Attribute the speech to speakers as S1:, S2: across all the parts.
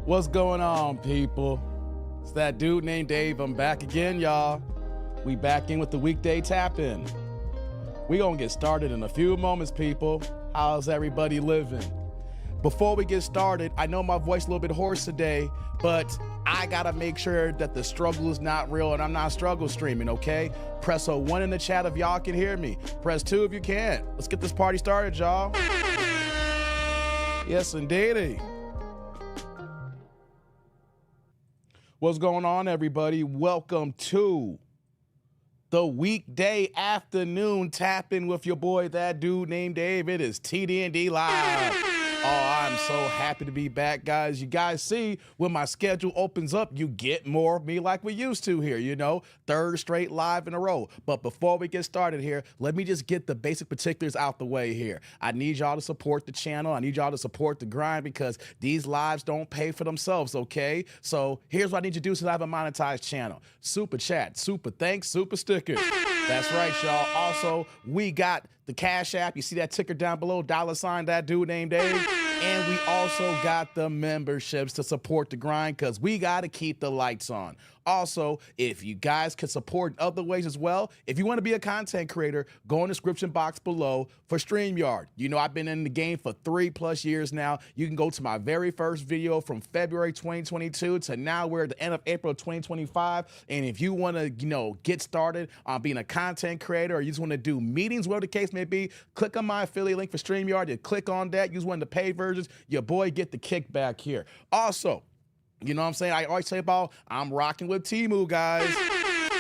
S1: What's going on, people? It's that dude named Dave. I'm back again, y'all. We back in with the weekday tap-in. We gonna get started in a few moments, people. How's everybody living? Before we get started, I know my voice a little bit hoarse today, but I gotta make sure that the struggle is not real and I'm not struggle streaming, okay? Press a 1 in the chat if y'all can hear me. Press 2 if you can't. Let's get this party started, y'all. Yes, indeedy. What's going on, everybody? Welcome to the weekday afternoon tap-in with your boy, that dude named Dave. It is TD&D Live. Oh, I'm so happy to be back, guys. You guys see, when my schedule opens up, you get more of me like we used to here, you know? Third straight live in a row. But before we get started here, let me just get the basic particulars out the way here. I need y'all to support the channel. I need y'all to support the grind because these lives don't pay for themselves, okay? So here's what I need you to do since I have a monetized channel. Super chat, super thanks, super stickers. That's right, y'all. Also, we got the Cash App. You see that ticker down below, $ that dude named Dave. And we also got the memberships to support the grind because we got to keep the lights on. Also, if you guys can support in other ways as well, if you want to be a content creator, go in the description box below for StreamYard. You know, I've been in the game for 3+ years now. You can go to my very first video from February 2022 to now we're at the end of April 2025. And if you want to, you know, get started on being a content creator or you just want to do meetings, whatever the case may be, click on my affiliate link for StreamYard. You click on that, use one of the paid versions, your boy get the kickback here. Also, you know what I'm saying? I always say about I'm rocking with Temu, guys.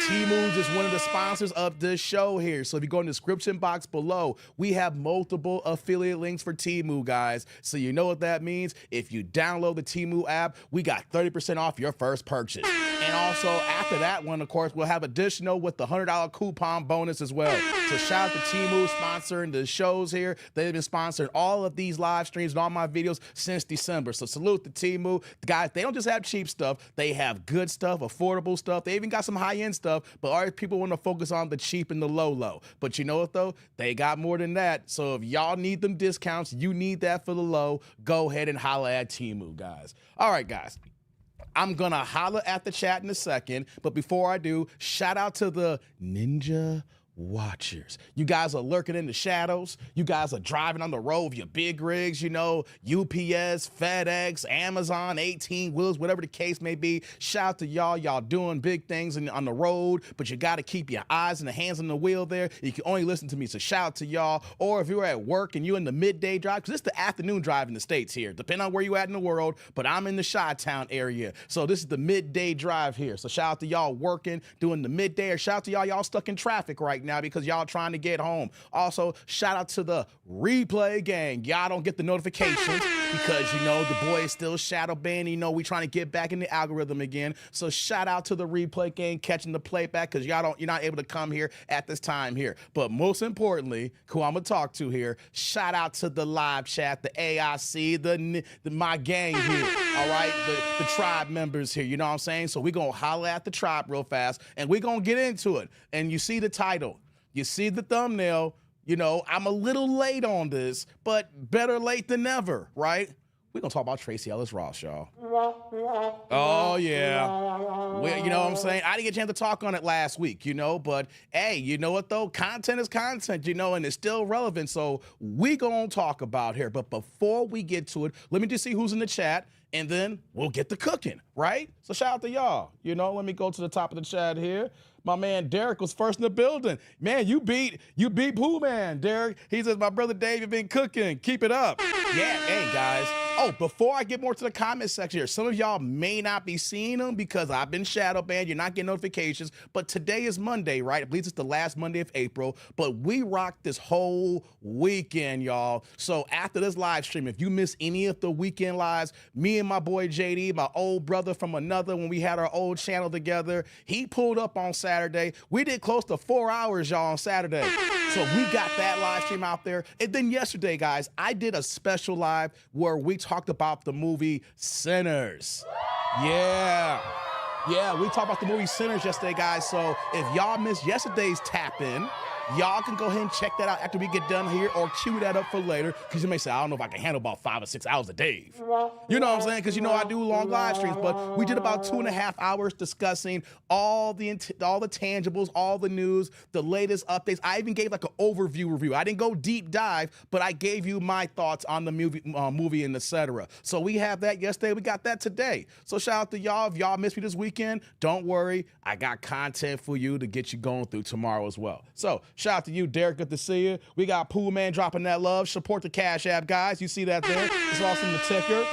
S1: Temu is one of the sponsors of this show here. So if you go in the description box below, we have multiple affiliate links for Temu, guys. So you know what that means? If you download the Temu app, we got 30% off your first purchase. And also after that one, of course, we'll have additional with the $100 coupon bonus as well. So shout out to Temu sponsoring the shows here. They've been sponsoring all of these live streams and all my videos since December. So salute to Temu. Guys, they don't just have cheap stuff. They have good stuff, affordable stuff. They even got some high-end stuff, but our people want to focus on the cheap and the low. But you know what, though? They got more than that. So if y'all need them discounts, you need that for the low, go ahead and holla at Temu, guys. All right, guys. I'm going to holla at the chat in a second, but before I do, shout out to the Ninja Watchers. You guys are lurking in the shadows. You guys are driving on the road with your big rigs, you know, UPS, FedEx, Amazon, 18 wheels, whatever the case may be. Shout out to y'all. Y'all doing big things on the road, but you got to keep your eyes and the hands on the wheel there. You can only listen to me, so shout out to y'all. Or if you're at work and you're in the midday drive, because it's the afternoon drive in the States here, depending on where you at in the world, but I'm in the Chi-Town area. So this is the midday drive here. So shout out to y'all working, doing the midday, or shout out to y'all stuck in traffic right now because y'all trying to get home. Also, shout out to the replay gang. Y'all don't get the notifications because, you know, the boy is still shadow banned. You know, we trying to get back in the algorithm again. So shout out to the replay gang catching the playback because you're not able to come here at this time here. But most importantly, who I'm gonna talk to here, shout out to the live chat, the AIC, my gang here. All right, the tribe members here. You know what I'm saying? So we gonna holler at the tribe real fast and we gonna get into it. And you see the title. You see the thumbnail, you know, I'm a little late on this, but better late than never, right? We're going to talk about TRACEE Ellis Ross, y'all. Oh, yeah. You know what I'm saying? I didn't get a chance to talk on it last week, you know, but hey, you know what, though? Content is content, you know, and it's still relevant, so we going to talk about here. But before we get to it, let me just see who's in the chat, and then we'll get to cooking, right? So shout out to y'all. You know, let me go to the top of the chat here. My man Derek was first in the building. Man, you beat Pooh Man, Derek. He says, my brother Dave, you've been cooking. Keep it up. Yeah, hey, guys. Oh, before I get more to the comment section here, some of y'all may not be seeing them because I've been shadow banned. You're not getting notifications. But today is Monday, right? I believe it's the last Monday of April. But we rocked this whole weekend, y'all. So after this live stream, if you miss any of the weekend lives, me and my boy JD, my old brother from another, when we had our old channel together, he pulled up on Saturday. We did close to 4 hours, y'all, on Saturday. So we got that live stream out there. And then yesterday, guys, I did a special live where we talked about the movie Sinners. Yeah, we talked about the movie Sinners yesterday, guys. So if y'all missed yesterday's tap-in, Y'all can go ahead and check that out after we get done here or cue that up for later because you may say, I don't know if I can handle about 5 or 6 hours a day. You know what I'm saying? Because you know I do long live streams, but we did about 2.5 hours discussing all the tangibles, all the news, the latest updates. I even gave like an overview review. I didn't go deep dive, but I gave you my thoughts on the movie and etc. So we have that yesterday. We got that today. So shout out to y'all. If y'all missed me this weekend, don't worry. I got content for you to get you going through tomorrow as well. So shout out to you, Derek. Good to see you. We got Pool Man dropping that love. Support the Cash App, guys. You see that there? It's also in the ticker.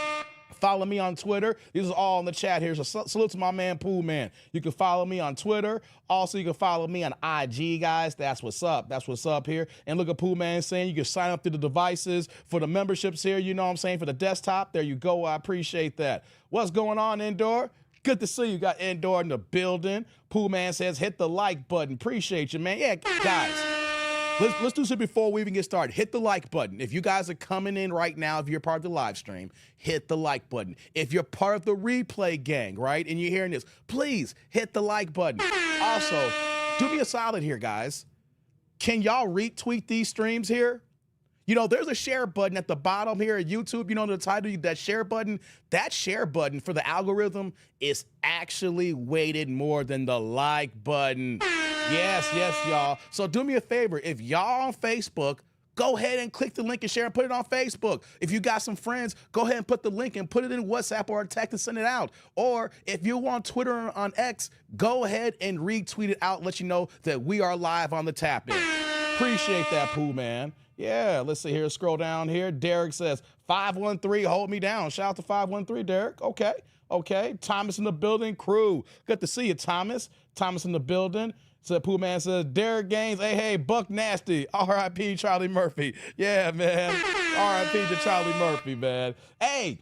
S1: Follow me on Twitter. This is all in the chat here. So salute to my man, Pool Man. You can follow me on Twitter. Also, you can follow me on IG, guys. That's what's up. That's what's up here. And look at Pool Man saying you can sign up through the devices for the memberships here. You know what I'm saying? For the desktop. There you go. I appreciate that. What's going on, Indoor? Good to see you. Got Indoor in the building. Pool Man says hit the like button. Appreciate you, man. Yeah, guys. Let's do this before we even get started. Hit the like button. If you guys are coming in right now, if you're part of the live stream, hit the like button. If you're part of the replay gang, right, and you're hearing this, please hit the like button. Also, do me a solid here, guys. Can y'all retweet these streams here? You know, there's a share button at the bottom here at YouTube. You know, the title, that share button for the algorithm is actually weighted more than the like button. Yes, y'all. So do me a favor. If y'all on Facebook, go ahead and click the link and share and put it on Facebook. If you got some friends, go ahead and put the link and put it in WhatsApp or a text and send it out. Or if you're on Twitter or on X, go ahead and retweet it out, let you know that we are live on the Tap In. Appreciate that, Pooh Man. Yeah, let's see here. Scroll down here. Derek says, 513, hold me down. Shout out to 513, Derek. Okay. Thomas in the building. Crew. Good to see you, Thomas. Thomas in the building. So Pooh Man says, Derek Gaines, hey, Buck Nasty. R.I.P. Charlie Murphy. Yeah, man. R.I.P. to Charlie Murphy, man. Hey,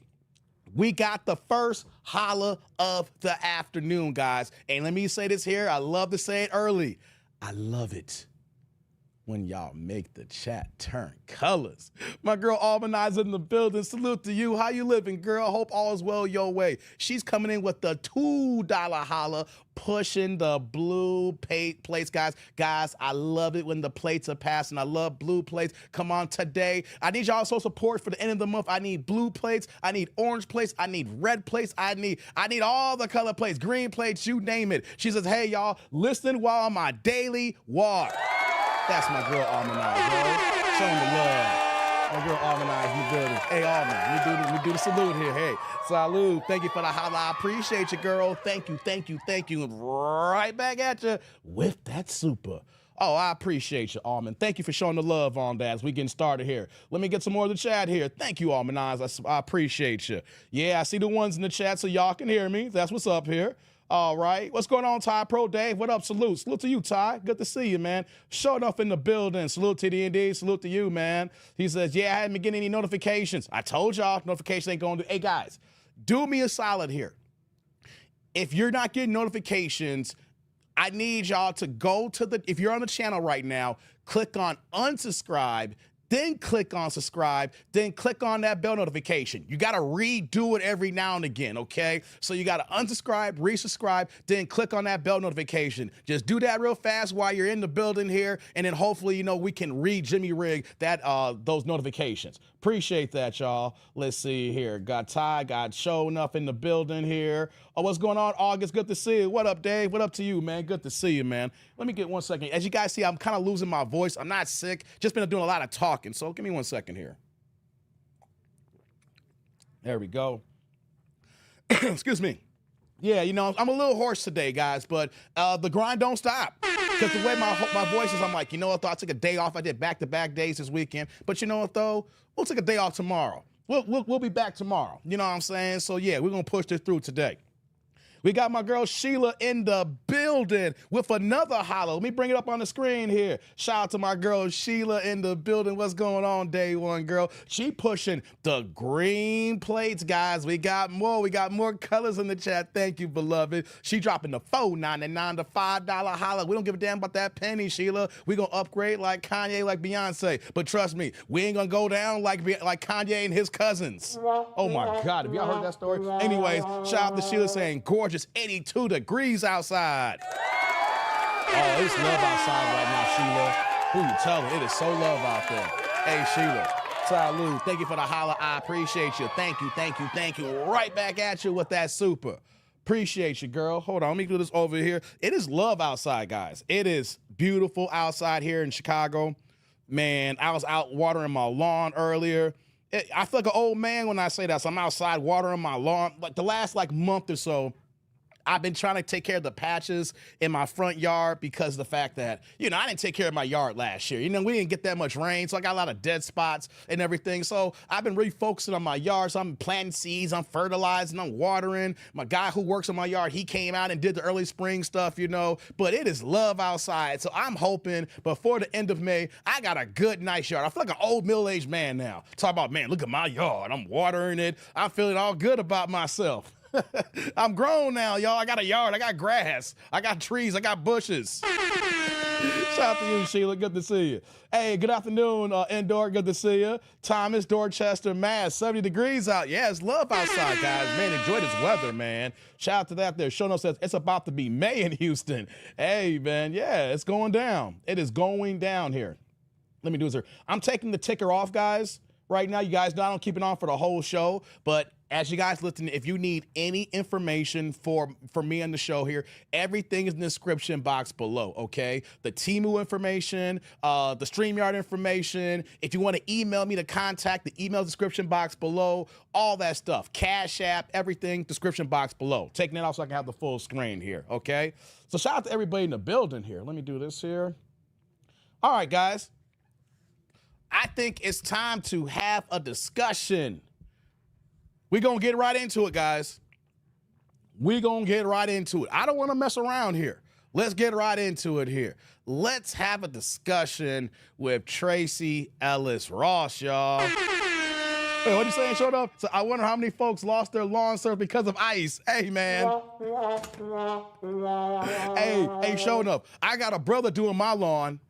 S1: we got the first holla of the afternoon, guys. And let me say this here. I love to say it early. I love it when y'all make the chat turn colors. My girl Almanizer in the building. Salute to you. How you living, girl? Hope all is well your way. She's coming in with the $2 holla, pushing the blue plates, guys. Guys, I love it when the plates are passing. I love blue plates. Come on, today. I need y'all so support for the end of the month. I need blue plates. I need orange plates. I need red plates. I need all the color plates, green plates, you name it. She says, hey, y'all, listen while on my daily walk. That's my girl Almanize, bro. Showing the love. My girl Almanize in the building. Hey, Alman, we do the salute here. Hey, salute. Thank you for the holla. I appreciate you, girl. Thank you. And right back at you with that super. Oh, I appreciate you, Alman. Thank you for showing the love on that as we getting started here. Let me get some more of the chat here. Thank you, Almanize. I appreciate you. Yeah, I see the ones in the chat so y'all can hear me. That's what's up here. All right. What's going on, Ty Pro Dave? What up? Salute. Salute to you, Ty. Good to see you, man. Showing up in the building. Salute to D&D. Salute to you, man. He says, yeah, I hadn't been getting any notifications. I told y'all notifications ain't going to do. Hey, guys, do me a solid here. If you're not getting notifications, I need y'all to go to if you're on the channel right now, click on unsubscribe, then click on subscribe, then click on that bell notification. You got to redo it every now and again, okay? So you got to unsubscribe, resubscribe, then click on that bell notification. Just do that real fast while you're in the building here, and then hopefully, we can Jimmy rig that those notifications. Appreciate that, y'all. Let's see here. Got Ty, got Show Enough in the building here. Oh, what's going on, August? Good to see you. What up, Dave? What up to you, man? Good to see you, man. Let me get 1 second. As you guys see, I'm kind of losing my voice. I'm not sick. Just been doing a lot of talking. So give me 1 second here. There we go. Excuse me. Yeah, I'm a little hoarse today, guys, but the grind don't stop. Because the way my voice is, I'm like, you know what, though? I took a day off. I did back-to-back days this weekend. But you know what, though? We'll take a day off tomorrow. We'll be back tomorrow. You know what I'm saying? So, yeah, we're going to push this through today. We got my girl Sheila in the building with another holla. Let me bring it up on the screen here. Shout out to my girl Sheila in the building. What's going on, day one, girl? She pushing the green plates, guys. We got more. We got more colors in the chat. Thank you, beloved. She dropping the $4.99 to $5 holla. We don't give a damn about that penny, Sheila. We gonna upgrade like Kanye, like Beyonce. But trust me, we ain't gonna go down like Kanye and his cousins. Oh my God, have y'all heard that story? Anyways, shout out to Sheila saying gorgeous. 82 degrees outside. Oh, it's love outside right now, Sheila. Who you telling? It is so love out there. Hey, Sheila. Salud. Thank you for the holla. I appreciate you. Thank you, thank you, thank you. Right back at you with that super. Appreciate you, girl. Hold on, let me do this over here. It is love outside, guys. It is beautiful outside here in Chicago. Man, I was out watering my lawn earlier. I feel like an old man when I say that. So I'm outside watering my lawn. Like the last month or so, I've been trying to take care of the patches in my front yard because of the fact that, I didn't take care of my yard last year. We didn't get that much rain, so I got a lot of dead spots and everything. So I've been really focusing on my yard. So I'm planting seeds, I'm fertilizing, I'm watering. My guy who works in my yard, he came out and did the early spring stuff, But it is love outside. So I'm hoping before the end of May, I got a good, nice yard. I feel like an old middle-aged man now. Talk about, man, look at my yard. I'm watering it. I'm feeling all good about myself. I'm grown now, y'all. I got a yard. I got grass. I got trees. I got bushes. Shout out to you, Sheila. Good to see you. Hey, good afternoon, Indoor. Good to see you. Thomas, Dorchester, Mass. 70 degrees out. Yeah, it's love outside, guys. Man, enjoy this weather, man. Shout out to that there. Shono says it's about to be May in Houston. Hey, man. Yeah, it's going down. It is going down here. Let me do this here. I'm taking the ticker off, guys. Right now, you guys know I don't keep it on for the whole show, but as you guys listen, if you need any information for me on the show here, everything is in the description box below, okay? The Temu information, the StreamYard information. If you want to email me to contact, the email description box below, all that stuff. Cash App, everything, description box below. Taking it off so I can have the full screen here, okay? So shout out to everybody in the building here. Let me do this here. All right, guys. I think it's time to have a discussion. We're going to get right into it, guys. We're going to get right into it. I don't want to mess around here. Let's get right into it here. Let's have a discussion with TRACEE Ellis Ross, y'all. Hey, what you saying, showed up? So I wonder how many folks lost their lawn service because of ice. Hey, man. Hey, showing up. I got a brother doing my lawn.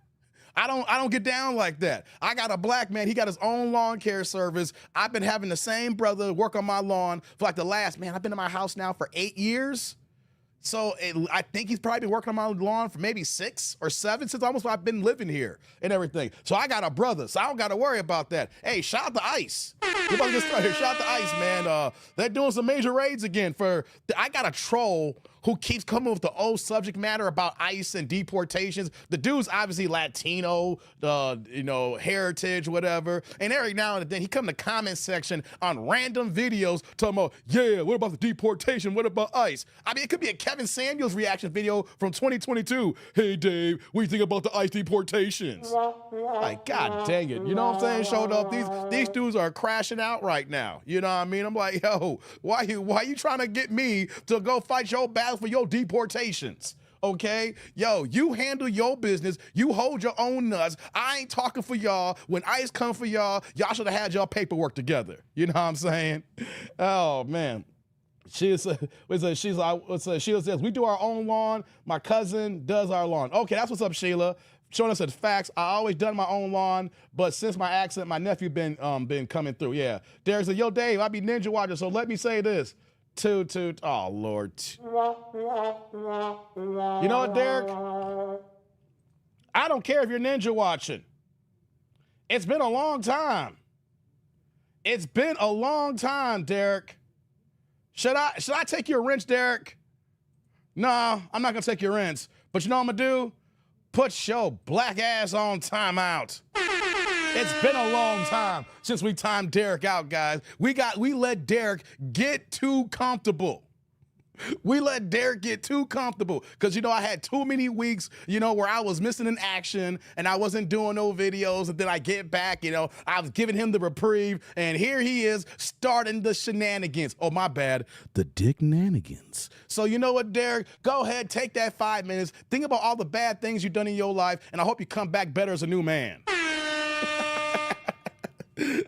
S1: I don't get down like that. I got a black man. He got his own lawn care service. I've been having the same brother work on my lawn for like the last, I've been in my house now for 8 years. So I think he's probably been working on my lawn for maybe 6 or 7 since almost I've been living here and everything. So I got a brother, so I don't got to worry about that. Hey, shout out to Ice. We're about to get started here. Shout out to Ice, man. They're doing some major raids again. I got a troll who keeps coming with the old subject matter about ICE and deportations. The dude's obviously Latino, heritage, whatever. And every now and then he come in the comment section on random videos talking about, yeah, what about the deportation? What about ICE? It could be a Kevin Samuels reaction video from 2022. Hey, Dave, what do you think about the ICE deportations? Like, God dang it. You know what I'm saying? Showed up. These dudes are crashing out right now. You know what I mean? I'm like, yo, why you trying to get me to go fight your battle for your deportations? Okay? Yo, you handle your business. You hold your own nuts. I ain't talking for y'all. When ICE come for y'all should have had y'all paperwork together. You know what I'm saying? Oh, man. Sheila says, we do our own lawn. My cousin does our lawn. Okay, that's what's up, Sheila. Showing said, facts. I always done my own lawn, but since my accident, my nephew been coming through. Yeah. Derek said, yo, Dave, I be ninja watching, so let me say this. Toot. Oh, Lord. You know what, Derek? I don't care if you're ninja watching. It's been a long time. It's been a long time, Derek. Should I take your wrench, Derek? No, I'm not gonna take your wrench. But you know what I'm gonna do? Put your black ass on timeout. It's been a long time since we timed Derek out, guys. We let Derek get too comfortable. We let Derek get too comfortable because, I had too many weeks, where I was missing in action and I wasn't doing no videos. And then I get back, I was giving him the reprieve. And here he is starting the shenanigans. Oh, my bad. The dick-nanigans. So you know what, Derek? Go ahead, take that 5 minutes. Think about all the bad things you've done in your life. And I hope you come back better as a new man.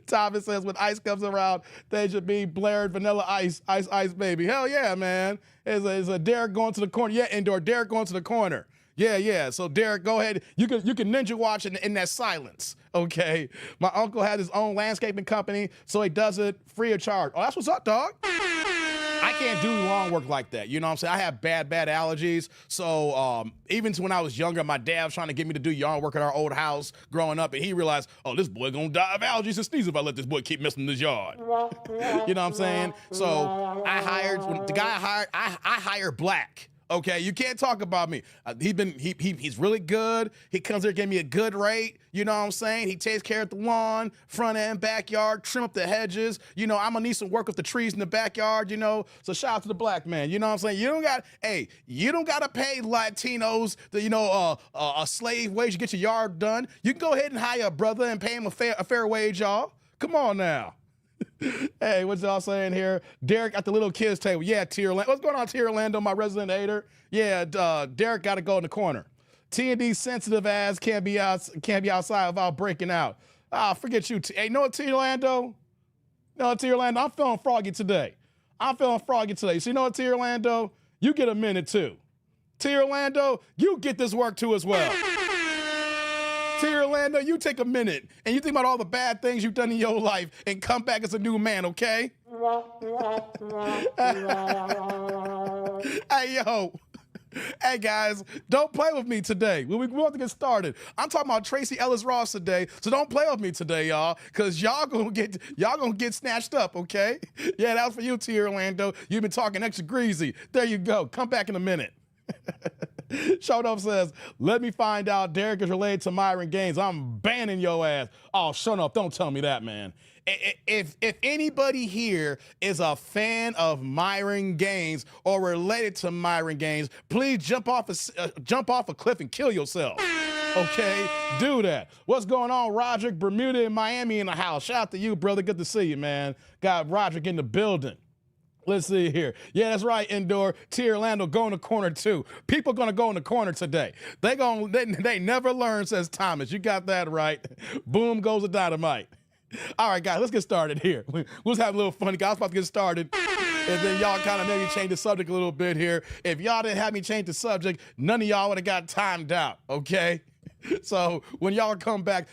S1: Thomas says, when ICE comes around, they should be blared Vanilla Ice, Ice, baby. Hell yeah, man. Is a Derek going to the corner. Yeah, Indoor, Derek going to the corner. Yeah. So Derek, go ahead. You can ninja watch in that silence, okay? My uncle has his own landscaping company, so he does it free of charge. Oh, that's what's up, dog. I can't do lawn work like that. You know what I'm saying? I have bad allergies. So even when I was younger, my dad was trying to get me to do yard work at our old house growing up, and he realized, oh, this boy gonna die of allergies and sneeze if I let this boy keep messing in his yard. You know what I'm saying? So I hired Black. Okay, you can't talk about me. He's really good. He comes here, gave me a good rate. You know what I'm saying? He takes care of the lawn, front end, backyard, trim up the hedges. You know, I'm gonna need some work with the trees in the backyard. You know, so shout out to the Black man. You know what I'm saying? You don't gotta pay Latinos a slave wage to get your yard done. You can go ahead and hire a brother and pay him a fair wage, y'all. Come on now. Hey, what's y'all saying here? Derek at the little kids table. Yeah, Tier Orlando. What's going on, Tier Orlando, my resident hater? Yeah, Derek got to go in the corner. T&D sensitive ass can't be outside without breaking out. Forget you. Hey, know what, Tier Orlando? No, Tier Orlando, I'm feeling froggy today. So you know what, Tier Orlando? You get a minute too. Tier Orlando, you get this work too as well. Tier Orlando, you take a minute and you think about all the bad things you've done in your life and come back as a new man, okay? Hey, yo. Hey, guys, don't play with me today. We want to get started. I'm talking about TRACEE Ellis Ross today, so don't play with me today, y'all, because y'all gonna get snatched up, okay? Yeah, that was for you, Tier Orlando. You've been talking extra greasy. There you go. Come back in a minute. Showed Up says, let me find out Derek is related to Myron Gaines. I'm banning your ass. Oh, shut up. Don't tell me that, man. If anybody here is a fan of Myron Gaines or related to Myron Gaines, please jump off a cliff and kill yourself. Okay, do that. What's going on, Roderick? Bermuda and Miami in the house. Shout out to you, brother. Good to see you, man. Got Roderick in the building. Let's see here. Yeah, that's right, Indoor. Tier Orlando go in the corner too. People gonna go in the corner today. They never learn, says Thomas. You got that right. Boom goes the dynamite. All right, guys, let's get started here. We'll just have a little fun. I was about to get started. And then y'all kind of maybe change the subject a little bit here. If y'all didn't have me change the subject, none of y'all would have got timed out, okay? So when y'all come back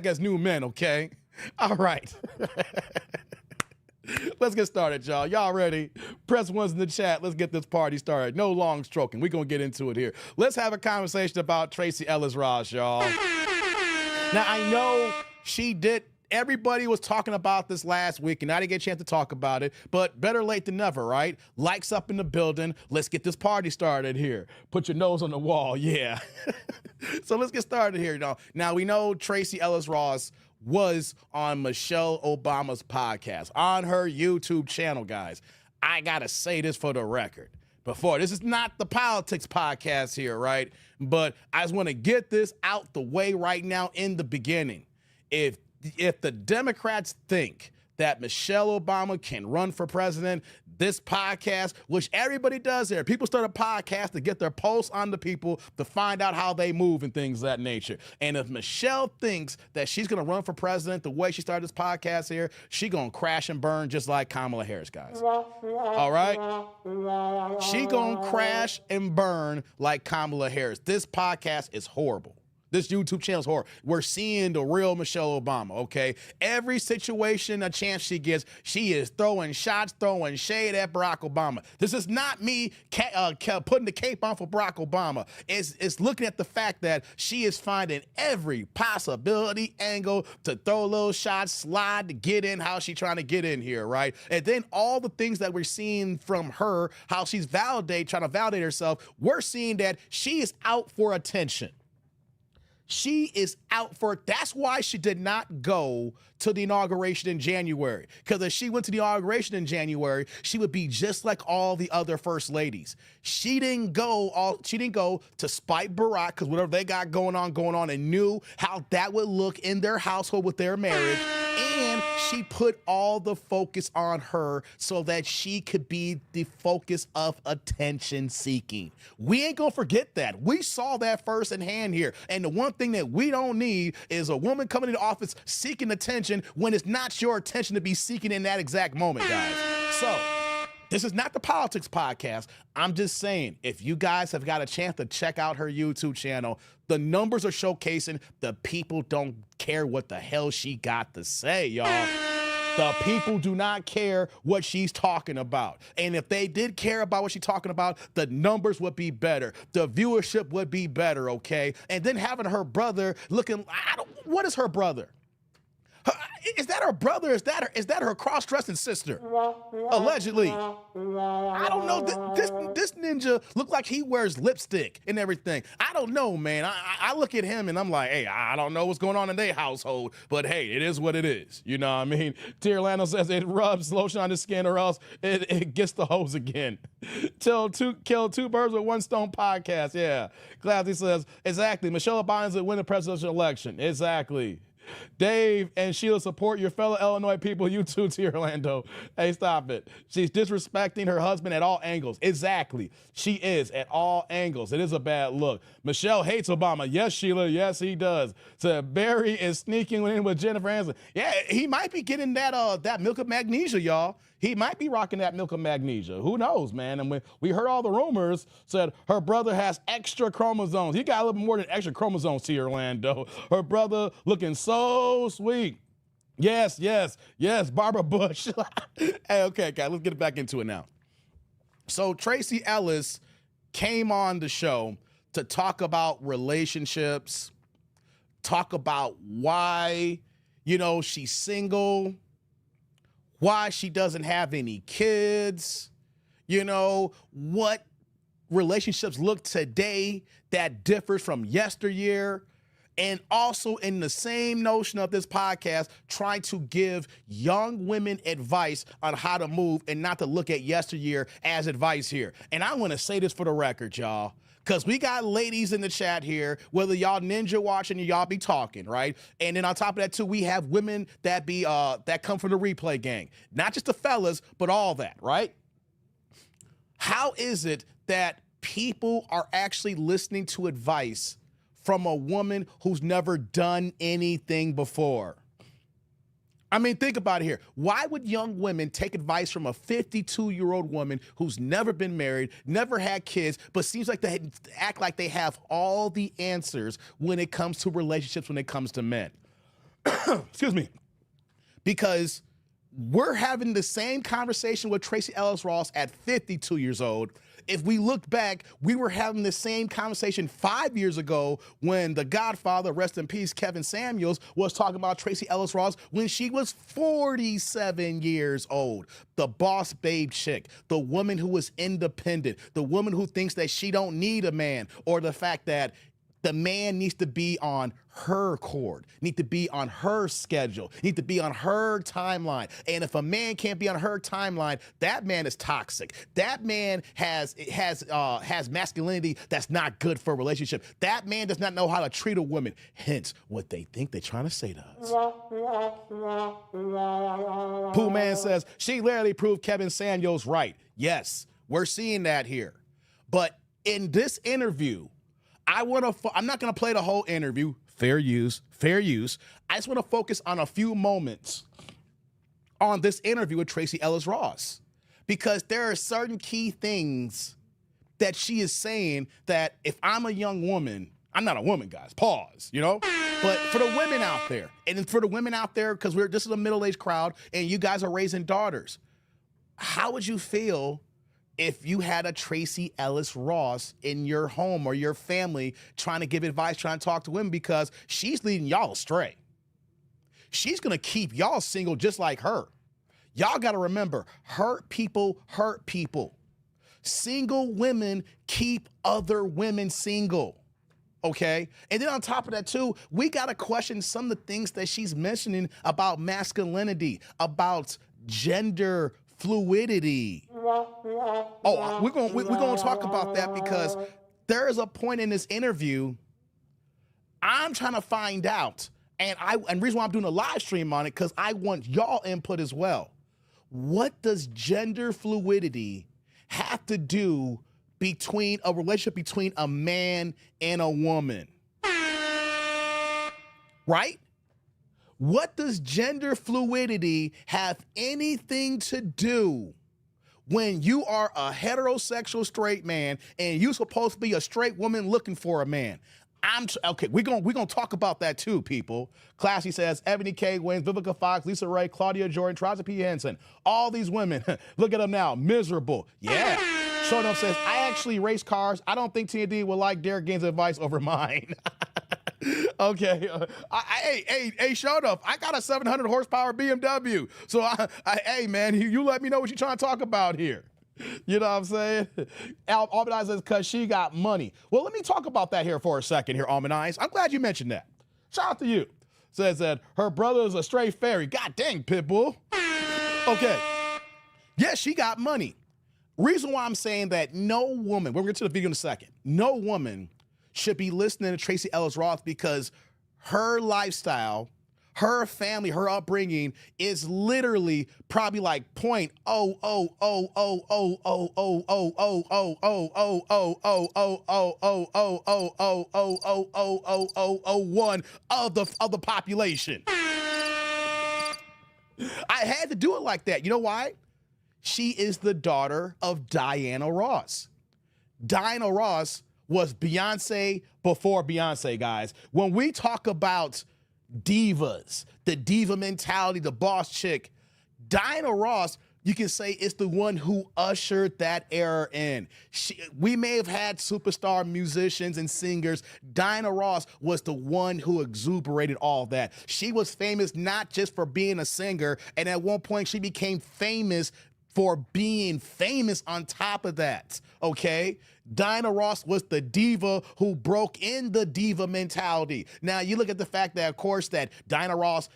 S1: as new men, okay? All right. Let's get started, y'all. Y'all ready? Press ones in the chat. Let's get this party started. No long stroking. We're going to get into it here. Let's have a conversation about TRACEE Ellis Ross, y'all. Now, I know she did. Everybody was talking about this last week, and I didn't get a chance to talk about it, but better late than never, right? Likes up in the building. Let's get this party started here. Put your nose on the wall, yeah. So let's get started here, y'all. Now, we know TRACEE Ellis Ross was on Michelle Obama's podcast, on her YouTube channel, guys. I gotta say this for the record. This is not the politics podcast here, right? But I just want to get this out the way right now in the beginning. If the Democrats think that Michelle Obama can run for president, this podcast, which everybody does here, people start a podcast to get their pulse on the people to find out how they move and things of that nature. And if Michelle thinks that she's going to run for president the way she started this podcast here, she going to crash and burn just like Kamala Harris, guys. All right? She going to crash and burn like Kamala Harris. This podcast is horrible. This YouTube channel is horrible. We're seeing the real Michelle Obama, okay? Every situation, a chance she gets, she is throwing shots, throwing shade at Barack Obama. This is not me putting the cape on for Barack Obama. It's looking at the fact that she is finding every possibility angle to throw a little shot, slide to get in, how she trying to get in here, right? And then all the things that we're seeing from her, how she's trying to validate herself, we're seeing that she is out for attention. She is out for it. That's why she did not go to the inauguration in January. Because if she went to the inauguration in January, she would be just like all the other first ladies. She didn't go to spite Barack, because whatever they got going on, and knew how that would look in their household with their marriage. And she put all the focus on her so that she could be the focus of attention seeking. We ain't gonna forget that. We saw that first in hand here. And the one thing that we don't need is a woman coming into office seeking attention when it's not your attention to be seeking in that exact moment, guys. So this is not the politics podcast. I'm just saying, if you guys have got a chance to check out her YouTube channel, the numbers are showcasing the people don't care what the hell she got to say, y'all. The people do not care what she's talking about. And if they did care about what she's talking about, the numbers would be better. The viewership would be better, okay? And then having her brother looking, what is her brother? Is that her brother? Is that her cross-dressing sister? Allegedly. I don't know. This ninja look like he wears lipstick and everything. I don't know, man. I look at him and I'm like, hey, I don't know what's going on in their household, but hey, it is what it is. You know what I mean? T. Orlando says it rubs lotion on the skin or else it gets the hose again. Kill two birds with one stone podcast. Yeah. Gladly says, exactly. Michelle Obama's to win the presidential election. Exactly. Dave and Sheila support your fellow Illinois people. You too, T. Orlando. Hey, stop it. She's disrespecting her husband at all angles. Exactly. She is at all angles. It is a bad look. Michelle hates Obama. Yes, Sheila. Yes, he does. So Barry is sneaking in with Jennifer Aniston. Yeah, he might be getting that milk of magnesia, y'all. He might be rocking that milk of magnesia. Who knows, man? And when we heard all the rumors, said her brother has extra chromosomes. He got a little bit more than extra chromosomes, T. Orlando. Her brother looking so sweet. Yes, Barbara Bush. Hey, okay, guys, let's get back into it now. So TRACEE Ellis came on the show to talk about relationships, talk about why, she's single, why she doesn't have any kids, what relationships look today that differs from yesteryear. And also in the same notion of this podcast, trying to give young women advice on how to move and not to look at yesteryear as advice here. And I want to say this for the record, y'all, because we got ladies in the chat here, whether y'all ninja watching or y'all be talking, right? And then on top of that, too, we have women that come from the replay gang. Not just the fellas, but all that, right? How is it that people are actually listening to advice from a woman who's never done anything before? I mean, think about it here. Why would young women take advice from a 52-year-old woman who's never been married, never had kids, but seems like they act like they have all the answers when it comes to relationships, when it comes to men? Excuse me. Because we're having the same conversation with TRACEE Ellis Ross at 52 years old. If we look back, we were having the same conversation 5 years ago when the Godfather, rest in peace, Kevin Samuels, was talking about TRACEE Ellis Ross when she was 47 years old. The boss babe chick, the woman who was independent, the woman who thinks that she don't need a man, or the fact that the man needs to be on her court, need to be on her schedule, need to be on her timeline. And if a man can't be on her timeline, that man is toxic. That man has masculinity that's not good for a relationship. That man does not know how to treat a woman. Hence, what they think they're trying to say to us. Pooh Man says, she literally proved Kevin Samuels right. Yes, we're seeing that here. But in this interview, I'm not going to play the whole interview. Fair use. I just want to focus on a few moments on this interview with TRACEE Ellis Ross, because there are certain key things that she is saying that if I'm a young woman, I'm not a woman, guys, pause, but for the women out there, and for the women out there, because this is a middle-aged crowd and you guys are raising daughters, how would you feel if you had a TRACEE Ellis Ross in your home or your family trying to give advice, trying to talk to women, because she's leading y'all astray? She's going to keep y'all single just like her. Y'all got to remember, hurt people hurt people. Single women keep other women single, okay? And then on top of that, too, we got to question some of the things that she's mentioning about masculinity, about gender fluidity. Oh, we're going to talk about that, because there is a point in this interview I'm trying to find out, and the reason why I'm doing a live stream on it, because I want y'all input as well. What does gender fluidity have to do between a relationship between a man and a woman? Right? What does gender fluidity have anything to do when you are a heterosexual straight man and you're supposed to be a straight woman looking for a man? Okay, we're gonna talk about that too, people. Classy says Ebony K wins, Vivica Fox, Lisa Ray, Claudia Jordan, Traza P. Henson. All these women, look at them now, miserable. Yeah. Shownuff says, I actually race cars. I don't think TND will like Derek Gaines' advice over mine. Okay. Hey, Shownuff, I got a 700 horsepower BMW. So, hey, man, you let me know what you're trying to talk about here. You know what I'm saying? Almond Eyes says, because she got money. Well, let me talk about that here for a second here, Almond Eyes. I'm glad you mentioned that. Shout out to you. Says that her brother is a stray fairy. God dang, Pitbull. Okay. Yes, she got money. Reason why I'm saying that no woman, we'll get to the video in a second, no woman should be listening to Tracee Ellis Ross because her lifestyle, her family, her upbringing is literally probably like 0.0000000000000000001 of the population. I had to do it like that. You know why? She is the daughter of Diana Ross. Diana Ross was Beyonce before Beyonce, guys. When we talk about divas, the diva mentality, the boss chick, Diana Ross, you can say, is the one who ushered that era in. We may have had superstar musicians and singers. Diana Ross was the one who exuberated all that. She was famous not just for being a singer, and at one point she became famous for being famous on top of that, okay? Diana Ross was the diva who broke in the diva mentality. Now, you look at the fact that, of course, that Diana Ross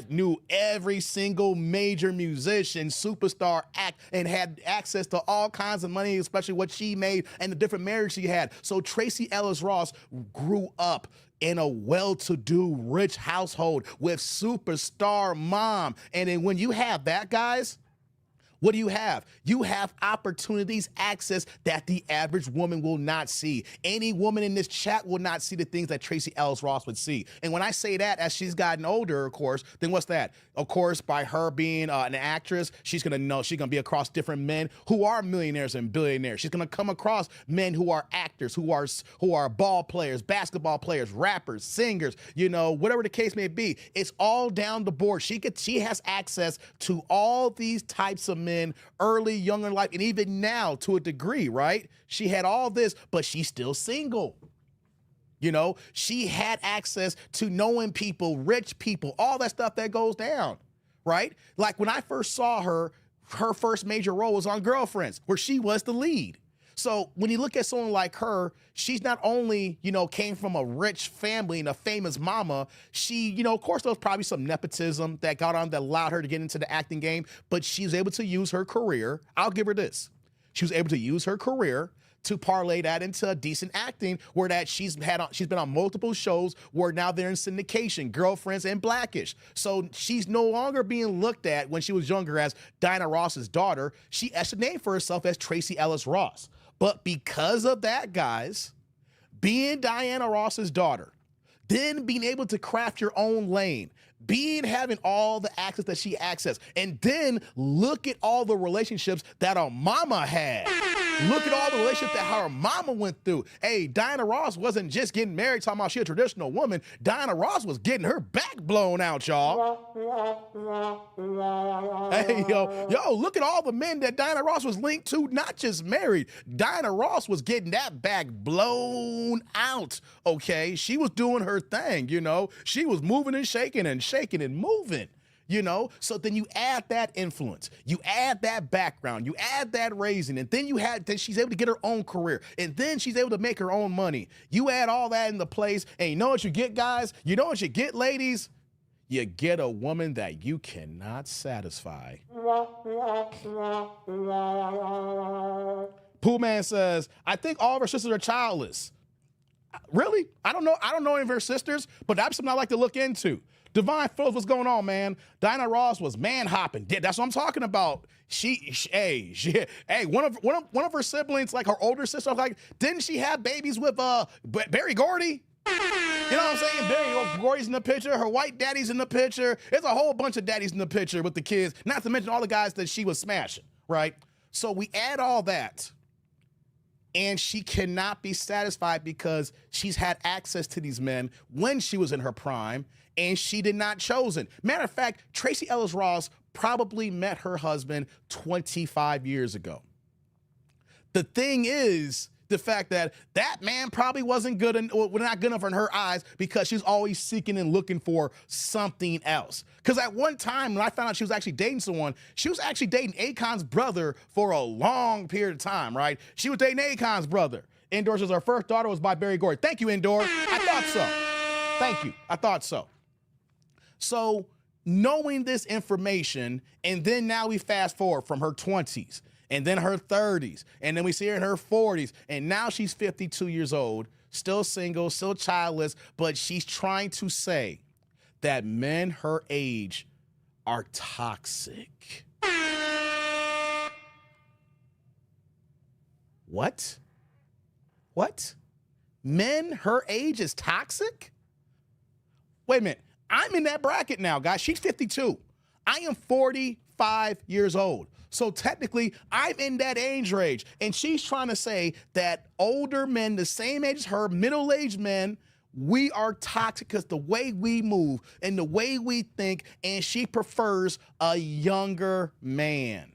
S1: knew every single major musician, superstar act, and had access to all kinds of money, especially what she made and the different marriages she had. So Tracee Ellis Ross grew up in a well-to-do, rich household with superstar mom. And then when you have that, guys, what do you have? You have opportunities, access that the average woman will not see. Any woman in this chat will not see the things that Tracee Ellis Ross would see. And when I say that, as she's gotten older, of course, then what's that? Of course, by her being an actress, she's gonna know, she's gonna be across different men who are millionaires and billionaires. She's gonna come across men who are actors, who are ball players, basketball players, rappers, singers, you know, whatever the case may be. It's all down the board. She has access to all these types of men early, young in life, and even now to a degree, right? She had all this, but she's still single. You know, she had access to knowing people, rich people, all that stuff that goes down, right? Like when I first saw her first major role was on Girlfriends, where she was the lead. So when you look at someone like her, she's not only, you know, came from a rich family and a famous mama, she, you know, of course, there was probably some nepotism that got on that allowed her to get into the acting game, but she was able to use her career. I'll give her this. She was able to use her career to parlay that into decent acting, where that she's been on multiple shows where now they're in syndication, Girlfriends and Blackish. So she's no longer being looked at when she was younger as Diana Ross's daughter. She has to name for herself as Tracee Ellis Ross. But because of that, guys, being Diana Ross's daughter, then being able to craft your own lane, having all the access that she accessed, and then look at all the relationships that her mama had. Look at all the relationships that her mama went through. Hey, Diana Ross wasn't just getting married, talking about she a traditional woman. Diana Ross was getting her back blown out, y'all. Hey, yo, look at all the men that Diana Ross was linked to, not just married. Diana Ross was getting that back blown out, okay? She was doing her thing, you know? She was moving and shaking and moving. You know, so then you add that influence, you add that background, you add that raising, and then then she's able to get her own career, and then she's able to make her own money. You add all that into place, and you know what you get, guys? You know what you get, ladies? You get a woman that you cannot satisfy. Pooh Man says, I think all of her sisters are childless. Really? I don't know any of her sisters, but that's something I like to look into. Divine Phillips, what's going on, man? Diana Ross was man hopping. That's what I'm talking about. One of her siblings, like her older sister, like, didn't she have babies with Berry Gordy? You know what I'm saying? Berry Gordy's in the picture. Her white daddy's in the picture. There's a whole bunch of daddies in the picture with the kids. Not to mention all the guys that she was smashing, right? So we add all that, And she cannot be satisfied because she's had access to these men when she was in her prime, and she did not chosen. Matter of fact, Tracee Ellis Ross probably met her husband 25 years ago. The thing is, the fact that that man probably wasn't good and not good enough in her eyes because she's always seeking and looking for something else. Because at one time, when I found out she was actually dating someone, she was actually dating Akon's brother for a long period of time, right? She was dating Akon's brother. Endor says her first daughter was by Barry Gordy. Thank you, Endor. I thought so. Thank you. I thought so. So knowing this information, and then now we fast forward from her 20s, and then her 30s, and then we see her in her 40s, and now she's 52 years old, still single, still childless, but she's trying to say that men her age are toxic. What? What? Men her age is toxic? Wait a minute. I'm in that bracket now, guys. She's 52. I am 45 years old. So technically, I'm in that age range. And she's trying to say that older men, the same age as her, middle-aged men, we are toxic because the way we move and the way we think, and she prefers a younger man.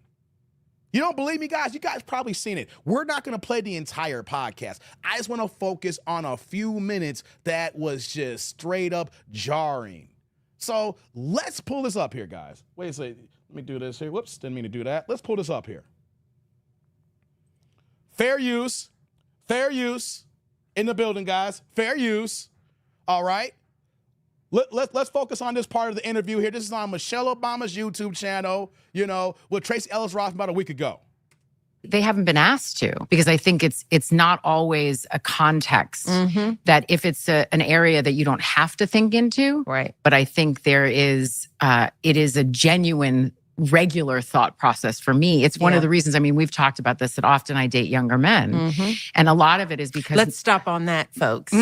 S1: You don't believe me, guys? You guys probably seen it. We're not going to play the entire podcast. I just want to focus on a few minutes that was just straight up jarring. So let's pull this up here, guys. Wait a second. Let me do this here. Whoops, didn't mean to do that. Let's pull this up here. Fair use in the building, guys. Fair use. All right. Let's focus on this part of the interview here. This is on Michelle Obama's YouTube channel, with Tracee Ellis Ross about a week ago.
S2: They haven't been asked to, because I think it's not always a context that if it's an area that you don't have to think into.
S3: Right.
S2: But I think there is, it is a genuine regular thought process for me. It's one of the reasons, we've talked about this, that often I date younger men. And a lot of it is because—
S3: Let's stop on that, folks.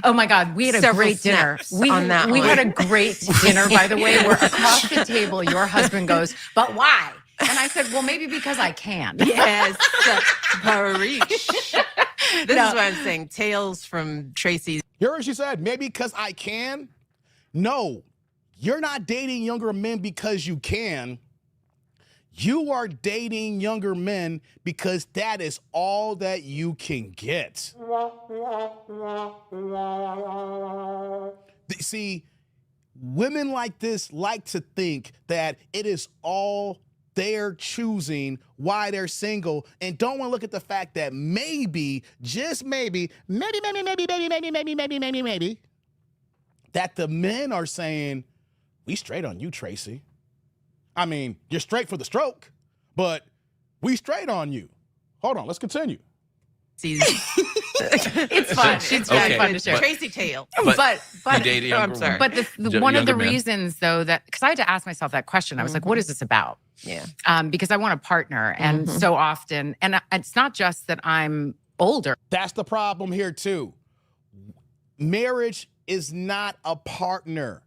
S2: Oh my God, we had a great dinner. We had a great dinner, by the way, where across the table, your husband goes, "But why?" And I said, well, maybe because I can.
S3: Yes, Parish. This is what I'm saying. Tales from Tracee's.
S1: You heard what she said? Maybe because I can? No, you're not dating younger men because you can. You are dating younger men because that is all that you can get. See, women like this like to think that it is all they're choosing why they're single, and don't want to look at the fact that maybe, just maybe, that the men are saying, we straight on you, Tracee. You're straight for the stroke, but we straight on you. Hold on, let's continue.
S2: It's fun. It's very fun to share.
S3: Tracee tale.
S4: But you date a younger woman.
S2: But one of the reasons, though, that, because I had to ask myself that question, I was like, what is this about?
S3: Yeah.
S2: Because I want a partner. And so often, and it's not just that I'm older.
S1: That's the problem here, too. Marriage is not a partner.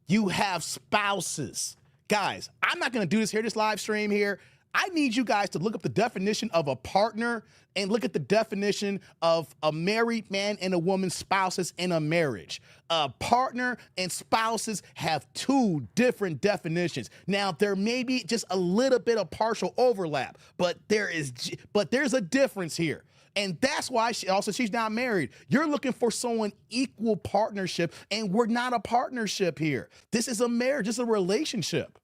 S1: You have spouses. Guys, I'm not going to do this here, this live stream here. I need you guys to look up the definition of a partner and look at the definition of a married man and a woman's spouses in a marriage. A partner and spouses have two different definitions. Now, there may be just a little bit of partial overlap, but there's a difference here. And that's why she's not married. You're looking for someone equal partnership, and we're not a partnership here. This is a marriage. This is a relationship.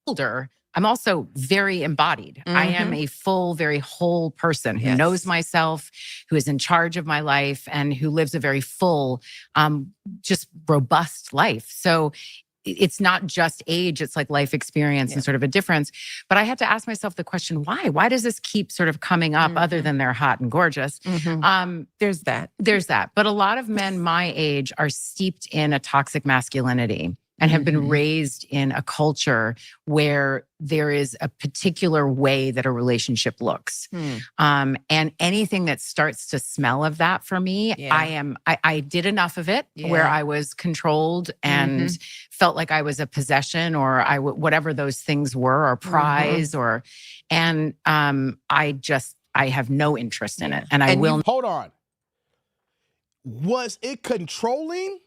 S2: Older, I'm also very embodied. I am a full, very whole person who knows myself, who is in charge of my life, and who lives a very full, just robust life. So it's not just age, it's like life experience and sort of a difference. But I had to ask myself the question, why? Why does this keep sort of coming up other than they're hot and gorgeous?
S3: There's that.
S2: There's that. But a lot of men my age are steeped in a toxic masculinity and have been raised in a culture where there is a particular way that a relationship looks. And anything that starts to smell of that for me, I did enough of it where I was controlled and felt like I was a possession, or whatever those things were, or prize, I I have no interest in it. And I will.
S1: Hold on. Was it controlling,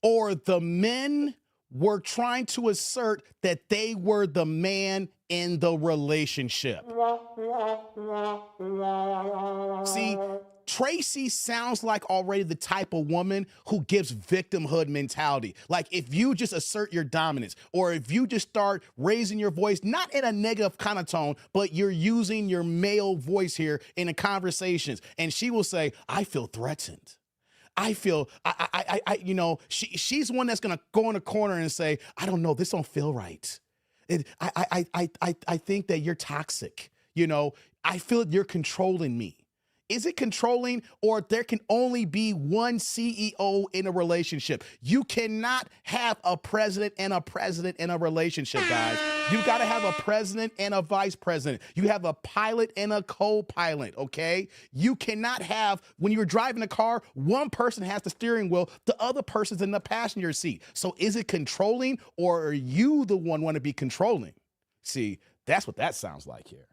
S1: or the men were trying to assert that they were the man in the relationship? See, TRACEE sounds like already the type of woman who gives victimhood mentality. Like if you just assert your dominance, or if you just start raising your voice, not in a negative kind of tone, but you're using your male voice here in the conversations, and she will say, I feel threatened. I feel, she's one that's gonna go in a corner and say, I don't know, this don't feel right. I think that you're toxic. I feel you're controlling me. Is it controlling, or there can only be one CEO in a relationship? You cannot have a president and a president in a relationship, guys. You got to have a president and a vice president. You have a pilot and a co-pilot, okay? You cannot have, when you're driving a car, one person has the steering wheel, the other person's in the passenger seat. So is it controlling, or are you the one want to be controlling? See, that's what that sounds like here.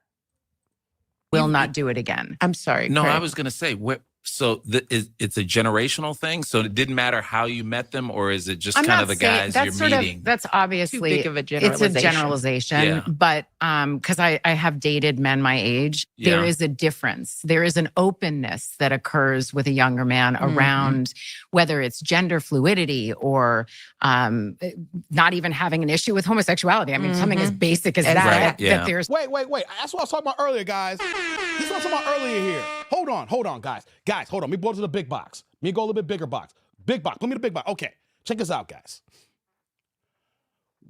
S2: Will not do it again.
S3: I'm sorry.
S4: No,
S3: Craig.
S4: I was going to say, it's a generational thing. So it didn't matter how you met them, or is it just kind of the guys you're meeting?
S2: That's obviously
S3: Too big of a generalization.
S2: It's a generalization,
S4: Yeah.
S2: but because I have dated men my age, there is a difference. There is an openness that occurs with a younger man around whether it's gender fluidity or not even having an issue with homosexuality. I mean, something as basic as that.
S4: Right, yeah.
S2: That there's
S1: Wait. That's what I was talking about earlier, guys. This is what I was talking about earlier here. Hold on, guys. Guys, hold on. Let me go to the big box. Let me go a little bit bigger box. Big box. Let me the big box. Okay, check this out, guys.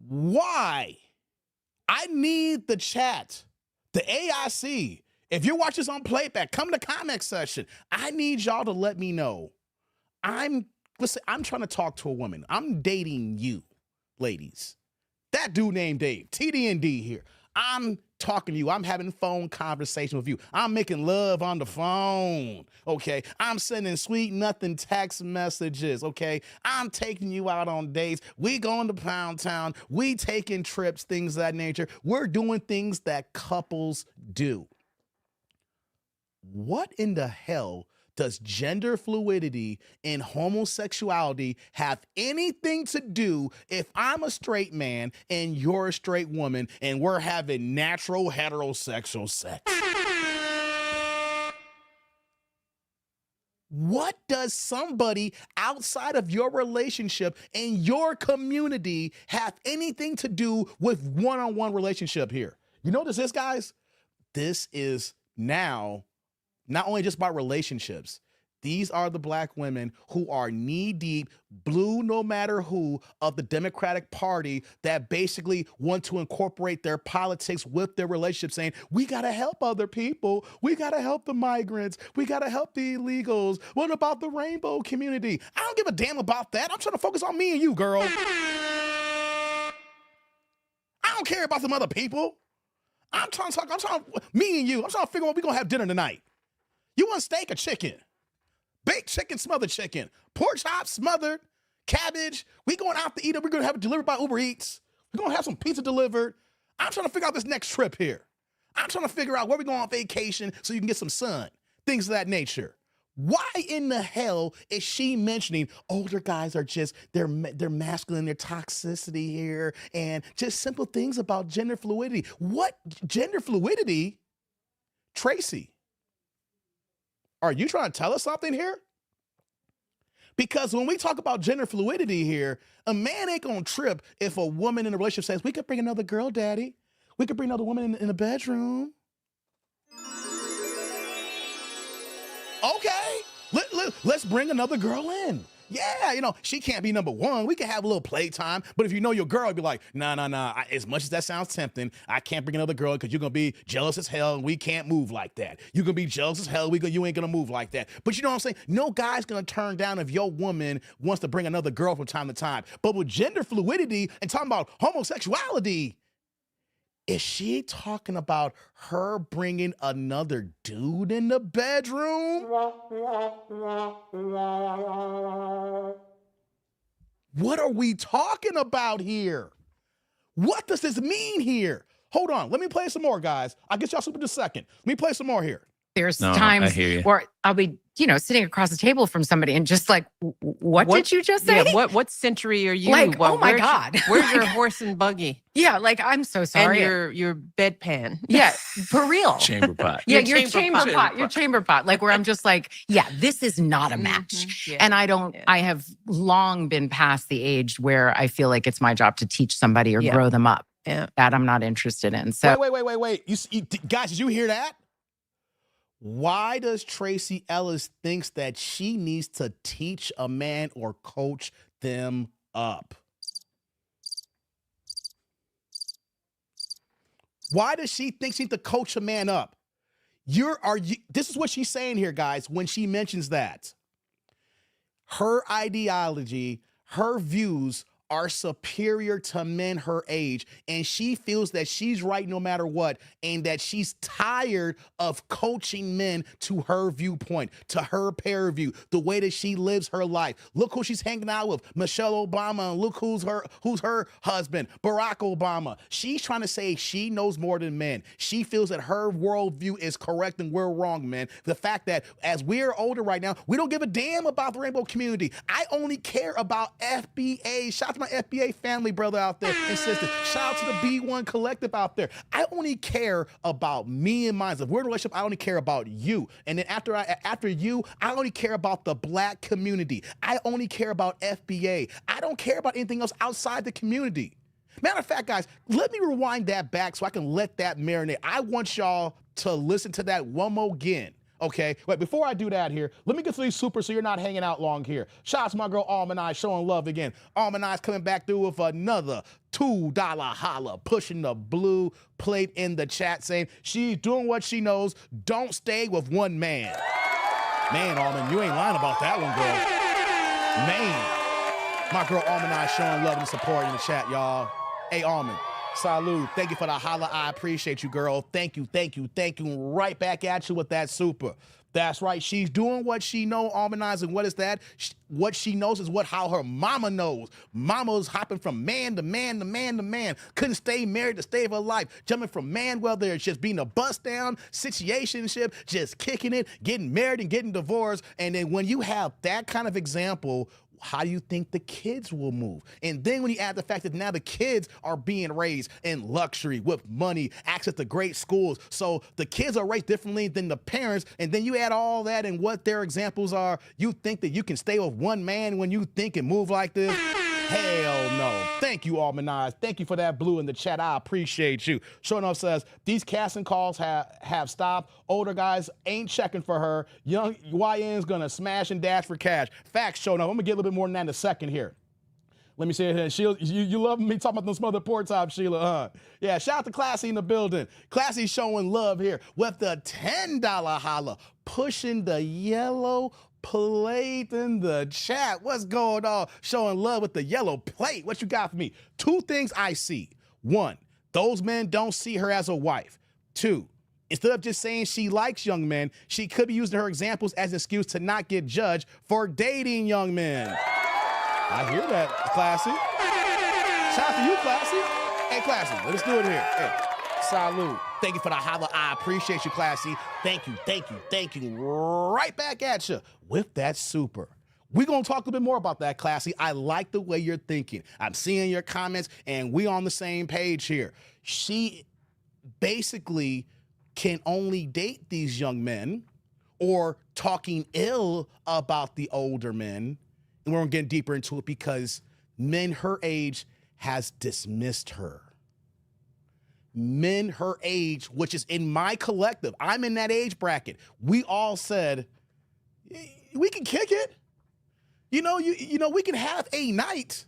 S1: Why? I need the chat, the AIC. If you're watching this on playback, come to the comment section. I need y'all to let me know. Listen, I'm trying to talk to a woman. I'm dating you, ladies. That dude named Dave, TD&D here. I'm talking to you. I'm having phone conversation with you. I'm making love on the phone, okay? I'm sending sweet nothing text messages, okay? I'm taking you out on dates. We going to Pound Town. We taking trips, things of that nature. We're doing things that couples do. What in the hell does gender fluidity and homosexuality have anything to do if I'm a straight man and you're a straight woman and we're having natural heterosexual sex? What does somebody outside of your relationship and your community have anything to do with one-on-one relationship here? You know what this is, guys? This is now not only just about relationships. These are the black women who are knee-deep, blue no matter who, of the Democratic Party that basically want to incorporate their politics with their relationship, saying, we got to help other people. We got to help the migrants. We got to help the illegals. What about the rainbow community? I don't give a damn about that. I'm trying to focus on me and you, girl. I don't care about some other people. Me and you. I'm trying to figure out what we're going to have dinner tonight. You want steak or chicken? Baked chicken, smothered chicken. Pork chops, smothered. Cabbage. We going out to eat it. We're going to have it delivered by Uber Eats. We're going to have some pizza delivered. I'm trying to figure out this next trip here. I'm trying to figure out where we're going on vacation so you can get some sun. Things of that nature. Why in the hell is she mentioning older guys are just, they're masculine, their toxicity here, and just simple things about gender fluidity? What gender fluidity? TRACEE, are you trying to tell us something here? Because when we talk about gender fluidity here, a man ain't gonna trip if a woman in a relationship says, we could bring another girl, daddy. We could bring another woman in the bedroom. Okay, let's bring another girl in. Yeah, she can't be number one. We can have a little playtime. But if you know your girl, you'd be like, nah. As much as that sounds tempting, I can't bring another girl because you're going to be jealous as hell and we can't move like that. You're going to be jealous as hell. You ain't going to move like that. But you know what I'm saying? No guy's going to turn down if your woman wants to bring another girl from time to time. But with gender fluidity and talking about homosexuality, is she talking about her bringing another dude in the bedroom? What are we talking about here? What does this mean here? Hold on. Let me play some more, guys. I'll get y'all super in a second. Let me play some more here.
S2: There's times where I'll be, sitting across the table from somebody and just like, what did you just say?
S3: Yeah, what century are you?
S2: Like, oh my God.
S3: Where's your horse and buggy?
S2: Yeah, like, I'm so sorry.
S3: And your bedpan.
S2: Yeah, for real.
S4: Chamber pot.
S2: Yeah, your chamber pot. Your chamber pot. Like, where I'm just like, yeah, this is not a match. Yeah. And I have long been past the age where I feel like it's my job to teach somebody or grow them up.
S3: Yeah.
S2: That I'm not interested in. So
S1: Wait. You guys, did you hear that? Why does TRACEE Ellis thinks that she needs to teach a man or coach them up? Why does she think she needs to coach a man up? This is what she's saying here, guys, when she mentions that. Her ideology, her views are superior to men her age, and she feels that she's right no matter what, and that she's tired of coaching men to her viewpoint, to her peer view, the way that she lives her life. Look who she's hanging out with, Michelle Obama, and look who's her husband, Barack Obama. She's trying to say she knows more than men. She feels that her worldview is correct and we're wrong, man. The fact that as we're older right now, we don't give a damn about the rainbow community. I only care about FBA. Shout out to my FBA family brother out there and sister. Shout out to the B1 collective out there. I only care about me and mine. If we're in a relationship, I only care about you. And then after you, I only care about the black community. I only care about FBA. I don't care about anything else outside the community. Matter of fact, guys, let me rewind that back so I can let that marinate. I want y'all to listen to that one more again. Okay, wait, before I do that here, let me get to these supers so you're not hanging out long here. Shout out to my girl Almanai showing love again. Almanai's coming back through with another $2 holla, pushing the blue plate in the chat saying she's doing what she knows. Don't stay with one man. Man, Alman, you ain't lying about that one, girl. Man. My girl Almanai showing love and support in the chat, y'all. Hey, Alman. Salud. Thank you for the holla. I appreciate you, girl. Thank you. Right back at you with that super. That's right. She's doing what she knows, harmonizing. What is that? What she knows is how her mama knows. Mama's hopping from man to man to man to man. Couldn't stay married to save her life. Jumping from man, whether it's just being a bust down, situationship, just kicking it, getting married and getting divorced. And then when you have that kind of example, how do you think the kids will move? And then when you add the fact that now the kids are being raised in luxury with money, access to great schools. So the kids are raised differently than the parents. And then you add all that and what their examples are. You think that you can stay with one man when you think and move like this? Hell no. Thank you, Almanaz. Thank you for that blue in the chat. I appreciate you. Sure enough says, these casting calls have stopped. Older guys ain't checking for her. Young YN's gonna smash and dash for cash. Facts, sure enough. I'm gonna get a little bit more than that in a second here. Let me see it here. Sheila, you love me talking about them smothered pork chops, Sheila, huh? Yeah, shout out to Classy in the building. Classy showing love here with the $10 holla, pushing the yellow plate in the chat. What's going on? Showing love with the yellow plate. What you got for me? Two things I see. One, those men don't see her as a wife. Two, instead of just saying she likes young men, she could be using her examples as an excuse to not get judged for dating young men. I hear that, Classy. Shout out to you, Classy. Hey, Classy, let's do it here. Hey, salute. Thank you for the holla. I appreciate you, Classy. Thank you. Right back at you with that super. We're going to talk a little bit more about that, Classy. I like the way you're thinking. I'm seeing your comments, and we on the same page here. She basically can only date these young men or talking ill about the older men. And we're going to get deeper into it because men her age has dismissed her. Men her age, which is in my collective, I'm in that age bracket. We all said, we can kick it. You know, we can have a night,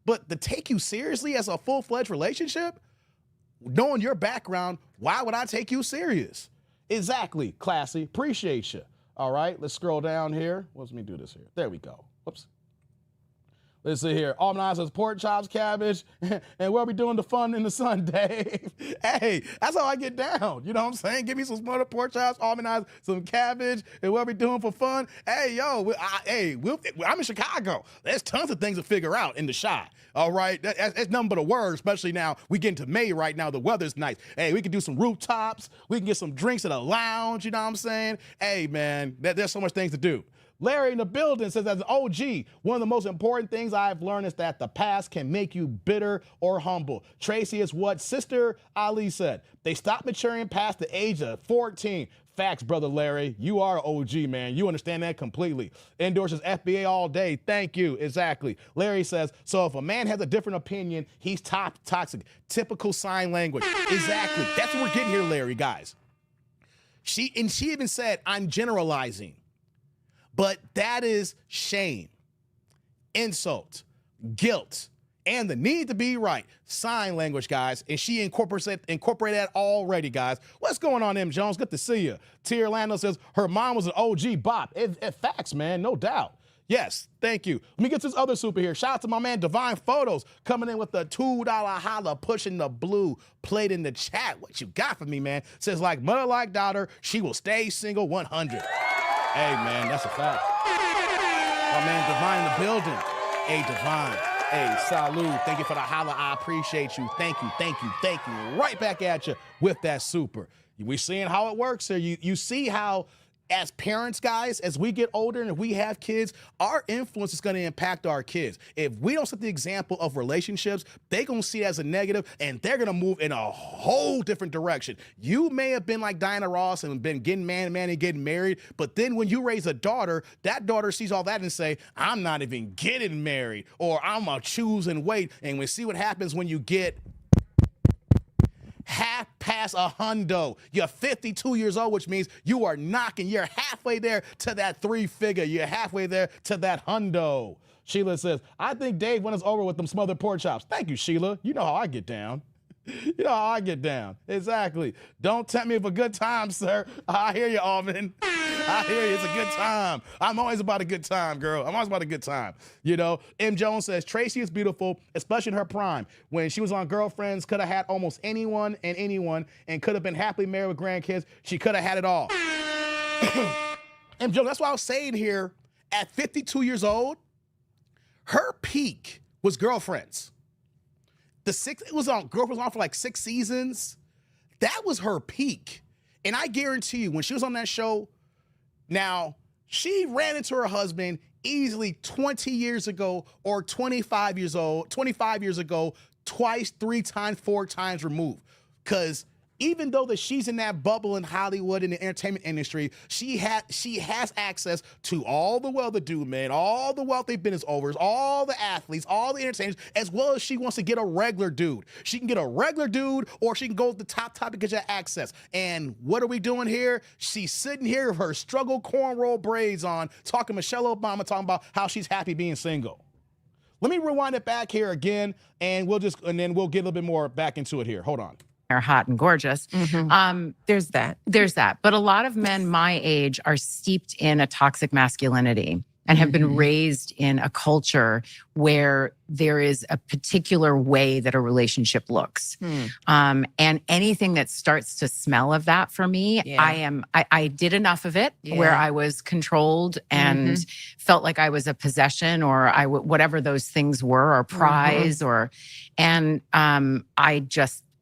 S1: but to take you seriously as a full-fledged relationship, knowing your background, why would I take you serious? Exactly, Classy. Appreciate you. All right, let's scroll down here. Let me do this here. There we go. Whoops. Let's see here. Almanac says pork chops, cabbage, and what are we doing the fun in the sun, Dave? Hey, that's how I get down. You know what I'm saying? Give me some smothered pork chops, almanac, some cabbage, and what are we doing for fun? Hey, yo, I'm in Chicago. There's tons of things to figure out in the shot. All right, that's nothing but a word, especially now we get into May right now. The weather's nice. Hey, we can do some rooftops. We can get some drinks at a lounge. You know what I'm saying? Hey, man, there's so much things to do. Larry in the building says, as an OG, one of the most important things I've learned is that the past can make you bitter or humble. TRACEE is what Sister Ali said. They stop maturing past the age of 14. Facts, brother Larry. You are an OG, man. You understand that completely. Endorses FBA all day. Thank you. Exactly. Larry says, so if a man has a different opinion, he's toxic. Typical sign language. Exactly. That's what we're getting here, Larry, guys. She even said, I'm generalizing. But that is shame, insult, guilt, and the need to be right. Sign language, guys. And she incorporated that already, guys. What's going on, M. Jones? Good to see you. T. Orlando says her mom was an OG bop. Facts, man, no doubt. Yes, thank you. Let me get this other super here. Shout out to my man Divine Photos coming in with the $2 holla, pushing the blue plate in the chat. What you got for me, man? Says like mother like daughter, she will stay single 100. Hey, man, that's a fact. My man Divine in the building. Hey, Divine. Hey, salute. Thank you for the holla. I appreciate you. Thank you. Right back at you with that super. We seeing how it works here. You see how, as parents, guys, as we get older and if we have kids, our influence is going to impact our kids. If we don't set the example of relationships, they're going to see it as a negative and they're going to move in a whole different direction. You may have been like Diana Ross and been getting man and getting married, but then when you raise a daughter, that daughter sees all that and say, I'm not even getting married, or I'm going to choose and wait. And we see what happens when you get half past $100. You're 52 years old, which means you're halfway there to that 3-figure. You're halfway there to that hundo. Sheila says, I think Dave won us over with them smothered pork chops. Thank you, Sheila. You know how I get down. You know how I get down. Exactly. Don't tempt me for a good time, sir. I hear you, Alvin. I hear you. It's a good time. I'm always about a good time, girl. I'm always about a good time. You know, M. Jones says, TRACEE is beautiful, especially in her prime. When she was on Girlfriends, could have had almost anyone, and could have been happily married with grandkids. She could have had it all. M. Jones, that's why I was saying here, at 52 years old, her peak was Girlfriends. Girlfriends was on for like 6 seasons. That was her peak. And I guarantee you, when she was on that show, now, she ran into her husband easily 20 years ago or 25 years ago, twice, 3 times, 4 times removed. Because even though that she's in that bubble in Hollywood and the entertainment industry, she has access to all the well-to-do men, all the wealthy business owners, all the athletes, all the entertainers, as well as she wants to get a regular dude. She can get a regular dude, or she can go to the top because she has access. And what are we doing here? She's sitting here with her struggle cornrow braids on, talking Michelle Obama, talking about how she's happy being single. Let me rewind it back here again, and then we'll get a little bit more back into it here. Hold on.
S2: Are hot and gorgeous.
S3: Mm-hmm.
S2: There's that. But a lot of men my age are steeped in a toxic masculinity and have been raised in a culture where there is a particular way that a relationship looks. And anything that starts to smell of that for me, I did enough of it where I was controlled and felt like I was a possession or whatever those things were, or prize,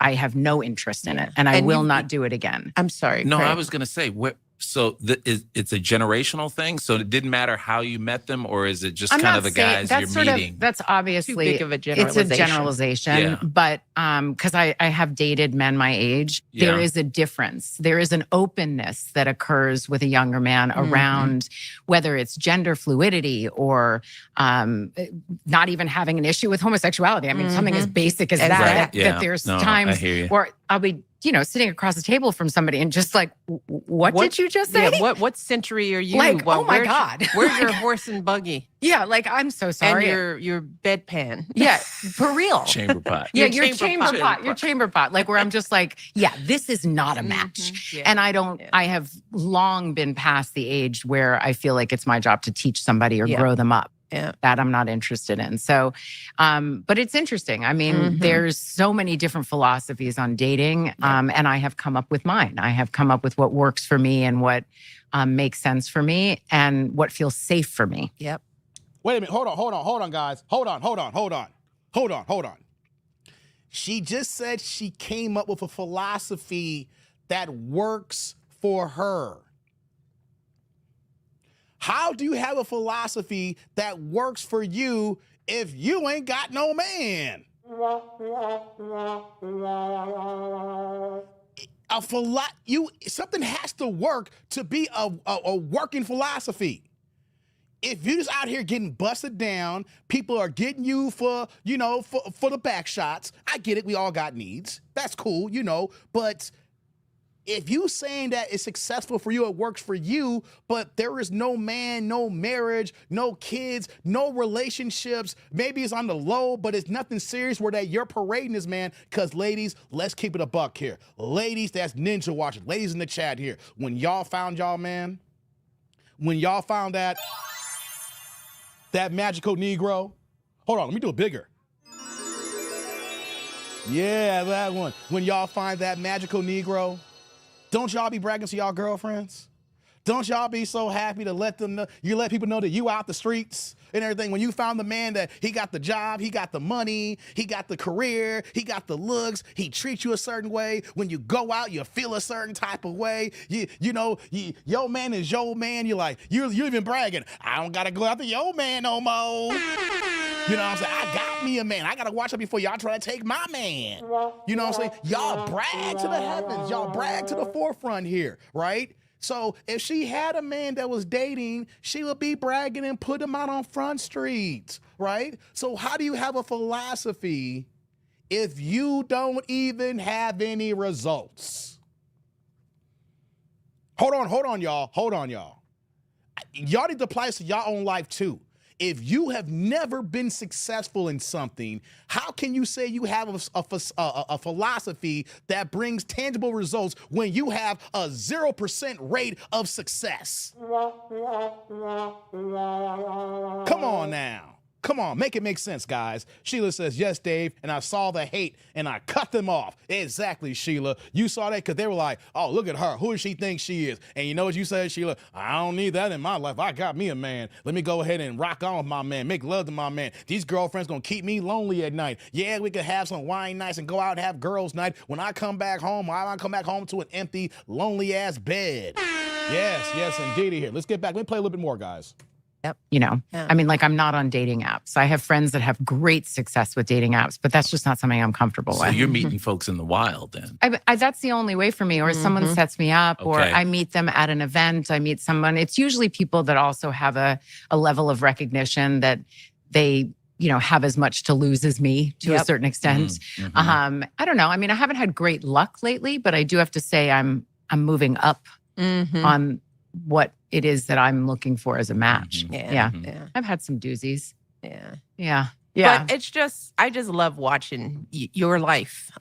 S2: I have no interest in it, and I will not do it again.
S3: I'm sorry.
S4: No,
S3: Craig.
S4: I was going to say, it's a generational thing. So it didn't matter how you met them, or is it just kind of the guys you're meeting?
S2: That's obviously
S3: too big of a generalization.
S2: It's a generalization, but because I have dated men my age, there is a difference. There is an openness that occurs with a younger man around whether it's gender fluidity or not even having an issue with homosexuality. I mean, something as basic as that there's times where I'll be sitting across the table from somebody and just like, what did you just say?
S3: Yeah, what century are you?
S2: Like, oh my God.
S3: Where's your horse and buggy?
S2: Yeah, like, I'm so sorry.
S3: And your bedpan.
S2: Yeah, for real.
S4: Chamber pot.
S2: Yeah, your chamber pot. Your chamber pot. Like, where I'm just like, yeah, this is not a match. And I have long been past the age where I feel like it's my job to teach somebody or grow them up.
S3: Yeah.
S2: That I'm not interested in. So, but it's interesting. I mean, there's so many different philosophies on dating, and I have come up with mine. I have come up with what works for me and what makes sense for me and what feels safe for me.
S3: Yep.
S1: Wait a minute. Hold on, guys. Hold on. She just said she came up with a philosophy that works for her. How do you have a philosophy that works for you if you ain't got no man? Something has to work to be a working philosophy. If you're just out here getting busted down, people are getting you for the back shots. I get it. We all got needs. That's cool, but if you saying that it's successful for you, it works for you, but there is no man, no marriage, no kids, no relationships, maybe it's on the low, but it's nothing serious where that you're parading this man, because ladies, let's keep it a buck here. Ladies, that's ninja watching. Ladies in the chat here, when y'all found y'all man, when y'all found that magical Negro, hold on, let me do it bigger. Yeah, that one. When y'all find that magical Negro, don't y'all be bragging to y'all girlfriends? Don't y'all be so happy to let them know, you let people know that you out the streets and everything? When you found the man that he got the job, he got the money, he got the career, he got the looks, he treats you a certain way. When you go out, you feel a certain type of way. Your man is your man. You're like, you're even bragging, I don't got to go after your man no more. You know what I'm saying? I got me a man. I got to watch out before y'all try to take my man. You know what I'm saying? Y'all brag to the heavens. Y'all brag to the forefront here, right? So if she had a man that was dating, she would be bragging and put him out on Front Street, right? So how do you have a philosophy if you don't even have any results? Hold on, y'all. Y'all need to apply this to your own life too. If you have never been successful in something, how can you say you have a philosophy that brings tangible results when you have a 0% rate of success? Come on now. Come on, make it make sense, guys. Sheila says, yes, Dave, and I saw the hate, and I cut them off. Exactly, Sheila. You saw that because they were like, oh, look at her. Who does she think she is? And you know what you said, Sheila? I don't need that in my life. I got me a man. Let me go ahead and rock on with my man, make love to my man. These girlfriends going to keep me lonely at night. Yeah, we could have some wine nights and go out and have girls' night. When I come back home, I come back home to an empty, lonely-ass bed. Yes, indeed here. Let's get back. Let me play a little bit more, guys.
S2: Yep. I mean, I'm not on dating apps. I have friends that have great success with dating apps, but that's just not something I'm comfortable with.
S4: So you're meeting folks in the wild then?
S2: That's the only way for me. Or someone sets me up, or I meet them at an event. I meet someone. It's usually people that also have a level of recognition that they, have as much to lose as me to a certain extent. I don't know. I mean, I haven't had great luck lately, but I do have to say I'm moving up on what it is that I'm looking for as a match. Yeah. I've had some doozies. Yeah.
S3: But it's just, I just love watching your life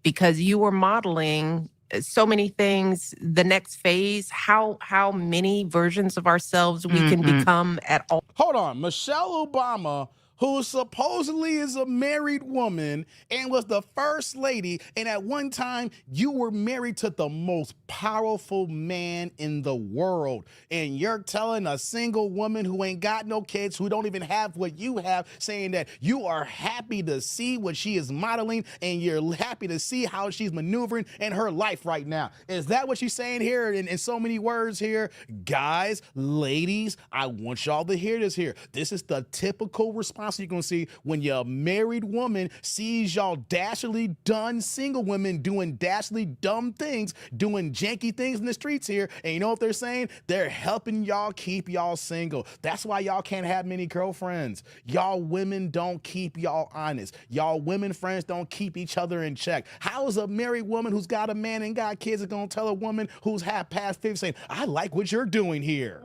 S3: because you were modeling so many things, the next phase, how many versions of ourselves we can become at all.
S1: Hold on. Michelle Obama, who supposedly is a married woman and was the first lady, and at one time you were married to the most powerful man in the world, and you're telling a single woman who ain't got no kids, who don't even have what you have, saying that you are happy to see what she is modeling and you're happy to see how she's maneuvering in her life right now. Is that what she's saying here in so many words here? Guys, ladies, I want y'all to hear this here. This is the typical response you're going to see when your married woman sees y'all dastardly done single women doing dastardly dumb things, doing janky things in the streets here. And you know what they're saying? They're helping y'all keep y'all single. That's why y'all can't have many girlfriends. Y'all women don't keep y'all honest. Y'all women friends don't keep each other in check. How is a married woman who's got a man and got kids going to tell a woman who's half past 50 saying, I like what you're doing here?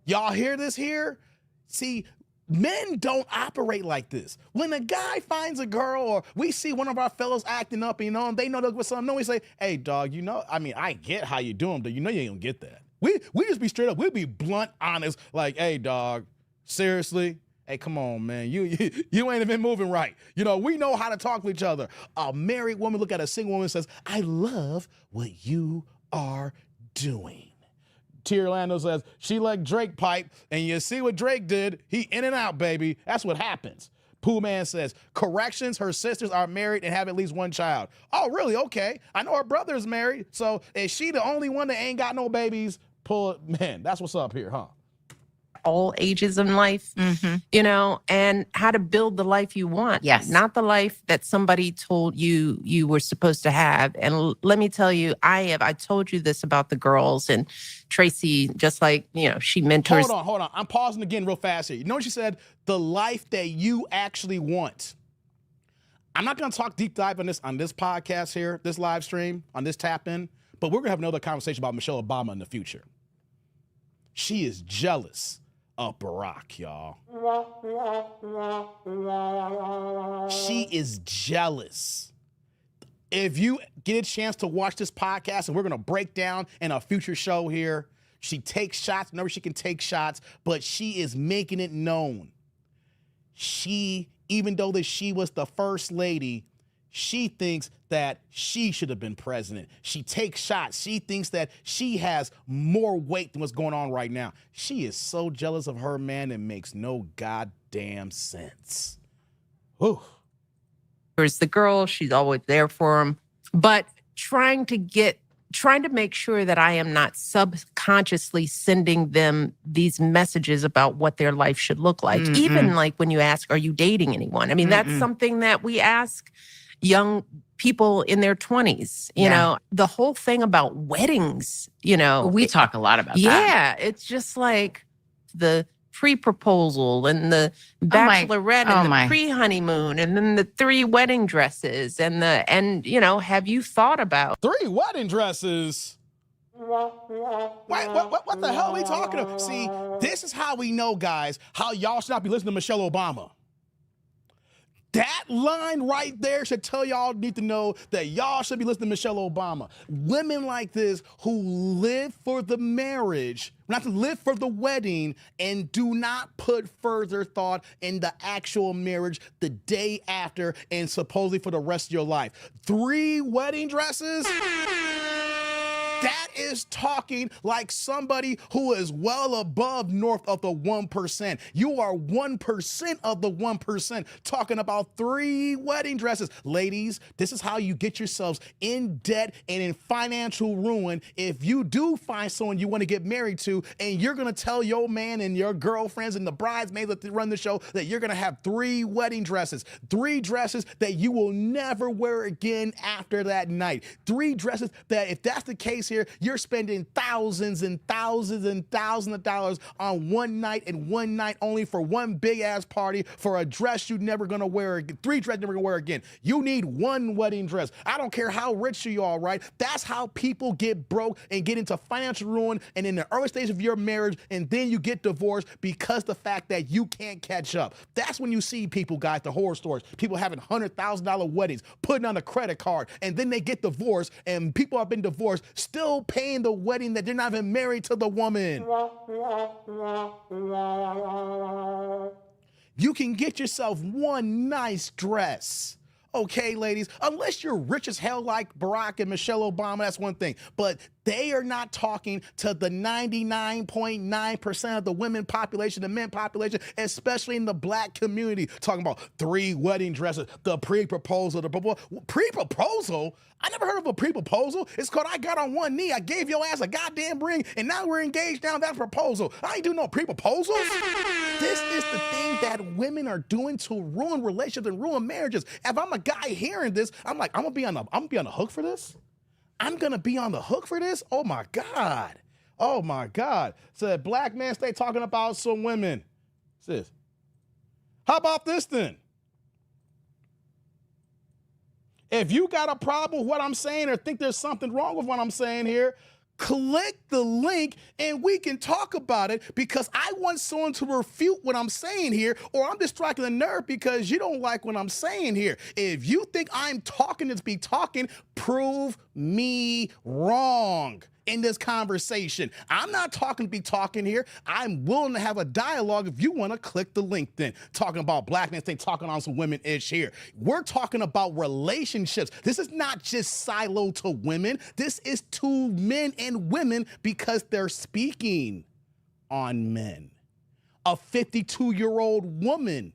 S1: Y'all hear this here? See, men don't operate like this. When a guy finds a girl, or we see one of our fellows acting up, and they know they're with something, we say, hey, dog, I get how you doing, but you ain't gonna get that. We just be straight up. We'd be blunt, honest. Like, hey, dog, seriously? Hey, come on, man. You ain't even moving right. You know, we know how to talk to each other. A married woman look at a single woman and says, I love what you are doing. T. Orlando says, she let Drake pipe, and you see what Drake did. He in and out, baby. That's what happens. Pooh Man says, corrections, her sisters are married and have at least one child. Oh, really? Okay. I know her brother is married, so is she the only one that ain't got no babies? Man, that's what's up here, huh?
S3: All ages in life, you know, and how to build the life you want.
S2: Yes.
S3: Not the life that somebody told you you were supposed to have. And let me tell you, I told you this about the girls, and TRACEE, just like, you know, she mentors.
S1: Hold on. I'm pausing again real fast here. You know what she said? The life that you actually want. I'm not going to talk deep dive on this podcast here, this live stream, on this tap in, but we're going to have another conversation about Michelle Obama in the future. She is jealous of Barack, y'all. She is jealous. If you get a chance to watch this podcast, and we're going to break down in a future show here, she takes shots whenever she can take shots, but she is making it known. Even though that she was the first lady, she thinks that she should have been president. She takes shots. She thinks that she has more weight than what's going on right now. She is so jealous of her man, it makes no goddamn sense. Whew.
S3: There's the girl, she's always there for him, but trying to make sure that I am not subconsciously sending them these messages about what their life should look like. Even like when you ask, are you dating anyone? I mean, that's something that we ask young people in their 20s, you know, the whole thing about weddings, you know.
S2: We talk a lot about that.
S3: Yeah, it's just like the pre-proposal and the bachelorette and the pre-honeymoon and then the 3 wedding dresses and you know, have you thought about
S1: 3 wedding dresses? What the hell are we talking about? See, this is how we know, guys, how y'all should not be listening to Michelle Obama. That line right there should tell y'all need to know that y'all should be listening to Michelle Obama. Women like this who live for the marriage, not to live for the wedding, and do not put further thought in the actual marriage the day after and supposedly for the rest of your life. 3 wedding dresses? That is talking like somebody who is well above north of the 1%. You are 1% of the 1% talking about 3 wedding dresses. Ladies, this is how you get yourselves in debt and in financial ruin if you do find someone you want to get married to and you're going to tell your man and your girlfriends and the bridesmaids that run the show that you're going to have 3 wedding dresses. 3 dresses that you will never wear again after that night. 3 dresses that, if that's the case here, you're spending thousands and thousands and thousands of dollars on one night and one night only for one big ass party for a dress you're never gonna wear again. 3 dresses you're never gonna wear again. You need 1 wedding dress. I don't care how rich you are, right? That's how people get broke and get into financial ruin and in the early stage of your marriage, and then you get divorced because the fact that you can't catch up. That's when you see people, guys, the horror stories, people having $100,000 weddings, putting on a credit card, and then they get divorced, and people have been divorced, still paying the wedding that they're not even married to the woman. You can get yourself 1 nice dress. Okay, ladies, unless you're rich as hell like Barack and Michelle Obama, that's one thing. But they are not talking to the 99.9% of the women population, the men population, especially in the black community, talking about 3 wedding dresses, the pre-proposal, pre-proposal? I never heard of a pre-proposal. It's called I got on one knee, I gave your ass a goddamn ring, and now we're engaged now, that's proposal. I ain't do no pre-proposals. This is the thing that women are doing to ruin relationships and ruin marriages. If I'm a guy hearing this, I'm like, I'm gonna be on the hook for this? I'm gonna be on the hook for this? Oh my God. Oh my God. So that black man stay talking about some women. Sis, how about this then? If you got a problem with what I'm saying or think there's something wrong with what I'm saying here, click the link and we can talk about it, because I want someone to refute what I'm saying here, or I'm just striking a nerve because you don't like what I'm saying here. If you think I'm talking to be talking, prove me wrong. in this conversation. I'm not talking to be talking here. I'm willing to have a dialogue if you want to click the link then. Talking about blackness, they talking on some women ish here. We're talking about relationships. This is not just siloed to women. This is to men and women because they're speaking on men. A 52-year-old woman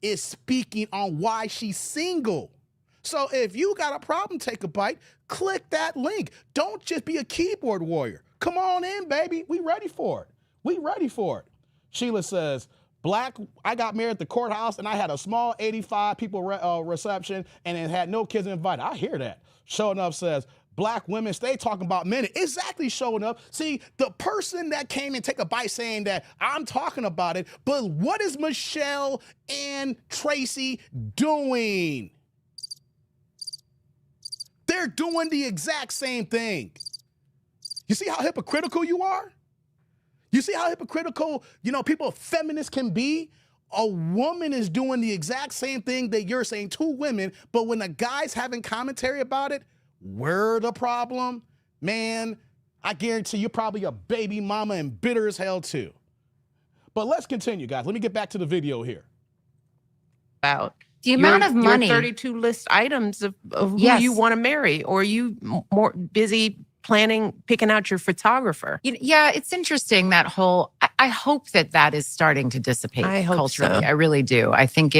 S1: is speaking on why she's single. So if you got a problem, take a bite, click that link. Don't just be a keyboard warrior. Come on in, baby. We ready for it. We ready for it. Sheila says, I got married at the courthouse and I had a small 85 people reception and it had no kids invited. I hear that. Showing Up says, Black women stay talking about men. Exactly, Showing Up. See, the person that came and take a bite saying that I'm talking about it, but what is Michelle and TRACEE doing? They're doing the exact same thing. You see how hypocritical you are? You see how hypocritical, people, feminists can be? A woman is doing the exact same thing that you're saying to women, but when a guy's having commentary about it, we're the problem. Man, I guarantee you're probably a baby mama and bitter as hell too. But let's continue, guys. Let me get back to the video here.
S3: About
S2: the amount of money.
S3: Your 32 list items of who you want to marry, or are you more busy picking out your photographer?
S2: Yeah, it's interesting, that whole, I hope that is starting to dissipate culturally. So. I really do. I think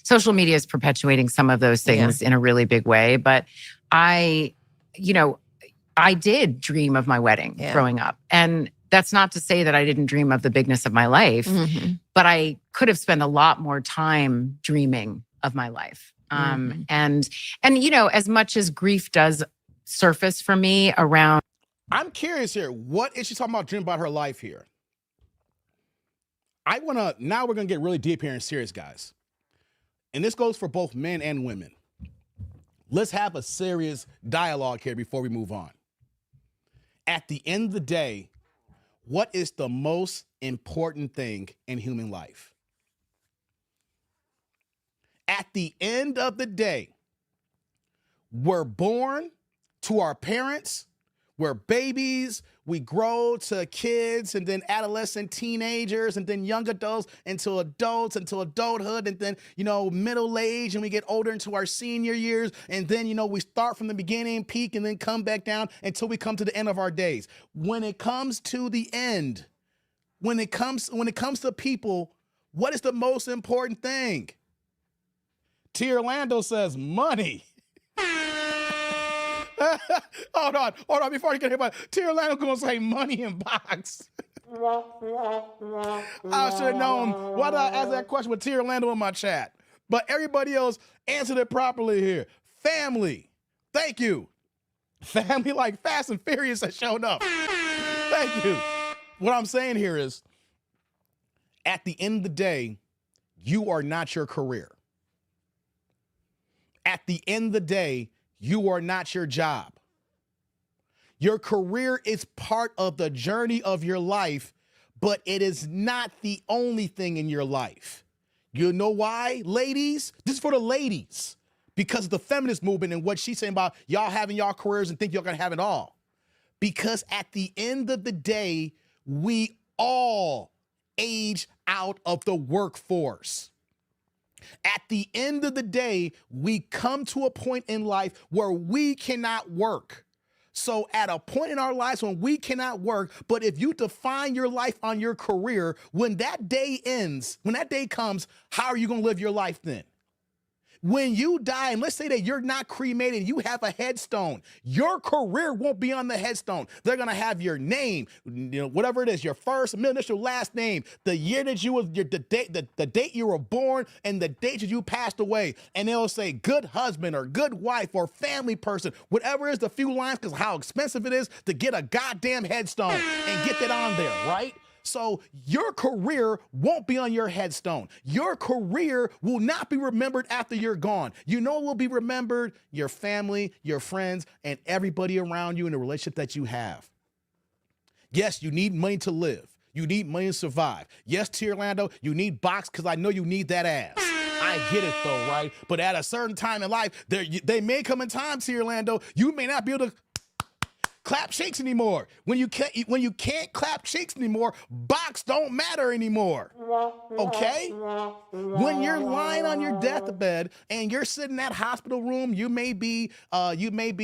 S2: social media is perpetuating some of those things in a really big way. But I did dream of my wedding growing up. And that's not to say that I didn't dream of the bigness of my life, but I could have spent a lot more time dreaming of my life. And as much as grief does surface for me around.
S1: I'm curious here. What is she talking about dreaming about her life here? Now we're going to get really deep here and serious, guys. And this goes for both men and women. Let's have a serious dialogue here before we move on. At the end of the day, what is the most important thing in human life? At the end of the day, we're born to our parents, we're babies, we grow to kids and then adolescent teenagers and then young adults into adults, into adulthood, and then, middle age, and we get older into our senior years. And then, we start from the beginning, peak, and then come back down until we come to the end of our days. When it comes to the end, when it comes to people, what is the most important thing? T. Orlando says money. Hold on. Before you get hit by T. Orlando gonna say money in box. I should have known. Why did I ask that question with T. Orlando in my chat? But everybody else answered it properly here. Family. Thank you. Family like Fast and Furious has shown up. Thank you. What I'm saying here is, at the end of the day, you are not your career. At the end of the day, you are not your job. Your career is part of the journey of your life, but it is not the only thing in your life. You know why, ladies? This is for the ladies, because of the feminist movement and what she's saying about y'all having y'all careers and think you're going to have it all. Because at the end of the day, we all age out of the workforce. At the end of the day, we come to a point in life where we cannot work. So at a point in our lives when we cannot work, but if you define your life on your career, when that day ends, when that day comes, how are you going to live your life then? When you die, and let's say that you're not cremated, you have a headstone, your career won't be on the headstone. They're going to have your name, whatever it is, your first, middle initial, last name, the year that you was, the date you were born, and the date that you passed away. And they'll say good husband or good wife or family person, whatever is the few lines, because how expensive it is to get a goddamn headstone and get that on there, right? So your career won't be on your headstone. Your career will not be remembered after you're gone. You know what will be remembered? Your family, your friends, and everybody around you in the relationship that you have. Yes, you need money to live. You need money to survive. Yes, T. Orlando, you need box because I know you need that ass. I get it though, right? But at a certain time in life, they may come in time, T. Orlando, you may not be able to clap cheeks anymore. When you can't clap cheeks anymore, box don't matter anymore. Okay? When you're lying on your deathbed and you're sitting in that hospital room, you may be coming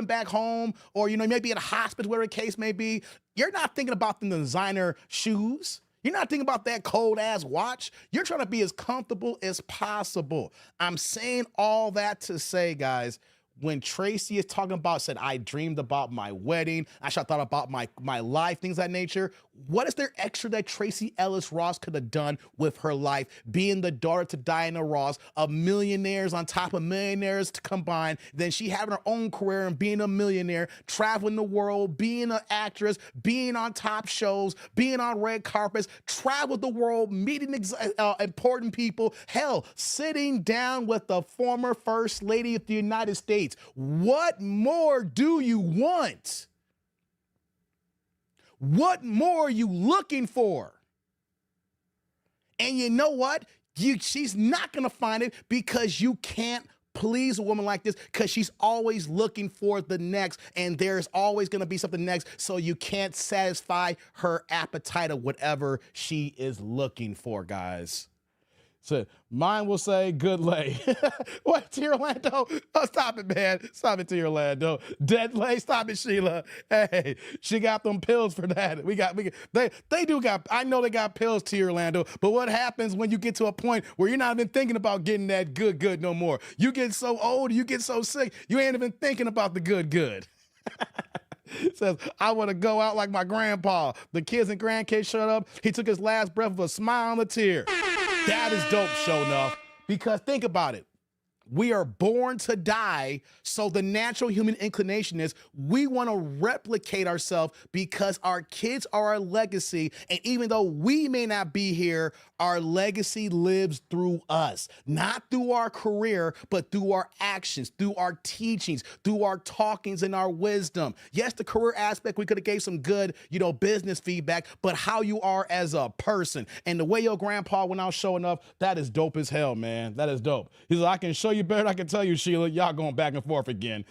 S1: back home, or you may be at a hospital, whatever the case may be. You're not thinking about the designer shoes. You're not thinking about that cold ass watch. You're trying to be as comfortable as possible. I'm saying all that to say, guys, when TRACEE is talking about, said, I dreamed about my wedding, I thought about my life, things of that nature. What is there extra that TRACEE Ellis Ross could have done with her life, being the daughter to Diana Ross, of millionaires on top of millionaires to combine, then she having her own career and being a millionaire, traveling the world, being an actress, being on top shows, being on red carpets, travel the world, meeting important people, hell, sitting down with the former First Lady of the United States. What more do you want? What more are you looking for? And you know what? She's not going to find it, because you can't please a woman like this, because she's always looking for the next, and there's always going to be something next, so you can't satisfy her appetite of whatever she is looking for, guys. So mine will say good lay. What, T. Orlando? Oh, stop it, man. Stop it, T. Orlando. Dead lay. Stop it, Sheila. Hey, she got them pills for that. They do got, I know they got pills, T. Orlando, but what happens when you get to a point where you're not even thinking about getting that good no more? You get so old, you get so sick, you ain't even thinking about the good. Says, I want to go out like my grandpa. The kids and grandkids showed up. He took his last breath with a smile and a tear. That is dope, sure enough. Because think about it. We are born to die, so the natural human inclination is we want to replicate ourselves, because our kids are our legacy, and even though we may not be here, our legacy lives through us. Not through our career, but through our actions, through our teachings, through our talkings and our wisdom. Yes, the career aspect, we could have gave some good, business feedback, but how you are as a person. And the way your grandpa went out showing up, that is dope as hell, man. That is dope. He's like, I can show you better than I can tell you, Sheila. Y'all going back and forth again.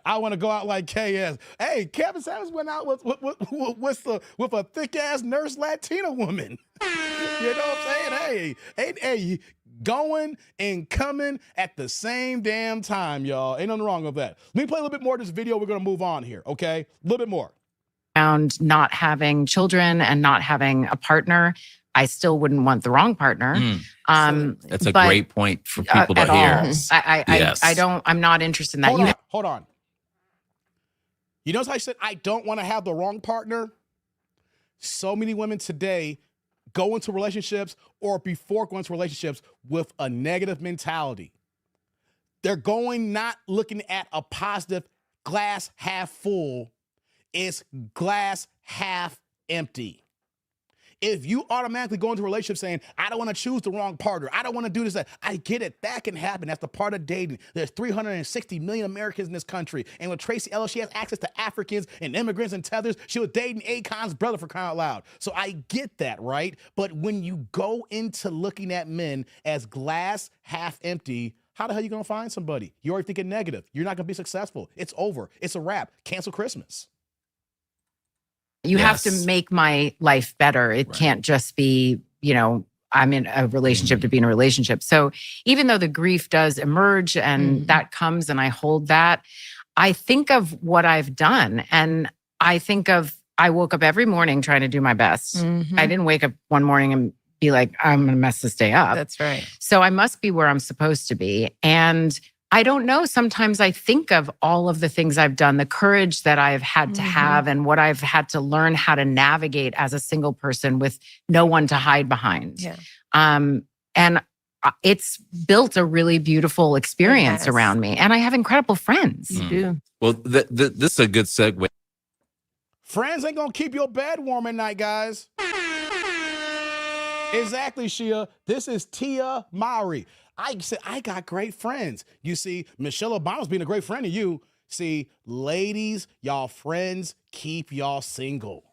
S1: I want to go out like KS. Hey, Kevin Samuels went out with a thick-ass nurse Latina woman. You know what I'm saying? Hey, going and coming at the same damn time, y'all. Ain't nothing wrong with that. Let me play a little bit more of this video. We're going to move on here, okay? A little bit more.
S2: Around not having children and not having a partner, I still wouldn't want the wrong partner.
S4: That's a great point for people to hear.
S2: Yes. I'm not interested in that.
S1: Hold on. You notice how I said, I don't want to have the wrong partner? So many women today go into relationships, or before going into relationships, with a negative mentality. They're going, not looking at a positive glass half full. It's glass half empty. If you automatically go into a relationship saying, I don't want to choose the wrong partner, I don't want to do this, that, I get it. That can happen. That's the part of dating. There's 360 million Americans in this country. And with TRACEE Ellis, she has access to Africans and immigrants and tethers. She was dating Akon's brother, for crying out loud. So I get that, right? But when you go into looking at men as glass half empty, how the hell are you going to find somebody? You're already thinking negative. You're not going to be successful. It's over. It's a wrap. Cancel Christmas.
S2: You have to make my life better. It can't just be, I'm in a relationship to be in a relationship. So even though the grief does emerge and that comes and I hold that, I think of what I've done. And I woke up every morning trying to do my best. I didn't wake up one morning and be like, I'm going to mess this day up.
S3: That's right.
S2: So I must be where I'm supposed to be. And I don't know. Sometimes I think of all of the things I've done, the courage that I've had to have, and what I've had to learn how to navigate as a single person with no one to hide behind. Yeah. And it's built a really beautiful experience around me. And I have incredible friends.
S3: You do.
S4: Well, this is a good segue.
S1: Friends ain't going to keep your bed warm at night, guys. Exactly, Shia. This is Tia Mowry. I said, I got great friends. You see, Michelle Obama's being a great friend to you. See, ladies, y'all friends, keep y'all single.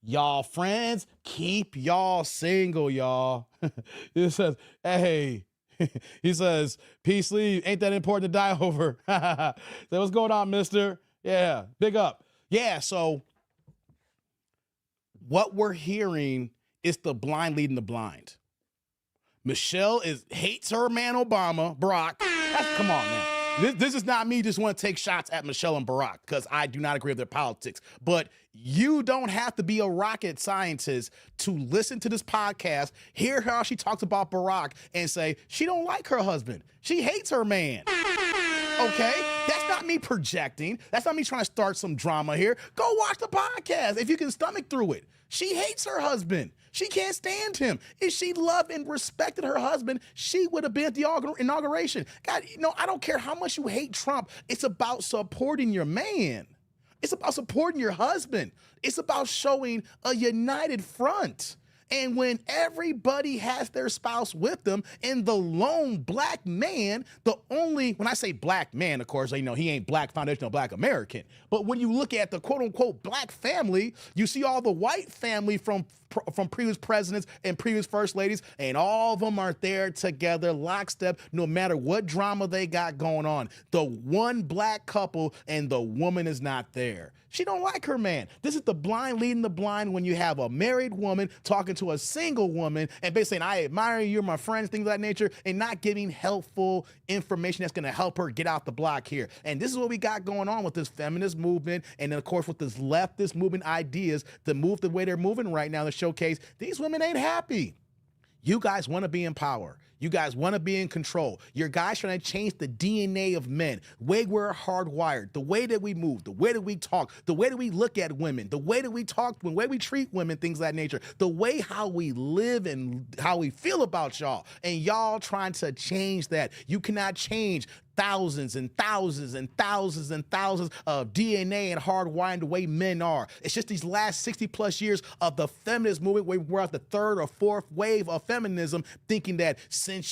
S1: Y'all friends, keep y'all single, y'all. He says, hey, he says, peace leave, ain't that important to die over? So what's going on, mister? Yeah, big up. Yeah, so what we're hearing is the blind leading the blind. Michelle hates her man Obama, Barack. Come on now. This is not me just want to take shots at Michelle and Barack because I do not agree with their politics. But you don't have to be a rocket scientist to listen to this podcast, hear how she talks about Barack, and say she don't like her husband. She hates her man. Okay? That's not me projecting. That's not me trying to start some drama here. Go watch the podcast if you can stomach through it. She hates her husband. She can't stand him. If she loved and respected her husband, she would have been at the inauguration. God, I don't care how much you hate Trump. It's about supporting your man. It's about supporting your husband. It's about showing a united front. And when everybody has their spouse with them and the lone black man, when I say black man, of course, he ain't black foundational black American. But when you look at the quote unquote black family, you see all the white family from previous presidents and previous first ladies, and all of them are there together, lockstep, no matter what drama they got going on. The one black couple and the woman is not there. She don't like her man. This is the blind leading the blind when you have a married woman talking to a single woman and basically saying, I admire you, you're my friends, things of that nature, and not giving helpful information that's going to help her get out the block here. And this is what we got going on with this feminist movement, and then, of course, with this leftist movement ideas to move the way they're moving right now to showcase these women ain't happy. You guys want to be in power. You guys want to be in control. Your guys trying to change the DNA of men, the way we're hardwired, the way that we move, the way that we talk, the way that we look at women, the way that we talk, the way we treat women, things of that nature, the way how we live and how we feel about y'all. And y'all trying to change that. You cannot change thousands and thousands and thousands and thousands of DNA and hardwiring the way men are. It's just these last 60 plus years of the feminist movement where we're at the third or fourth wave of feminism, thinking that since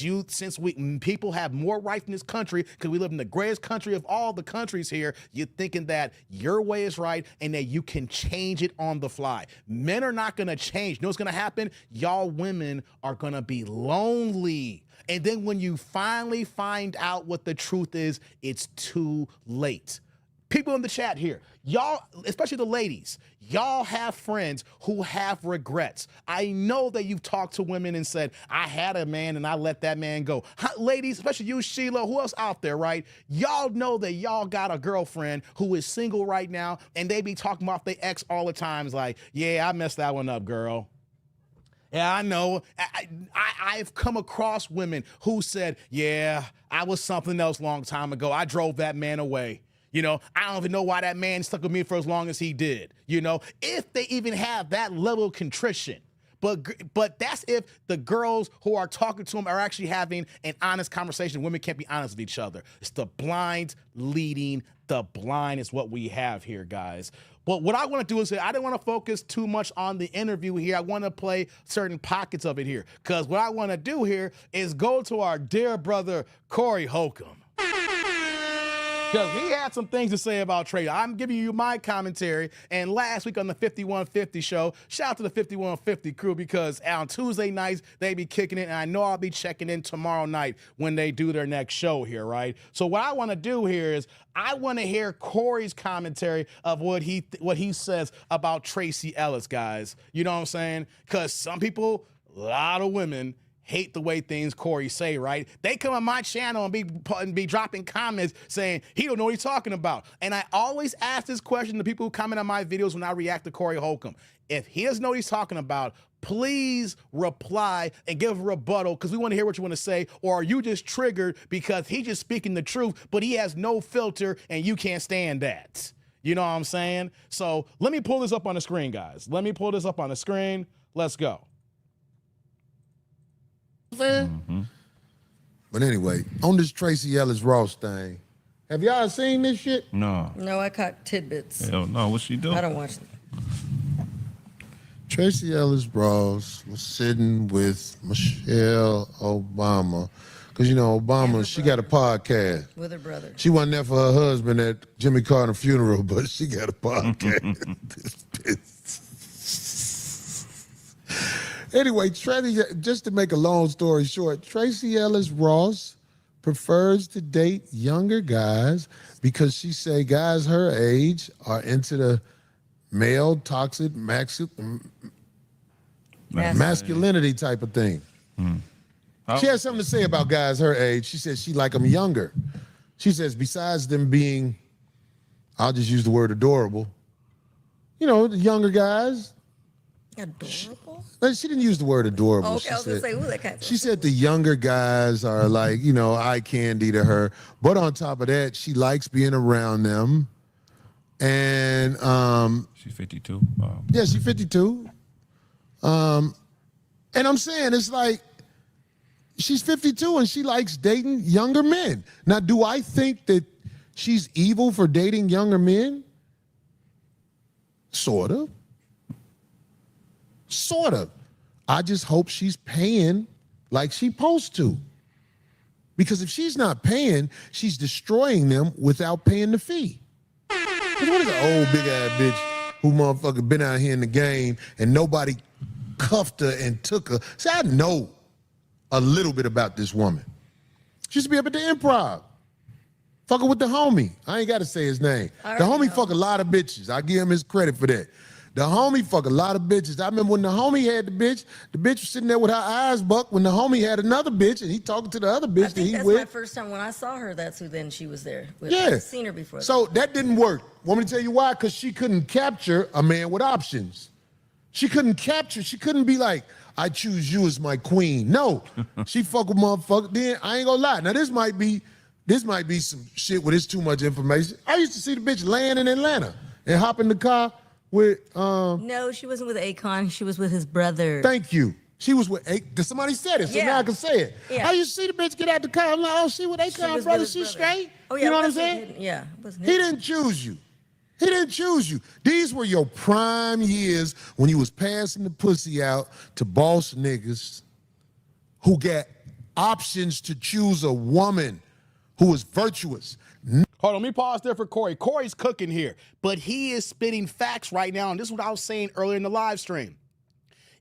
S1: people have more rights in this country, because we live in the greatest country of all the countries here, you're thinking that your way is right and that you can change it on the fly. Men are not going to change. You know what's going to happen? Y'all women are going to be lonely. And then when you finally find out what the truth is, it's too late. People in the chat here, y'all, especially the ladies, y'all have friends who have regrets. I know that you've talked to women and said, I had a man and I let that man go. Ladies, especially you, Sheila, who else out there, right? Y'all know that y'all got a girlfriend who is single right now, and they be talking about their ex all the time. It's like, yeah, I messed that one up, girl. Yeah, I know. I've come across women who said, yeah, I was something else a long time ago. I drove that man away. I don't even know why that man stuck with me for as long as he did. If they even have that level of contrition. But that's if the girls who are talking to them are actually having an honest conversation. Women can't be honest with each other. It's the blind leading the blind is what we have here, guys. But what I want to do is I don't want to focus too much on the interview here. I want to play certain pockets of it here. Because what I want to do here is go to our dear brother, Corey Holcomb. Because he had some things to say about trade. I'm giving you my commentary. And last week on the 5150 show, shout out to the 5150 crew, because on Tuesday nights, they be kicking it. And I know I'll be checking in tomorrow night when they do their next show here, right? So what I want to do here is I want to hear Corey's commentary of what he says about TRACEE Ellis, guys. You know what I'm saying? Because some people, a lot of women, hate the way things Corey say, right? They come on my channel and be dropping comments saying he don't know what he's talking about. And I always ask this question to people who comment on my videos when I react to Corey Holcomb. If he doesn't know what he's talking about, please reply and give a rebuttal, because we want to hear what you want to say. Or are you just triggered because he's just speaking the truth, but he has no filter and you can't stand that? You know what I'm saying? So let me pull this up on the screen, guys. Let me pull this up on the screen. Let's go.
S5: Mm-hmm. But anyway, on this Tracee Ellis Ross thing, have y'all seen this shit?
S6: No.
S7: No, I caught tidbits.
S6: Hell no. What's she doing?
S7: I don't watch it.
S5: Tracee Ellis Ross was sitting with Michelle Obama. Because, Obama, she got a podcast.
S7: With her brother.
S5: She wasn't there for her husband at Jimmy Carter's funeral, but she got a podcast. Anyway, just to make a long story short, Tracee Ellis Ross prefers to date younger guys because she say guys her age are into the male toxic masculinity type of thing. She has something to say about guys her age. She says she like them younger. She says besides them being, I'll just use the word adorable, you know, the younger guys.
S6: Adorable?
S5: She didn't use the word adorable.
S6: Oh, okay, I was going to say, ooh, that kind of
S5: She said the younger guys are like, you know, eye candy to her. But on top of that, she likes being around them. And
S7: she's 52.
S5: yeah, she's 52. And I'm saying it's like she's 52 and she likes dating younger men. Now, do I think that she's evil for dating younger men? Sort of. Sort of. I just hope she's paying like she's supposed to. Because if she's not paying, she's destroying them without paying the fee. Because what is an old big-ass bitch who motherfucker been out here in the game and nobody cuffed her and took her? See, I know a little bit about this woman. She used to be up at the Improv. Fucking with the homie. I ain't got to say his name. The homie fuck a lot of bitches. I give him his credit for that. The homie fuck a lot of bitches. I remember when the homie had the bitch was sitting there with her eyes bucked when the homie had another bitch and he talking to the other bitch that he
S6: that's
S5: with.
S6: my first time when I saw her. That's who then she was there with.
S5: Yeah.
S6: I've seen her before.
S5: So that didn't work. Want me to tell you why? Because she couldn't capture a man with options. She couldn't be like, I choose you as my queen. No, she fuck with motherfucker. Then I ain't gonna lie. Now this might be some shit where there's too much information. I used to see the bitch laying in Atlanta and hop in the car with
S6: No, she wasn't with Akon. She was with his brother.
S5: Thank you. She was with somebody said it, so now I can say it.
S6: Yeah.
S5: I used to see the bitch get out the car. I'm like, oh, she with Akon, brother. She straight.
S6: Oh yeah,
S5: you know what I'm saying?
S6: Yeah, it wasn't
S5: He
S6: him.
S5: didn't choose you. He didn't choose you. These were your prime years when you was passing the pussy out to boss niggas who got options to choose a woman who was virtuous.
S1: Hold on, let me pause there for Corey. Corey's cooking here, but he is spitting facts right now, and this is what I was saying earlier in the live stream.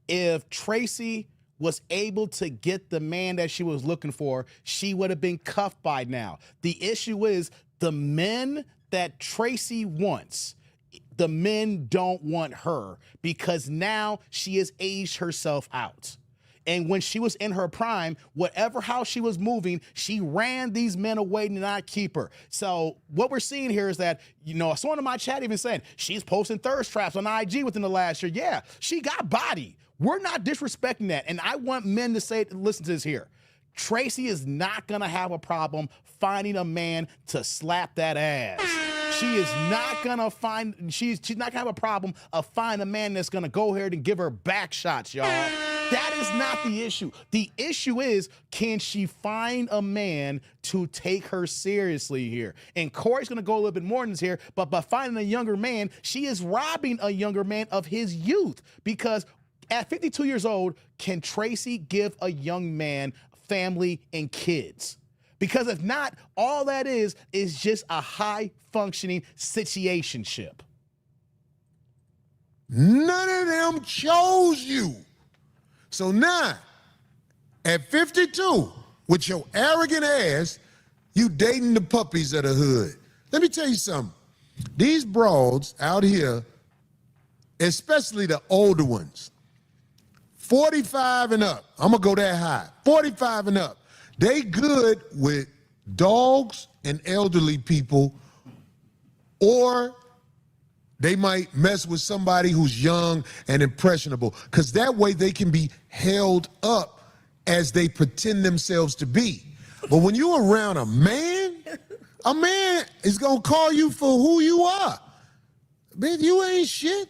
S1: If TRACEE was able to get the man that she was looking for, she would have been cuffed by now. The issue is the men that TRACEE wants, the men don't want her because now she has aged herself out. And when she was in her prime, whatever how she was moving, she ran these men away to not keep her. So what we're seeing here is that, you know, someone in my chat even said she's posting thirst traps on IG within the last year. Yeah, she got body. We're not disrespecting that. And I want men to say, listen to this here. TRACEE is not going to have a problem finding a man to slap that ass. She is not going to find, she's not going to have a problem of finding a man that's going to go ahead and give her back shots, y'all. That is not the issue. The issue is, can she find a man to take her seriously here? And Corey's going to go a little bit more than this here, but by finding a younger man, she is robbing a younger man of his youth. Because at 52 years old, can TRACEE give a young man family and kids? Because if not, all that is just a high-functioning situationship.
S5: None of them chose you. So now, at 52, with your arrogant ass, you dating the puppies of the hood. Let me tell you something. These broads out here, especially the older ones, 45 and up, I'm gonna go that high, 45 and up, they good with dogs and elderly people, or they might mess with somebody who's young and impressionable, because that way they can be held up as they pretend themselves to be. But when you're around a man is gonna call you for who you are. Man, you ain't shit.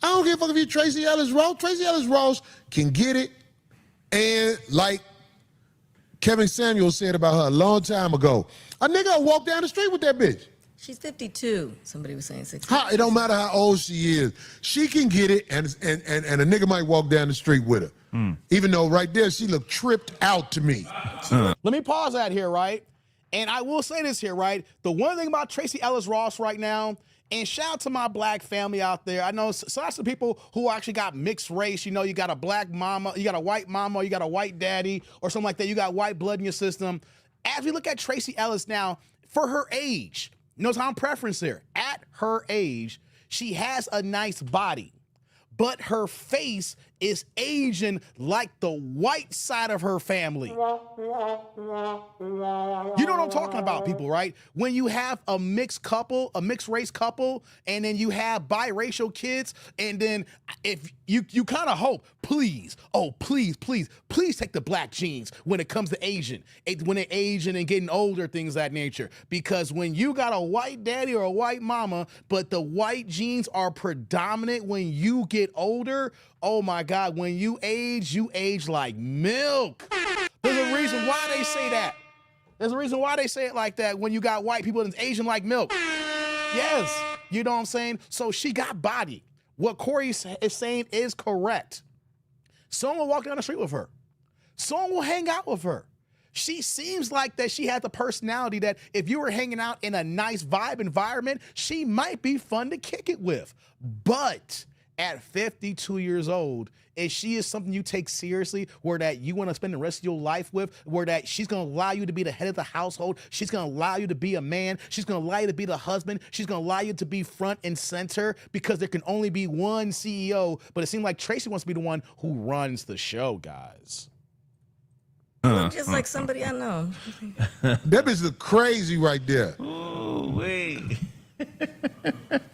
S5: I don't give a fuck if you're TRACEE Ellis Ross. TRACEE Ellis Ross can get it. And like Kevin Samuels said about her a long time ago, a nigga will walk down the street with that bitch.
S6: She's 52. Somebody was saying 60.
S5: It don't matter how old she is. She can get it, and a nigga might walk down the street with her. Even though right there, she looked tripped out to me.
S1: Let me pause that here, right? And I will say this here, right? The one thing about TRACEE Ellis Ross right now, and shout out to my black family out there. I know so that's the people who actually got mixed race. You know, you got a black mama, you got a white mama, you got a white daddy, or something like that. You got white blood in your system. as we look at TRACEE Ellis now, for her age, notice how I'm preference there. At her age, she has a nice body, but her face is Asian like the white side of her family. You know what I'm talking about, people, right? When you have a mixed couple, a mixed race couple, and then you have biracial kids, and then if you kind of hope, please take the black genes when it comes to Asian, when they're Asian and getting older, things of that nature. Because when you got a white daddy or a white mama, but the white genes are predominant when you get older, oh my God, when you age like milk. There's a reason why they say that. There's a reason why they say it like that when you got white people and it's Asian like milk. Yes, you know what I'm saying? So she got body. What Corey is saying is correct. Someone will walk down the street with her. Someone will hang out with her. She seems like that she had the personality that if you were hanging out in a nice vibe environment, she might be fun to kick it with. But at 52 years old, if she is something you take seriously, where that you want to spend the rest of your life with, where that she's going to allow you to be the head of the household, she's going to allow you to be a man, she's going to allow you to be the husband, she's going to allow you to be front and center, because there can only be one CEO, but it seems like TRACEE wants to be the one who runs the show, guys.
S6: Just like somebody I know.
S5: That bitch look crazy right there.
S7: Oh, wait.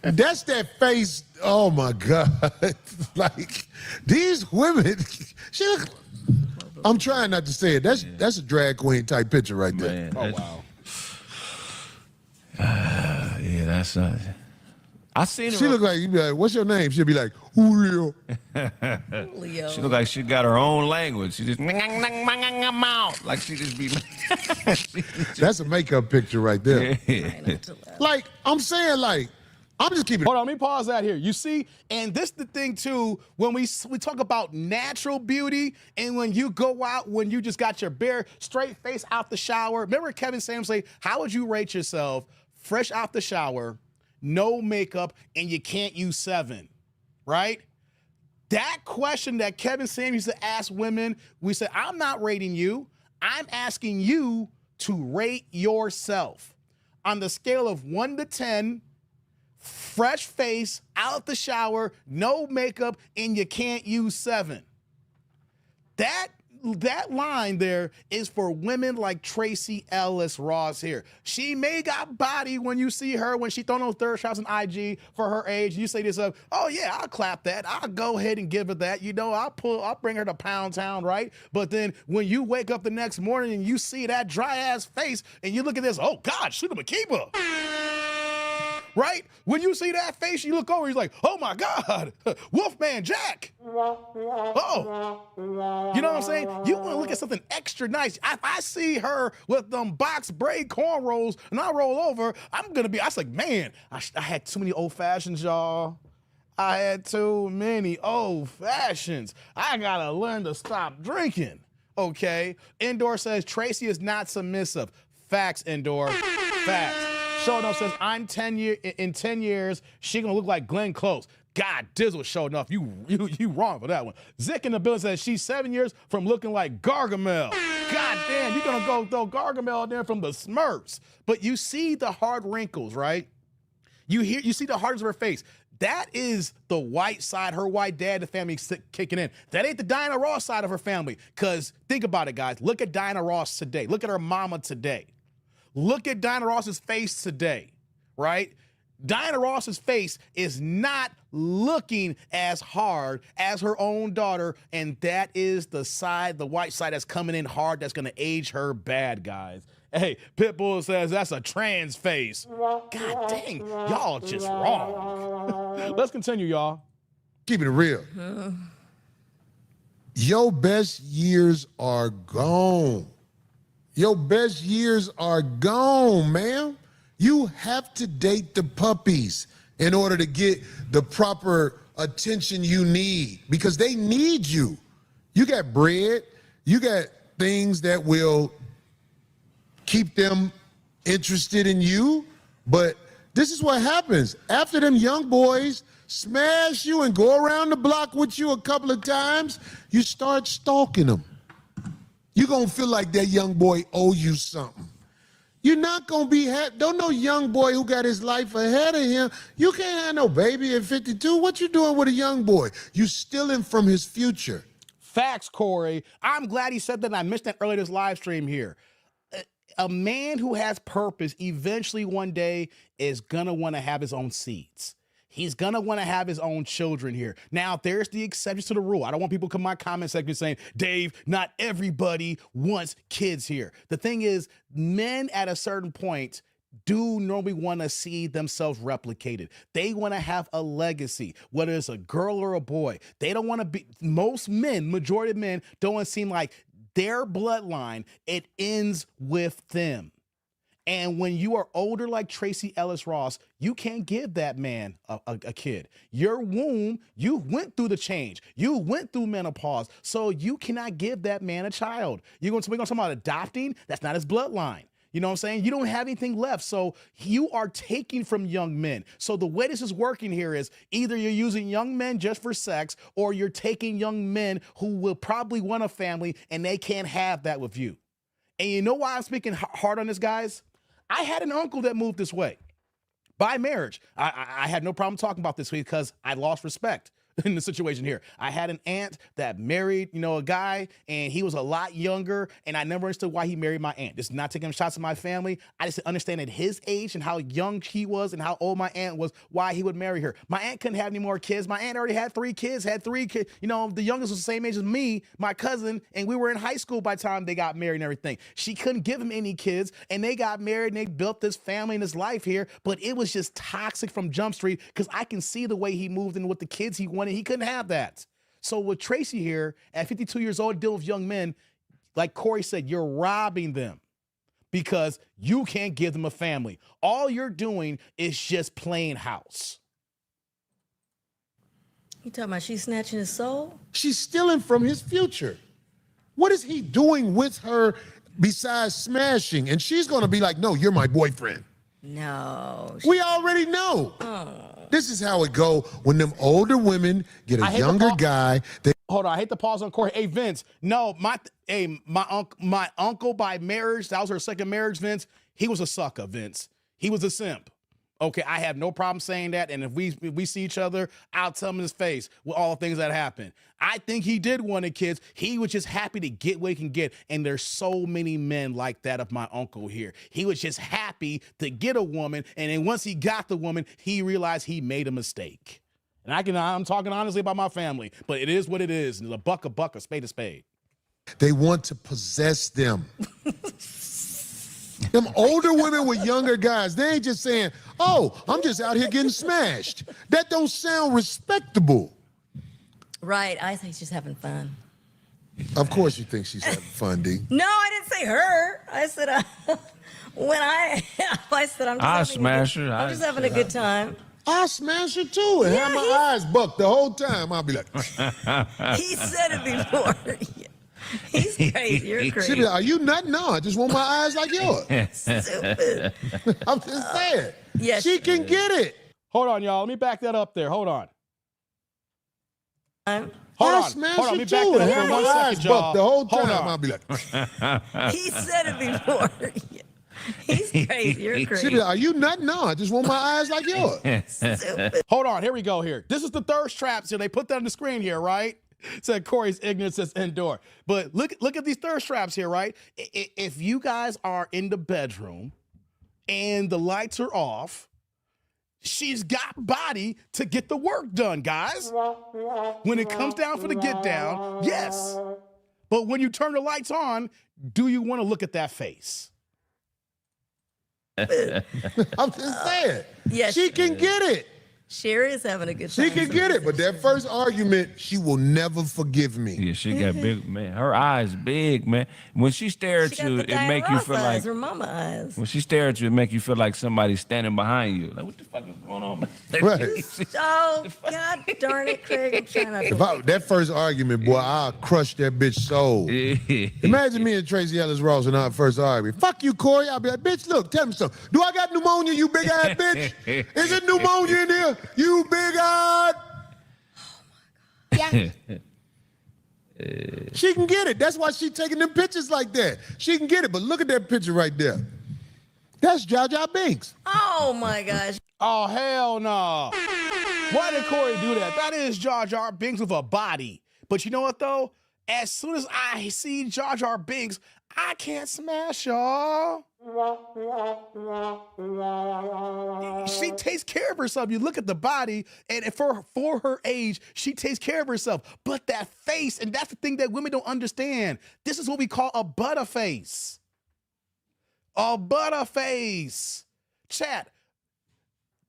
S5: That's that face. Oh my God. Like these women, she look, I'm trying not to say it. That's a drag queen type picture right there.
S7: Man,
S1: Oh, wow.
S7: Yeah, that's I seen her.
S5: She look like, you be like, what's your name? She'll be like, Julio.
S6: Leo.
S7: She look like she got her own language. She just like she just be.
S5: That's a makeup picture right there.
S7: Yeah.
S5: Like, I'm saying, like, I'm just keeping.
S1: Hold on, let me pause that here. You see, and this the thing too, when we talk about natural beauty, and when you go out, when you just got your bare, straight face out the shower. Remember Kevin Samuels say, how would you rate yourself fresh out the shower, no makeup, and you can't use 7, right? That question that Kevin Samuels used to ask women, we said, I'm not rating you. I'm asking you to rate yourself. On the scale of 1 to 10, fresh face, out the shower, no makeup, and you can't use 7. That line there is for women like TRACEE Ellis Ross here. She may got body when you see her, when she throwing those third shots on IG for her age. You say to yourself, oh yeah, I'll clap that. I'll go ahead and give her that. You know, I'll bring her to Pound Town, right? But then when you wake up the next morning and you see that dry ass face and you look at this, oh God, shoot him a keeper. Right? When you see that face, you look over, he's like, oh my God, Wolfman Jack. Oh, you know what I'm saying? You want to look at something extra nice. If I see her with them box braid cornrows and I roll over, I was like, man, I had too many old fashions, y'all. I had too many old fashions. I gotta learn to stop drinking. Okay. Indoor says TRACEE is not submissive. Facts, Indoor. Facts. Showing up says, in 10 years, she gonna look like Glenn Close. God, Dizzle showing up. You wrong for that one. Zick in the building says she's 7 years from looking like Gargamel. God damn, you're gonna go throw Gargamel there from the Smurfs. But you see the hard wrinkles, right? You see the hardness of her face. That is the white side, her white dad, the family kicking in. That ain't the Diana Ross side of her family. Because think about it, guys. Look at Diana Ross today. Look at her mama today. Look at Diana Ross's face today, right? Diana Ross's face is not looking as hard as her own daughter, and that is the side, the white side that's coming in hard, that's gonna age her bad, guys. Hey, Pitbull says that's a trans face. God dang, y'all just wrong. Let's continue, y'all.
S5: Keeping it real. Your best years are gone. Your best years are gone, ma'am. You have to date the puppies in order to get the proper attention you need, because they need you. You got bread, you got things that will keep them interested in you, but this is what happens. After them young boys smash you and go around the block with you a couple of times, you start stalking them. You're going to feel like that young boy owes you something. You're not going to be happy. Don't no young boy who got his life ahead of him. You can't have no baby at 52. What you doing with a young boy? You stealing from his future.
S1: Facts, Corey. I'm glad he said that, and I missed that earlier this live stream here. A man who has purpose eventually one day is going to want to have his own seeds. He's going to want to have his own children here. Now, there's the exceptions to the rule. I don't want people to come in my comment section saying, Dave, not everybody wants kids here. The thing is, men at a certain point do normally want to see themselves replicated. They want to have a legacy, whether it's a girl or a boy. They don't want to be, most men, majority of men, don't want to seem like their bloodline, it ends with them. And when you are older like TRACEE Ellis Ross, you can't give that man a kid. Your womb, you went through the change. You went through menopause. So you cannot give that man a child. We're going to talk about adopting. That's not his bloodline. You know what I'm saying? You don't have anything left. So you are taking from young men. So the way this is working here is either you're using young men just for sex, or you're taking young men who will probably want a family and they can't have that with you. And you know why I'm speaking hard on this, guys? I had an uncle that moved this way by marriage. I had no problem talking about this because I lost respect in the situation here. I had an aunt that married, a guy, and he was a lot younger, and I never understood why he married my aunt. This is not taking shots at my family. I just understand at his age and how young he was and how old my aunt was, why he would marry her. My aunt couldn't have any more kids. My aunt already had three kids. The youngest was the same age as me, my cousin, and we were in high school by the time they got married and everything. She couldn't give him any kids, and they got married, and they built this family and this life here, but it was just toxic from Jump Street because I can see the way he moved and with the kids he wanted. He couldn't have that. So with TRACEE here at 52 years old, dealing with young men, like Corey said, you're robbing them because you can't give them a family. All you're doing is just playing house.
S6: You talking about she's snatching his soul?
S5: She's stealing from his future. What is he doing with her besides smashing? And she's going to be like, no, you're my boyfriend.
S6: No.
S5: We already know. This is how it go when them older women get a younger guy.
S1: Hold on, I hate to pause on Corey. Hey, Vince, no, my uncle by marriage, that was her second marriage, Vince. He was a sucker, Vince. He was a simp. Okay, I have no problem saying that. And if we see each other, I'll tell him in his face with all the things that happened. I think he did want kids. He was just happy to get what he can get. And there's so many men like that of my uncle here. He was just happy to get a woman. And then once he got the woman, he realized he made a mistake. And I'm talking honestly about my family, but it is what it is. It's a buck, a spade, a spade.
S5: They want to possess them. Them older women with younger guys, they ain't just saying, oh, I'm just out here getting smashed. That don't sound respectable.
S6: Right, I think she's having fun.
S5: Of course you think she's having fun, D.
S6: No, I didn't say her. I said, I said,
S7: I'll smash her.
S6: I'm just having a good time.
S5: I'll smash her too and have my eyes bucked the whole time. I'll be like,
S6: he said it before. He's crazy. You're crazy.
S5: She'll be like, are you nutting? No, I just want my eyes like yours.
S6: Stupid.
S5: I'm just saying.
S6: Yes,
S5: she can get it.
S1: Hold on, y'all. Let me back that up there. Hold on.
S5: Hold on. Let me back that up for 1 second, y'all. The whole time I'll be like,
S6: he said it before. He's crazy. You're crazy.
S5: She'll be like, are you nutting? No, I just want my eyes like yours.
S6: Stupid.
S1: Hold on. Here we go here. This is the thirst traps here. They put that on the screen here, right? Said Corey's ignorance is indoor. But look at these thirst traps here, right? If you guys are in the bedroom and the lights are off, she's got body to get the work done, guys. When it comes down for the get down, yes. But when you turn the lights on, do you want to look at that face?
S5: I'm just saying.
S6: Yes,
S5: she can get it.
S6: Sherry is having a good time.
S5: She can get it, but that first argument, she will never forgive me.
S7: Yeah, she got big, man. Her eyes big, man. When she stare at you, it make you feel like
S6: her mama eyes.
S7: When she stare at you, it make you feel like somebody's standing behind you. Like, what the fuck is going on, man?
S5: Right.
S6: Oh, God darn it, Craig. I'm trying not to.
S5: That first argument, boy, I'll crush that bitch soul. Imagine me and TRACEE Ellis Ross in our first argument. Fuck you, Corey. I'll be like, bitch, look, tell me something. Do I got pneumonia, you big ass bitch? Is it pneumonia in here? You big eyed.
S6: Oh, my God.
S5: She can get it. That's why she taking them pictures like that. She can get it, but look at that picture right there. That's Jar Jar Binks.
S6: Oh my gosh.
S1: Oh, hell no. Why did Corey do that? That is Jar Jar Binks with a body. But you know what, though? As soon as I see Jar Jar Binks, I can't smash y'all. She takes care of herself. You look at the body, and for her age, she takes care of herself. But that face, and that's the thing that women don't understand. This is what we call a butterface. A butterface. Chat.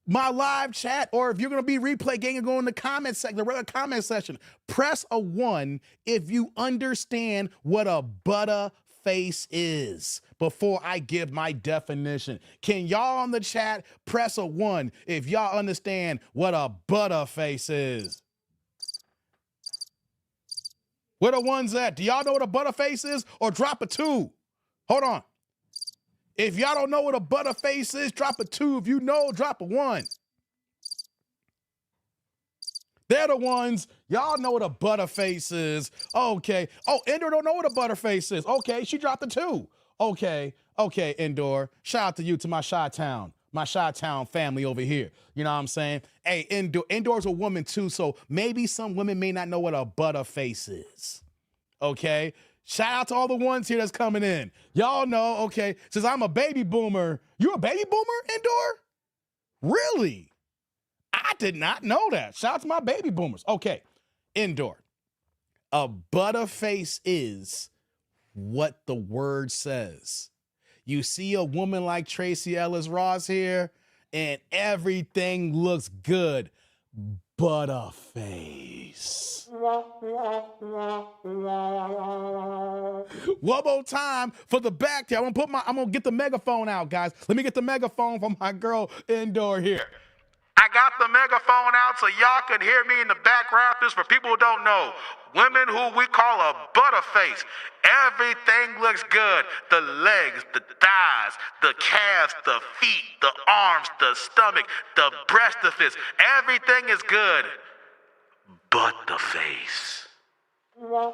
S1: My live chat, or if you're going to be replay gang and go in the comment section, the regular comment section, press a 1 if you understand what a butterface is before I give my definition. Can y'all on the chat press a 1 if y'all understand what a butterface is? Where the ones at? Do y'all know what a butterface is? Or drop a 2. Hold on. If y'all don't know what a butterface is, drop a 2. If you know, drop a 1. They're the ones. Y'all know what a butterface is. Okay. Oh, Endor don't know what a butterface is. Okay, she dropped a 2. Okay, Endor. Shout out to you, to my Chi-Town family over here. You know what I'm saying? Hey, Endor's a woman too, so maybe some women may not know what a butterface is. Okay? Shout out to all the ones here that's coming in. Y'all know, okay, since I'm a baby boomer. You're a baby boomer, Endor? Really? I did not know that. Shout out to my baby boomers. Okay, Endor. A butterface is what the word says. You see a woman like Tracee Ellis Ross here, and everything looks good. Butterface. One more time for the back there. I'm gonna get the megaphone out, guys. Let me get the megaphone from my girl Endor here. I got the megaphone out so y'all can hear me in the back rafters. For people who don't know, women who we call a butterface. Everything looks good. The legs, the thighs, the calves, the feet, the arms, the stomach, the breast, the fist. Everything is good. But the face. Glad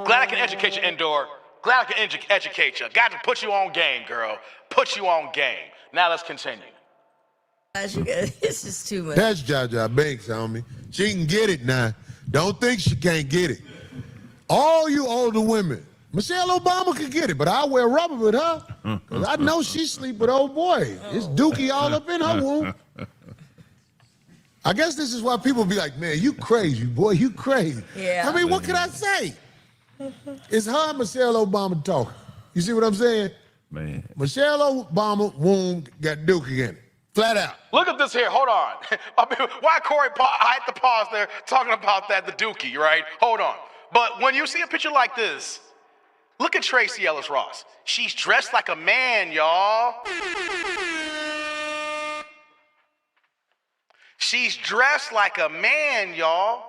S1: I can educate you, Endor. Glad I can educate you. Got to put you on game, girl. Put you on game. Now let's continue.
S6: It's just too much.
S5: That's Jar Jar Binks, homie. She can get it now. Don't think she can't get it. All you older women, Michelle Obama could get it, but I wear rubber with her. Because I know she sleep with old boy. It's dookie all up in her womb. I guess this is why people be like, man, you crazy, boy, you crazy.
S6: Yeah.
S5: I mean, what can I say? It's her and Michelle Obama talking. You see what I'm saying?
S7: Man.
S5: Michelle Obama womb got dookie in it. Flat out.
S1: Look at this here. Hold on. I mean, why Corey? I had to pause there talking about that, the dookie, right? Hold on. But when you see a picture like this, look at Tracee Ellis Ross. She's dressed like a man, y'all. She's dressed like a man, y'all.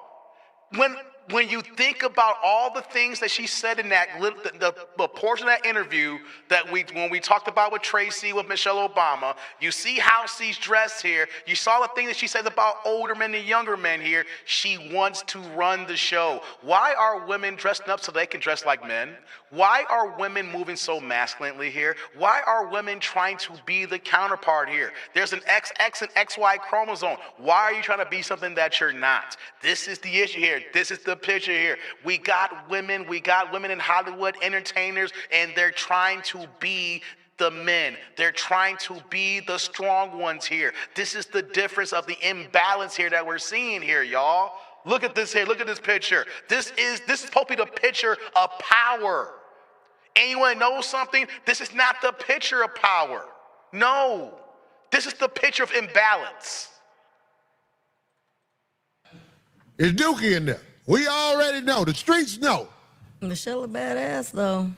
S1: When you think about all the things that she said in that the portion of that interview that when we talked about with Tracee, with Michelle Obama, you see how she's dressed here. You saw the thing that she says about older men and younger men here. She wants to run the show. Why are women dressing up so they can dress like men? Why are women moving so masculinely here? Why are women trying to be the counterpart here? There's an XX and XY chromosome. Why are you trying to be something that you're not? This is the issue here. This is the picture here. We got women in Hollywood, entertainers, and they're trying to be the men. They're trying to be the strong ones here. This is the difference of the imbalance here that we're seeing here, y'all. Look at this here. Look at this picture. This is supposed to be the picture of power. And you want to know something? This is not the picture of power. No. This is the picture of imbalance.
S5: It's dookie in there. We already know. The streets know.
S6: Michelle a badass though.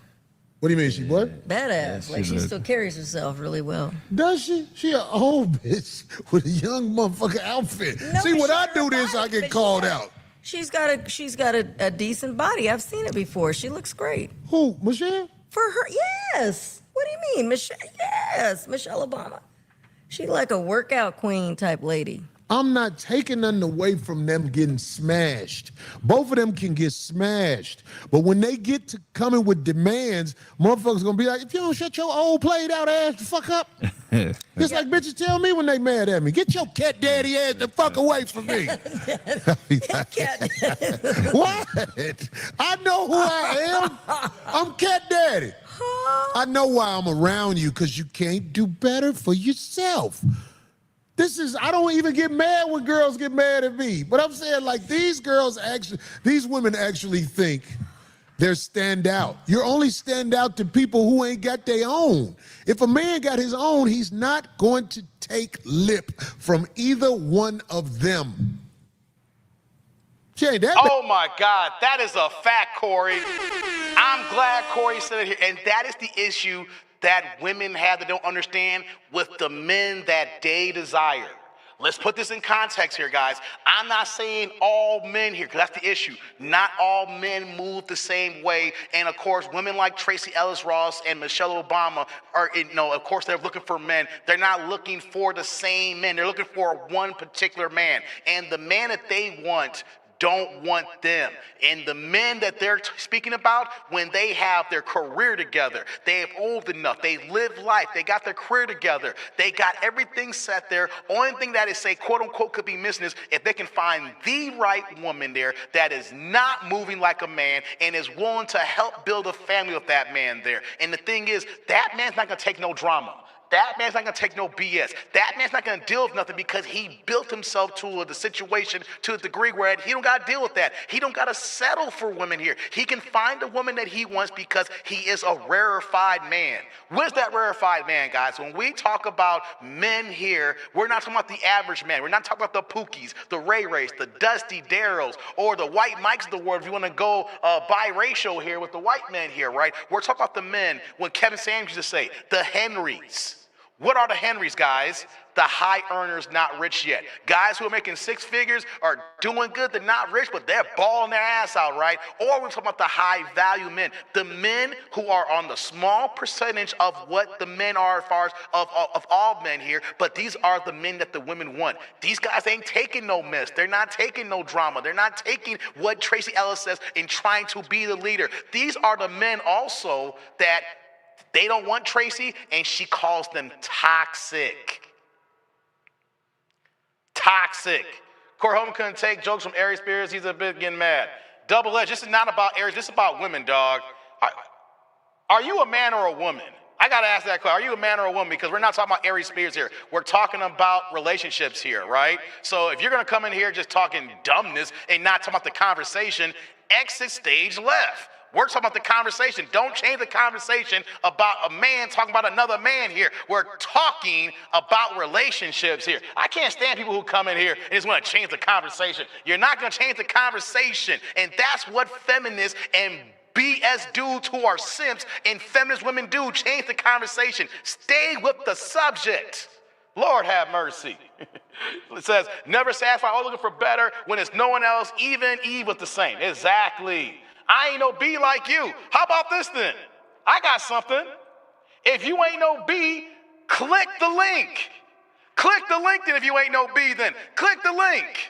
S5: What do you mean, she what?
S6: Badass. Like she still carries herself really well.
S5: Does she? She an old bitch with a young motherfucker outfit.
S6: No,
S5: See, when I
S6: she
S5: do this, I get called out.
S6: She's got a decent body. I've seen it before. She looks great.
S5: Who? Michelle?
S6: For her, yes. What do you mean, Michelle? Yes, Michelle Obama. She like a workout queen type lady.
S5: I'm not taking nothing away from them getting smashed. Both of them can get smashed. But when they get to coming with demands, motherfuckers gonna be like, if you don't shut your old played out ass the fuck up. It's like bitches tell me when they mad at me, get your cat daddy ass the fuck away from me. What? I know who I am. I'm cat daddy. I know why I'm around you, because you can't do better for yourself. I don't even get mad when girls get mad at me. But I'm saying, like, these women actually think they're stand out. You only stand out to people who ain't got their own. If a man got his own, he's not going to take lip from either one of them.
S1: Oh my God, that is a fact, Corey. I'm glad Corey said it here. And that is the issue that women have that don't understand with the men that they desire. Let's put this in context here, guys. I'm not saying all men here, because that's the issue. Not all men move the same way. And of course, women like Tracee Ellis Ross and Michelle Obama are, of course, they're looking for men. They're not looking for the same men. They're looking for one particular man. And the man that they want don't want them. And the men that they're speaking about, when they have their career together, they're old enough, they live life, they got their career together, they got everything set there. Only thing that is, say, quote unquote, could be missing is if they can find the right woman there that is not moving like a man and is willing to help build a family with that man there. And the thing is, that man's not gonna take no drama. That man's not gonna take no BS. That man's not gonna deal with nothing, because he built himself to the situation to a degree where he don't gotta deal with that. He don't gotta settle for women here. He can find a woman that he wants because he is a rarefied man. What is that rarefied man, guys? When we talk about men here, we're not talking about the average man. We're not talking about the Pookies, the Ray Rays, the Dusty Darryls, or the White Mikes of the world, if you wanna go biracial here with the white men here, right? We're talking about the men, when Kevin Samuels used to say, the Henrys. What are the Henrys, guys? The high earners, not rich yet. Guys who are making six figures are doing good. They're not rich, but they're balling their ass out, right? Or we're talking about the high value men. The men who are on the small percentage of what the men are as far as of all men here, but these are the men that the women want. These guys ain't taking no mess. They're not taking no drama. They're not taking what Tracee Ellis says and trying to be the leader. These are the men also that they don't want Tracee, and she calls them toxic. Toxic. Corey Holcomb couldn't take jokes from Aries Spears. He's a bit getting mad. Double edge. This is not about Aries. This is about women, dog. Are you a man or a woman? I got to ask that question. Are you a man or a woman? Because we're not talking about Aries Spears here. We're talking about relationships here, right? So if you're going to come in here just talking dumbness and not talking about the conversation, exit stage left. We're talking about the conversation. Don't change the conversation about a man talking about another man here. We're talking about relationships here. I can't stand people who come in here and just want to change the conversation. You're not going to change the conversation. And that's what feminists and BS dudes who are simps and feminist women do, change the conversation. Stay with the subject. Lord have mercy. It says, never satisfied, always looking for better when it's no one else, even Eve was the same. Exactly. I ain't no B like you. How about this then? I got something. If you ain't no B, click the link. Click the link then if you ain't no B then. Click the link.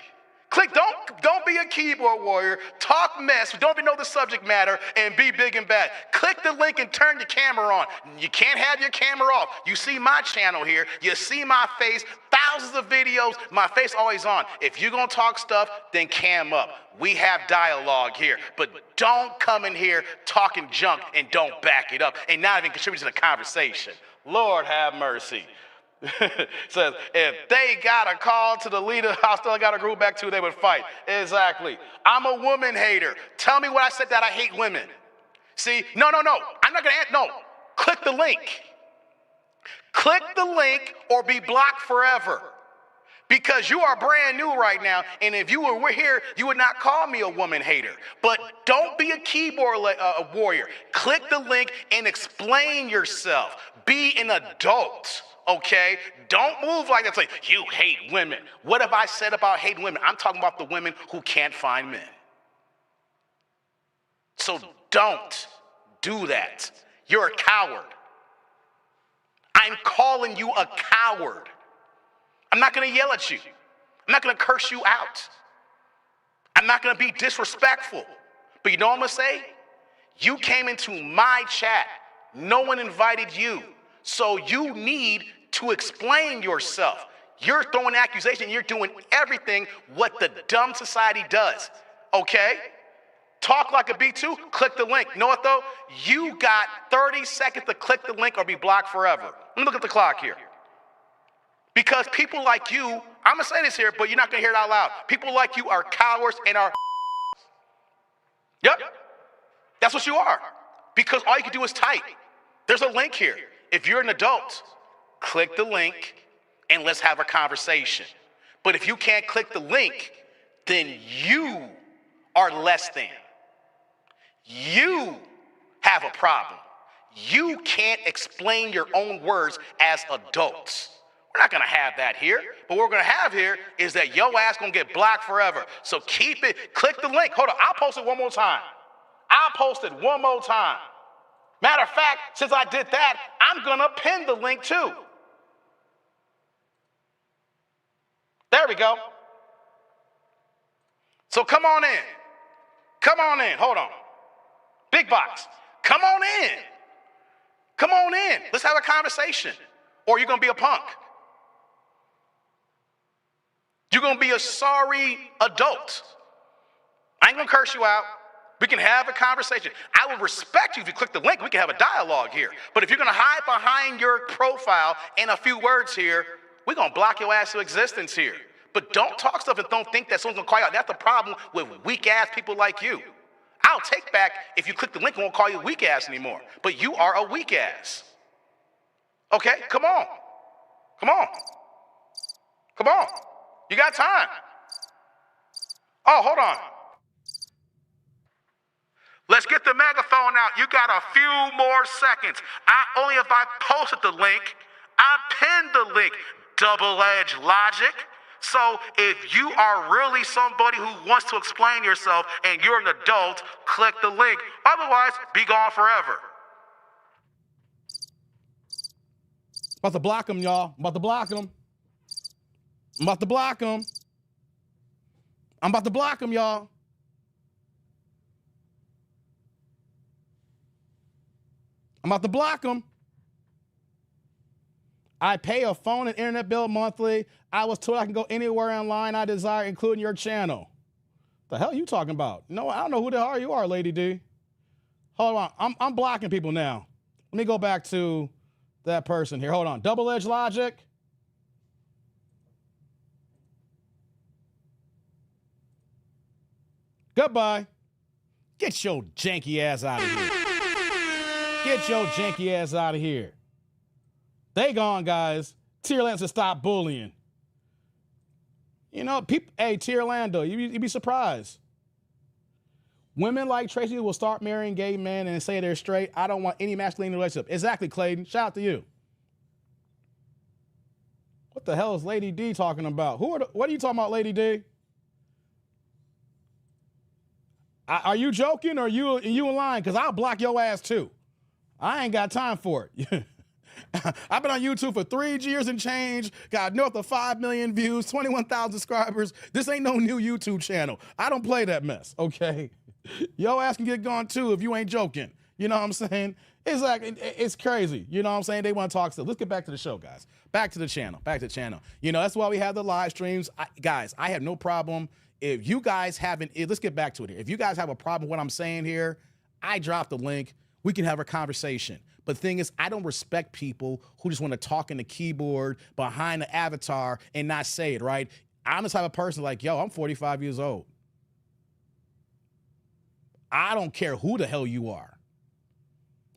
S1: Click, don't be a keyboard warrior. Talk mess, don't even know the subject matter, and be big and bad. Click the link and turn your camera on. You can't have your camera off. You see my channel here. You see my face. Thousands of videos. My face always on. If you're going to talk stuff, then cam up. We have dialogue here. But don't come in here talking junk and don't back it up and not even contribute to the conversation. Lord have mercy. Says, if they got a call to the leader, I still got a group back to, they would fight. Exactly. I'm a woman hater. Tell me what I said that I hate women. See, no. I'm not going to, no. Click the link. Click the link or be blocked forever. Because you are brand new right now, and if you were here, you would not call me a woman hater. But don't be a keyboard warrior. Click the link and explain yourself. Be an adult. Okay? Don't move like that. Say, you hate women. What have I said about hating women? I'm talking about the women who can't find men. So don't do that. You're a coward. I'm calling you a coward. I'm not going to yell at you. I'm not going to curse you out. I'm not going to be disrespectful. But you know what I'm going to say? You came into my chat. No one invited you. So you need to explain yourself. You're throwing accusation. You're doing everything what the dumb society does. Okay? Talk like a B2, click the link. You know what though? You got 30 seconds to click the link or be blocked forever. Let me look at the clock here. Because people like you, I'm going to say this here, but you're not going to hear it out loud. People like you are cowards and are Yep. That's what you are. Because all you can do is type. There's a link here. If you're an adult, click the link and let's have a conversation. But if you can't click the link, then you are less than. You have a problem. You can't explain your own words as adults. We're not going to have that here. But what we're going to have here is that your ass going to get blocked forever. So keep it. Click the link. Hold on. I'll post it one more time. I'll post it one more time. Matter of fact, since I did that, I'm going to pin the link too. There we go. So come on in. Come on in. Hold on. Big box. Come on in. Come on in. Let's have a conversation. Or you're going to be a punk. You're going to be a sorry adult. I ain't going to curse you out. We can have a conversation. I will respect you if you click the link. We can have a dialogue here. But if you're going to hide behind your profile and a few words here, we're going to block your ass to existence here. But don't talk stuff and don't think that someone's going to call you out. That's the problem with weak-ass people like you. I'll take back if you click the link, I won't call you weak-ass anymore. But you are a weak-ass. Okay? Come on. Come on. Come on. You got time. Oh, hold on. Let's get the megaphone out. You got a few more seconds. Only if I posted the link, I pinned the link. Double-edged logic. So if you are really somebody who wants to explain yourself and you're an adult, click the link. Otherwise, be gone forever. About to block him, y'all. I'm about to block him. I'm about to block him. I'm about to block him, y'all. I'm about to block him. I pay a phone and internet bill monthly. I was told I can go anywhere online I desire, including your channel. The hell are you talking about? No, I don't know who the hell you are, Lady D. Hold on. I'm blocking people now. Let me go back to that person here. Hold on. Double-edged logic. Goodbye. Get your janky ass out of here. Get your janky ass out of here. They gone, guys. Tierland said stop bullying. You know, people, hey, Tierlando, you'd be surprised. Women like Tracy will start marrying gay men and say they're straight. I don't want any masculine relationship. Exactly, Clayton. Shout out to you. What the hell is Lady D talking about? What are you talking about, Lady D? Are you joking or are you in line? Because I'll block your ass too. I ain't got time for it. I've been on YouTube for 3 years and change, got north of 5 million views, 21,000 subscribers. This ain't no new YouTube channel. I don't play that mess, okay? Your ass can get gone too if you ain't joking. You know what I'm saying? It's like, it's crazy. You know what I'm saying? They want to talk stuff. Let's get back to the show, guys. Back to the channel. You know, that's why we have the live streams. Guys, I have no problem. If you guys haven't, let's get back to it here. If you guys have a problem with what I'm saying here, I dropped the link. We can have a conversation. But the thing is, I don't respect people who just want to talk in the keyboard behind the avatar and not say it, right? I'm the type of person like, yo, I'm 45 years old. I don't care who the hell you are.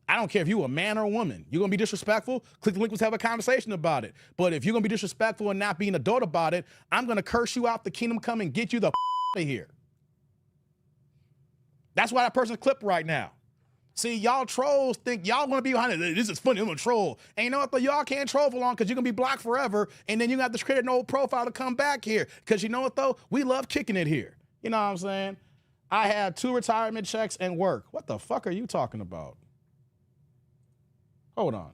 S1: I don't care if you're a man or a woman. You're going to be disrespectful? Click the link, let's have a conversation about it. But if you're going to be disrespectful and not be an adult about it, I'm going to curse you out the kingdom come and get you the out of here. That's why that person's clipped right now. See, y'all trolls think y'all want to be behind it. This is funny, I'm a troll. And you know what, though? Y'all can't troll for long because you're going to be blocked forever. And then you're going to have to create an old profile to come back here. Because you know what, though? We love kicking it here. You know what I'm saying? I have 2 retirement checks and work. What the fuck are you talking about? Hold on.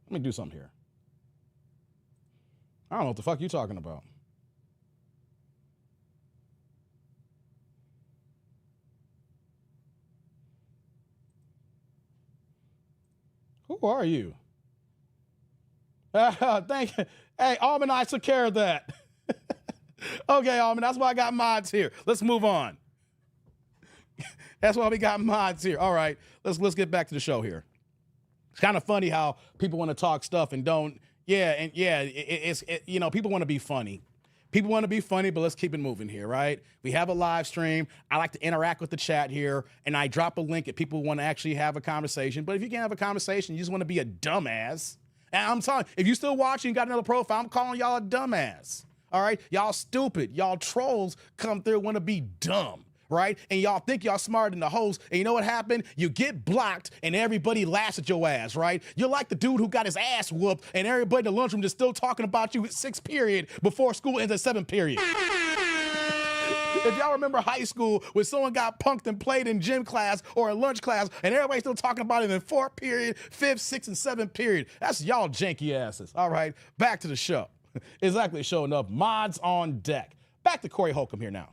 S1: Let me do something here. I don't know what the fuck you talking about. Who are you? Thank you. Hey, Almond, I took care of that. Okay, Almond, that's why I got mods here. Let's move on. That's why we got mods here. All right, let's get back to the show here. It's kind of funny how people want to talk stuff and don't. It's you know, people want to be funny. People want to be funny, but let's keep it moving here, right? We have a live stream. I like to interact with the chat here, and I drop a link if people want to actually have a conversation. But if you can't have a conversation, you just want to be a dumbass. And I'm telling you, if you're still watching, you got another profile, I'm calling y'all a dumbass. All right? Y'all stupid. Y'all trolls come through want to be dumb, right? And y'all think y'all smarter than the host. And you know what happened? You get blocked and everybody laughs at your ass, right? You're like the dude who got his ass whooped and everybody in the lunchroom just still talking about you at 6th period before school ends at 7th period. If y'all remember high school when someone got punked and played in gym class or in lunch class and everybody's still talking about it in 4th period, 5th, 6th, and 7th period. That's y'all janky asses. All right, back to the show. Exactly, showing up. Mods on deck. Back to Corey Holcomb here now.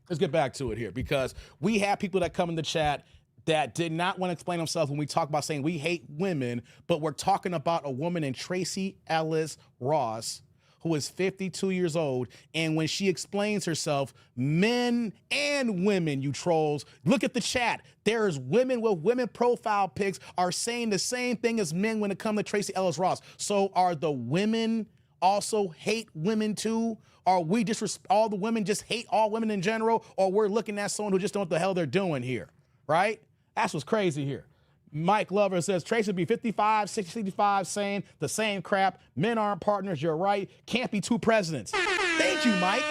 S1: Let's get back to it here because we have people that come in the chat that did not want to explain themselves when we talk about saying we hate women, but we're talking about a woman named TRACEE Ellis Ross, who is 52 years old, and when she explains herself, men and women, you trolls, look at the chat. There's women with women profile pics are saying the same thing as men when it comes to TRACEE Ellis Ross. So are the women also hate women too? Or we just all the women just hate all women in general? Or we're looking at someone who just don't know what the hell they're doing here, right? That's what's crazy here. Mike Lover says, Trace would be 55, 65, saying the same crap. Men aren't partners, you're right. Can't be two presidents. Thank you, Mike.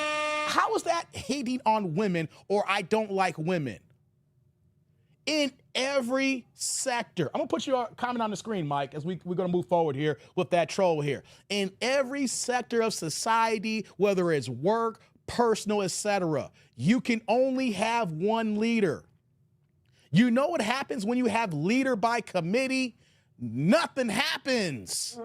S1: How is that hating on women or I don't like women? In every sector. I'm gonna put your comment on the screen, Mike, as we're gonna move forward here with that troll here. In every sector of society, whether it's work, personal, etc., you can only have one leader. You know what happens when you have leader by committee? Nothing happens.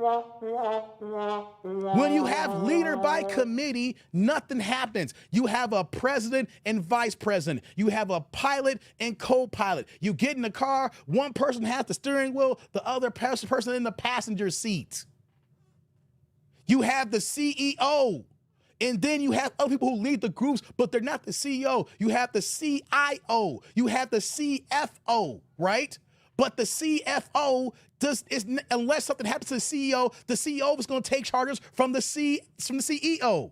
S1: When you have leader by committee, nothing happens. You have a president and vice president. You have a pilot and co-pilot. You get in the car, one person has the steering wheel, the other person in the passenger seat. You have the CEO. And then you have other people who lead the groups, but they're not the CEO. You have the CIO. You have the CFO, right? But the CFO unless something happens to the CEO is going to take charges from the CEO.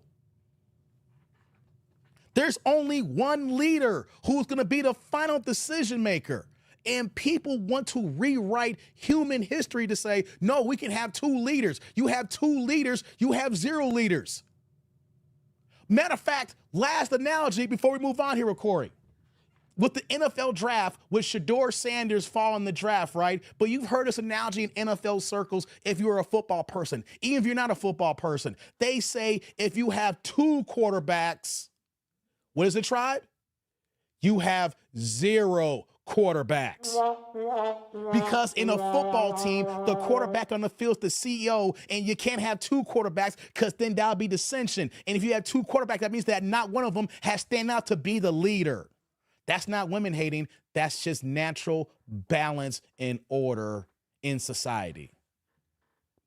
S1: There's only one leader who's going to be the final decision maker. And people want to rewrite human history to say, no, we can have two leaders. You have two leaders, you have zero leaders. Matter of fact, last analogy before we move on here with Corey. With the NFL draft, with Shedeur Sanders fall in the draft, right? But you've heard this analogy in NFL circles if you're a football person. Even if you're not a football person, they say if you have two quarterbacks, what is it, Tribe? You have zero quarterbacks. Because in a football team, the quarterback on the field is the CEO, and you can't have two quarterbacks because then that'll be dissension. And if you have two quarterbacks, that means that not one of them has stand out to be the leader. That's not women hating. That's just natural balance and order in society.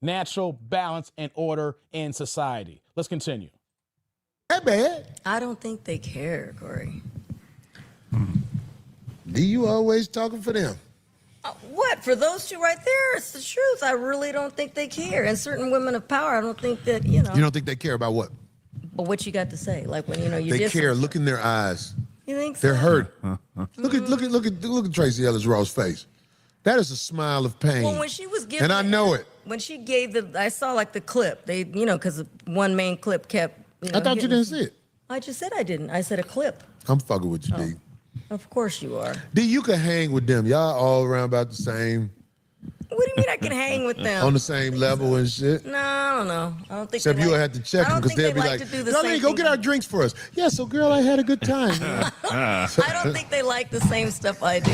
S1: Natural balance and order in society. Let's continue.
S5: That bad.
S6: I don't think they care, Corey.
S5: Do you always talking for them?
S6: What? For those two right there, it's the truth. I really don't think they care. And certain women of power, I don't think that,
S5: You don't think they care about what?
S6: But what you got to say? Like when, you
S5: They care. Look in their eyes.
S6: You think so?
S5: They're hurt. Look at TRACEE Ellis Ross' face. That is a smile of pain.
S6: Well, when she was giving,
S5: and I know it.
S6: When she gave I saw like the clip. They, because one main clip kept.
S5: I thought you didn't see it.
S6: I just said I didn't. I said a clip.
S5: I'm fucking with you, D.
S6: Of course you are.
S5: D, you can hang with them. Y'all all around about the same.
S6: What do you mean I can hang with them?
S5: On the same level and shit?
S6: No, I don't know. I don't think
S5: Except you'll have to check them because they'll be like, Darlene, go get our drinks for us. Yeah, so girl, I had a good time.
S6: I don't think they like the same stuff I do.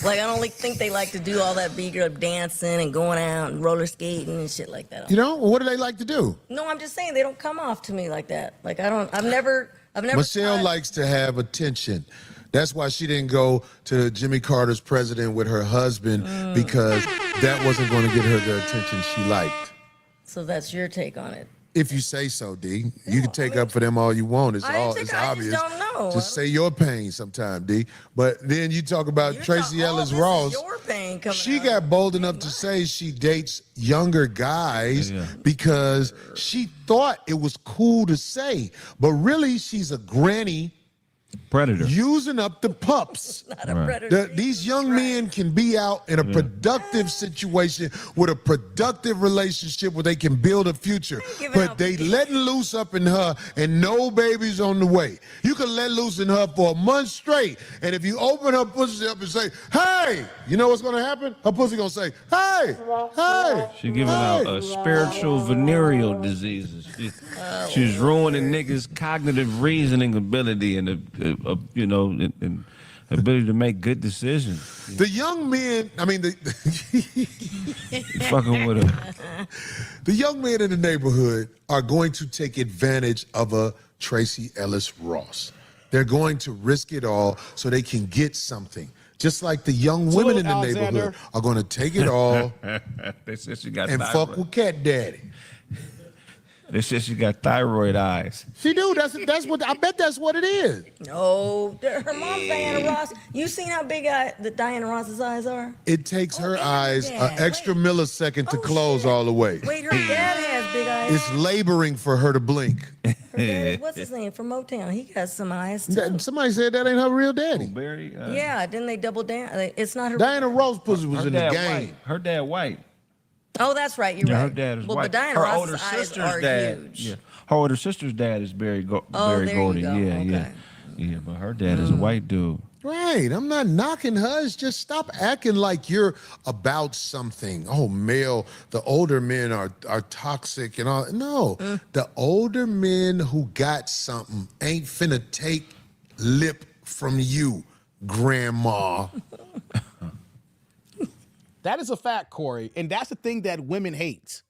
S6: Like, I don't think they like to do all that big dancing and going out and roller skating and shit like that.
S5: You know, what do they like to do?
S6: No, I'm just saying they don't come off to me like that. Like, I've never.
S5: Michelle likes to have attention. That's why she didn't go to Jimmy Carter's president with her husband because that wasn't going to get her the attention she liked.
S6: So that's your take on it.
S5: If you say so, D. You can take up for them all you want. It's obvious.
S6: I just don't know.
S5: Just say your pain sometime, D. But then you talk about Tracee Ellis Ross.
S6: Your pain coming
S5: She
S6: out.
S5: got bold enough to say she dates younger guys because she thought it was cool to say. But really, she's a granny.
S7: Predator.
S5: Using up the pups.
S6: Not a predator.
S5: These young men can be out in a productive situation with a productive relationship where they can build a future. But they letting loose up in her and no babies on the way. You can let loose in her for a month straight. And if you open her pussy up and say, hey, you know what's going to happen? Her pussy going to say, hey, hey.
S7: She giving out spiritual venereal diseases. She's ruining niggas' cognitive reasoning ability and and ability to make good decisions.
S5: The young men,
S7: Fucking with her.
S5: The young men in the neighborhood are going to take advantage of a Tracee Ellis Ross. They're going to risk it all so they can get something. Just like the young women in the neighborhood are going to take it all
S7: They said she got
S5: and fuck with Cat Daddy.
S7: They said she got thyroid eyes.
S5: She do. That's what I bet that's what it is.
S6: No, her mom, Diana Ross. You seen how big that Diana Ross's eyes are?
S5: It takes her eyes an extra millisecond to close all the way.
S6: Wait, her dad has big eyes.
S5: It's laboring for her to blink.
S6: Her dad, what's his name, from Motown? He got some eyes too.
S5: Somebody said that ain't her real daddy.
S7: Barry,
S6: Yeah, didn't they double down? It's not her.
S5: Diana Ross pussy was
S7: her
S5: in the
S7: dad
S5: game.
S7: white. Her dad white.
S6: Oh, that's right. You're right.
S7: Her dad is
S6: well,
S7: white.
S6: But Diana
S7: her
S6: Ross's
S7: older
S6: eyes
S7: sister's
S6: are
S7: dad.
S6: huge.
S7: Yeah. Her older sister's dad is Barry
S6: there
S7: Gordy.
S6: you go.
S7: Yeah. But her dad is a white dude.
S5: Right. I'm not knocking her. It's just stop acting like you're about something. Oh, the older men are toxic and all. No. The older men who got something ain't finna take lip from you, grandma.
S1: That is a fact, Corey. And that's the thing that women hate.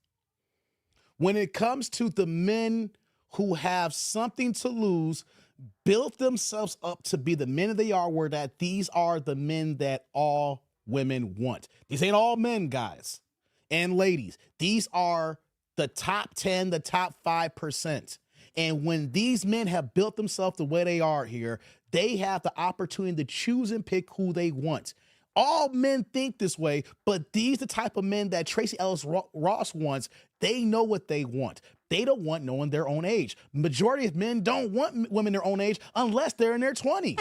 S1: When it comes to the men who have something to lose, built themselves up to be the men they are, where that these are the men that all women want. These ain't all men, guys and ladies. These are the top 10, the top 5%. And when these men have built themselves the way they are here, they have the opportunity to choose and pick who they want. All men think this way, but these the type of men that Tracee Ellis Ross wants. They know what they want. They don't want knowing their own age. Majority of men don't want women their own age unless they're in their 20s.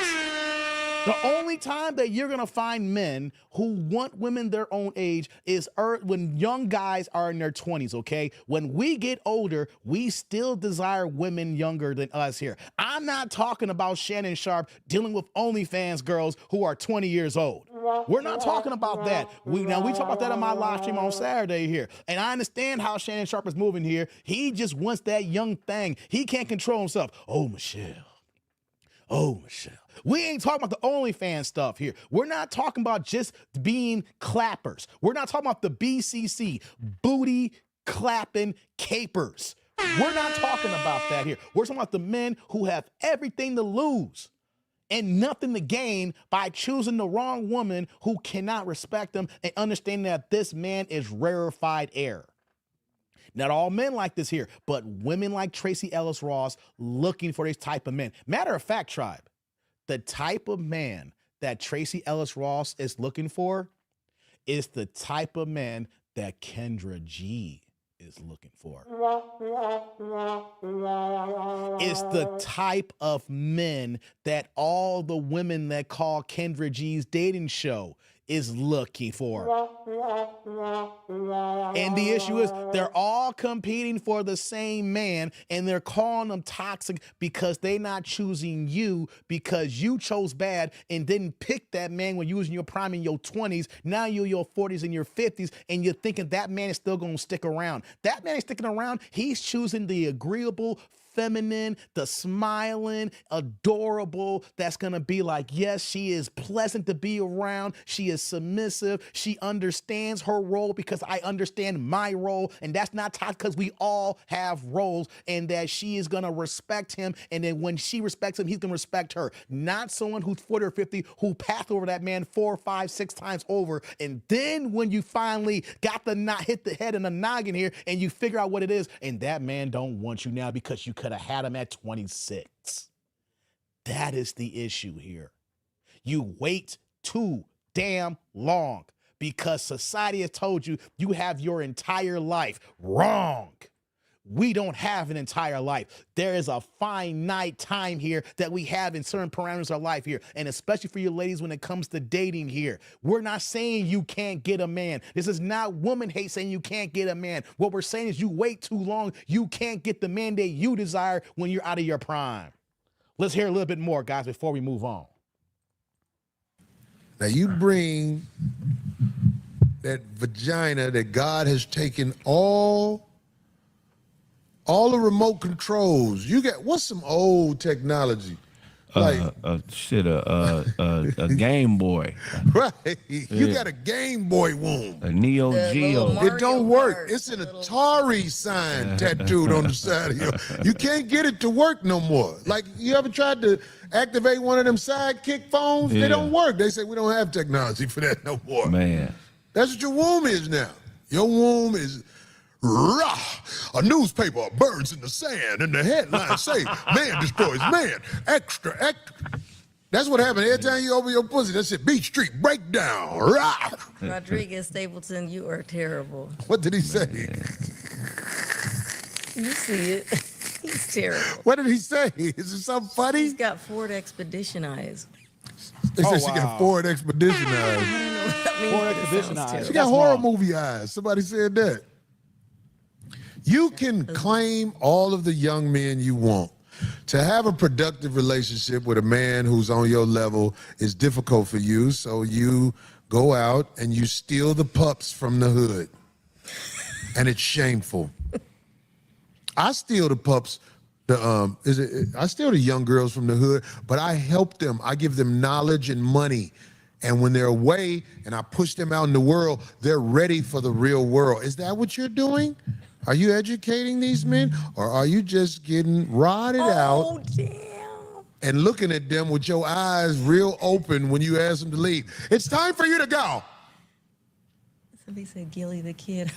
S1: The only time that you're going to find men who want women their own age is when young guys are in their 20s, okay? When we get older, we still desire women younger than us here. I'm not talking about Shannon Sharpe dealing with OnlyFans girls who are 20 years old. We're not talking about that. We talk about that on my live stream on Saturday here. And I understand how Shannon Sharpe is moving here. He just wants that young thing. He can't control himself. Oh, Michelle. We ain't talking about the OnlyFans stuff here. We're not talking about just being clappers. We're not talking about the BCC, booty clapping capers. We're not talking about that here. We're talking about the men who have everything to lose and nothing to gain by choosing the wrong woman who cannot respect them and understanding that this man is rarefied air. Not all men like this here, but women like Tracee Ellis Ross looking for this type of men. Matter of fact, tribe, the type of man that Tracee Ellis Ross is looking for is the type of man that Kendra G is looking for. It's the type of men that all the women that call Kendra G's dating show is looking for. And the issue is they're all competing for the same man, and they're calling them toxic because they're not choosing you because you chose bad and didn't pick that man when you was in your prime in your 20s. Now you're in your 40s and your 50s, and you're thinking that man is still going to stick around. That man is sticking around. He's choosing the agreeable, feminine, the smiling, adorable, that's gonna be like, yes, she is pleasant to be around. She is submissive. She understands her role because I understand my role. And that's not toxic because we all have roles, and that she is gonna respect him. And then when she respects him, he's gonna respect her. Not someone who's 40 or 50 who passed over that man 4, 5, 6 times over. And then when you finally got the hit the head and the noggin here and you figure out what it is, and that man don't want you now because you could have had him at 26. That is the issue here. You wait too damn long because society has told you you have your entire life. Wrong. We don't have an entire life. There is a finite time here that we have in certain parameters of life here. And especially for you ladies when it comes to dating here. We're not saying you can't get a man. This is not woman hate saying you can't get a man. What we're saying is you wait too long. You can't get the man that you desire when you're out of your prime. Let's hear a little bit more, guys, before we move on.
S5: Now you bring that vagina that God has taken all the remote controls. You got, what's some old technology? Like
S7: a Game Boy.
S5: Right. You got a Game Boy womb.
S7: A Neo Geo.
S5: It don't work. It's an Atari sign tattooed on the side of you. You can't get it to work no more. Like, you ever tried to activate one of them sidekick phones?
S7: Yeah.
S5: They don't work. They say we don't have technology for that no more.
S7: Man.
S5: That's what your womb is now. Your womb is rah, a newspaper, birds in the sand, and the headlines say, man destroys man, extra. That's what happened every time you open your pussy. That shit, Beach Street breakdown, rah.
S6: Rodriguez Stapleton, you are terrible.
S5: What did he say?
S6: You see it. He's terrible.
S5: What did he say? Is it something funny?
S6: He's got Ford Expedition eyes.
S5: They said she got Ford Expedition eyes.
S6: I don't know what that means.
S1: Ford
S6: but it
S1: Expedition
S6: sounds
S1: eyes.
S6: terrible.
S5: She got horror movie eyes. Somebody said that. You can claim all of the young men you want. To have a productive relationship with a man who's on your level is difficult for you, so you go out and you steal the pups from the hood. And it's shameful. I steal the pups, I steal the young girls from the hood, but I help them. I give them knowledge and money. And when they're away and I push them out in the world, they're ready for the real world. Is that what you're doing? Are you educating these men, or are you just getting rotted out and looking at them with your eyes real open when you ask them to leave? It's time for you to go.
S6: Somebody said Gilly the Kid.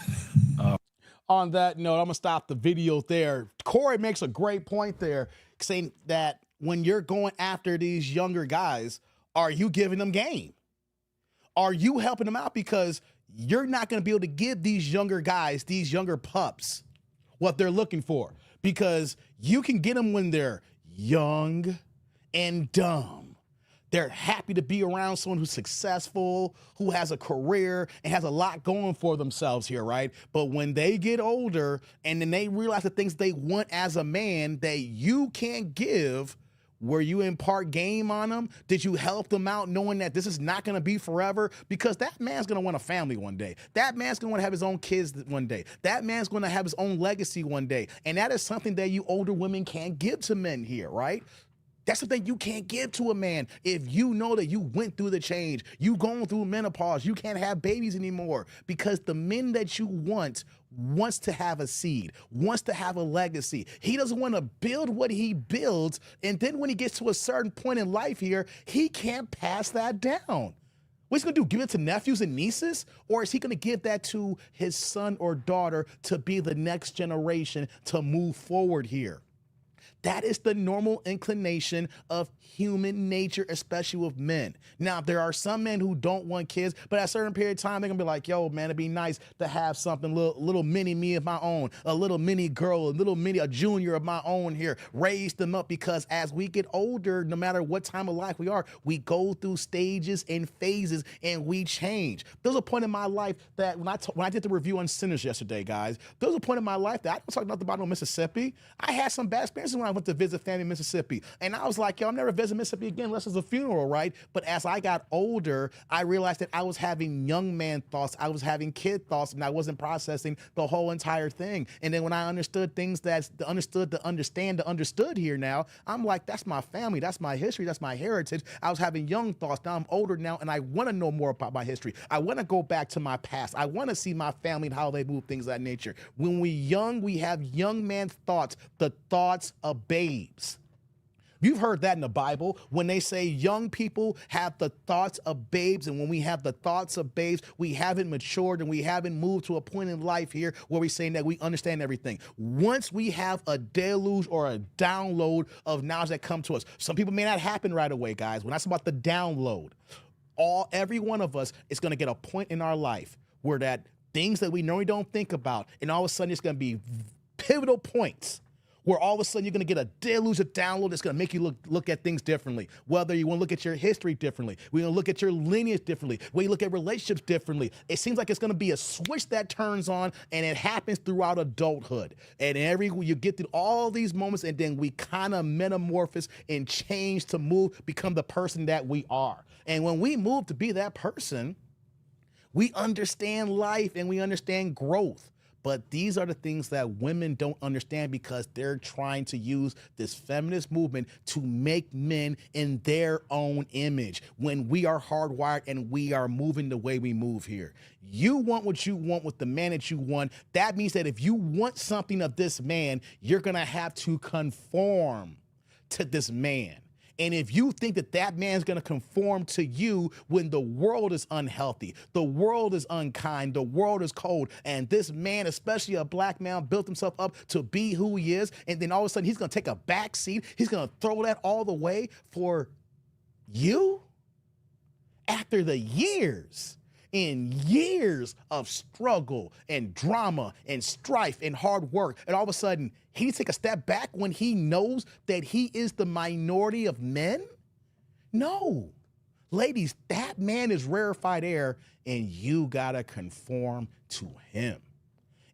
S1: On that note, I'm going to stop the video there. Corey makes a great point there, saying that when you're going after these younger guys, are you giving them game? Are you helping them out? Because you're not going to be able to give these younger guys, these younger pups, what they're looking for. Because you can get them when they're young and dumb. They're happy to be around someone who's successful, who has a career and has a lot going for themselves here, right? But when they get older and then they realize the things they want as a man that you can't give, were you impart game on them? Did you help them out knowing that this is not going to be forever? Because that man's going to want a family one day. That man's going to want to have his own kids one day. That man's going to have his own legacy one day. And that is something that you older women can't give to men here, right? That's something you can't give to a man. If you know that you went through the change, you going through menopause, you can't have babies anymore, because the men that you wants to have a seed, wants to have a legacy. He doesn't want to build what he builds, and then when he gets to a certain point in life here, he can't pass that down. What's he gonna do, give it to nephews and nieces? Or is he gonna give that to his son or daughter to be the next generation to move forward here? That is the normal inclination of human nature, especially with men. Now, there are some men who don't want kids, but at a certain period of time, they're gonna be like, yo, man, it'd be nice to have something, little mini me of my own, a little mini girl, a junior of my own here, raise them up, because as we get older, no matter what time of life we are, we go through stages and phases and we change. There was a point in my life that when I did the review on Sinners yesterday, guys, there was a point in my life that I don't talk nothing about no Mississippi. I had some bad experiences when I went to visit family in Mississippi. And I was like, yo, I'm never visiting Mississippi again unless it's a funeral, right? But as I got older, I realized that I was having young man thoughts, I was having kid thoughts, and I wasn't processing the whole entire thing. And then when I understood things the understood here now, I'm like, that's my family, that's my history, that's my heritage. I was having young thoughts. Now I'm older now, and I want to know more about my history. I want to go back to my past. I want to see my family and how they move, things of that nature. When we're young, we have young man thoughts, the thoughts of babes. You've heard that in the Bible when they say young people have the thoughts of babes. And when we have the thoughts of babes, we haven't matured and we haven't moved to a point in life here where we're saying that we understand everything. Once we have a deluge or a download of knowledge that come to us, some people may not happen right away, guys. When I talk about the download, every one of us is going to get a point in our life where that things that we normally don't think about, and all of a sudden it's going to be pivotal points where all of a sudden you're going to get a deluge of download that's going to make you look at things differently. Whether you want to look at your history differently, we're going to look at your lineage differently, when you look at relationships differently. It seems like it's going to be a switch that turns on, and it happens throughout adulthood. And you get through all these moments, and then we kind of metamorphose and change to become the person that we are. And when we move to be that person, we understand life and we understand growth. But these are the things that women don't understand because they're trying to use this feminist movement to make men in their own image when we are hardwired and we are moving the way we move here. You want what you want with the man that you want. That means that if you want something of this man, you're going to have to conform to this man. And if you think that that man's going to conform to you when the world is unhealthy, the world is unkind, the world is cold, and this man, especially a black man, built himself up to be who he is, and then all of a sudden he's going to take a back seat, he's going to throw that all the way for you? After the years and years of struggle and drama and strife and hard work, and all of a sudden he take a step back when he knows that he is the minority of men? No. Ladies, that man is rarefied air, and you gotta conform to him.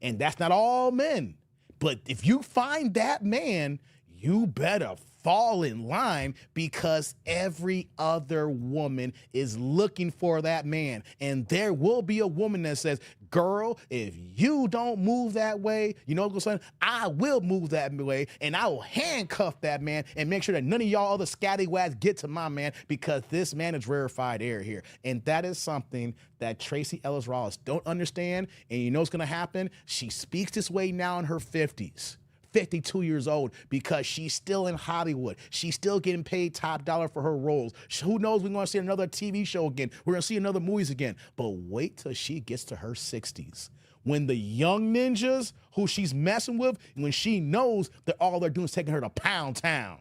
S1: And that's not all men. But if you find that man, you better fall in line, because every other woman is looking for that man. And there will be a woman that says, girl, if you don't move that way, you know what I'm saying? I will move that way, and I will handcuff that man and make sure that none of y'all other scallywags get to my man, because this man is rarefied air here. And that is something that TRACEE Ellis Ross don't understand. And you know what's going to happen? She speaks this way now in her 50s. 52 years old, because she's still in Hollywood. She's still getting paid top dollar for her roles. Who knows, we're going to see another TV show again. We're going to see another movies again. But wait till she gets to her 60s. When the young ninjas who she's messing with, when she knows that all they're doing is taking her to Pound Town.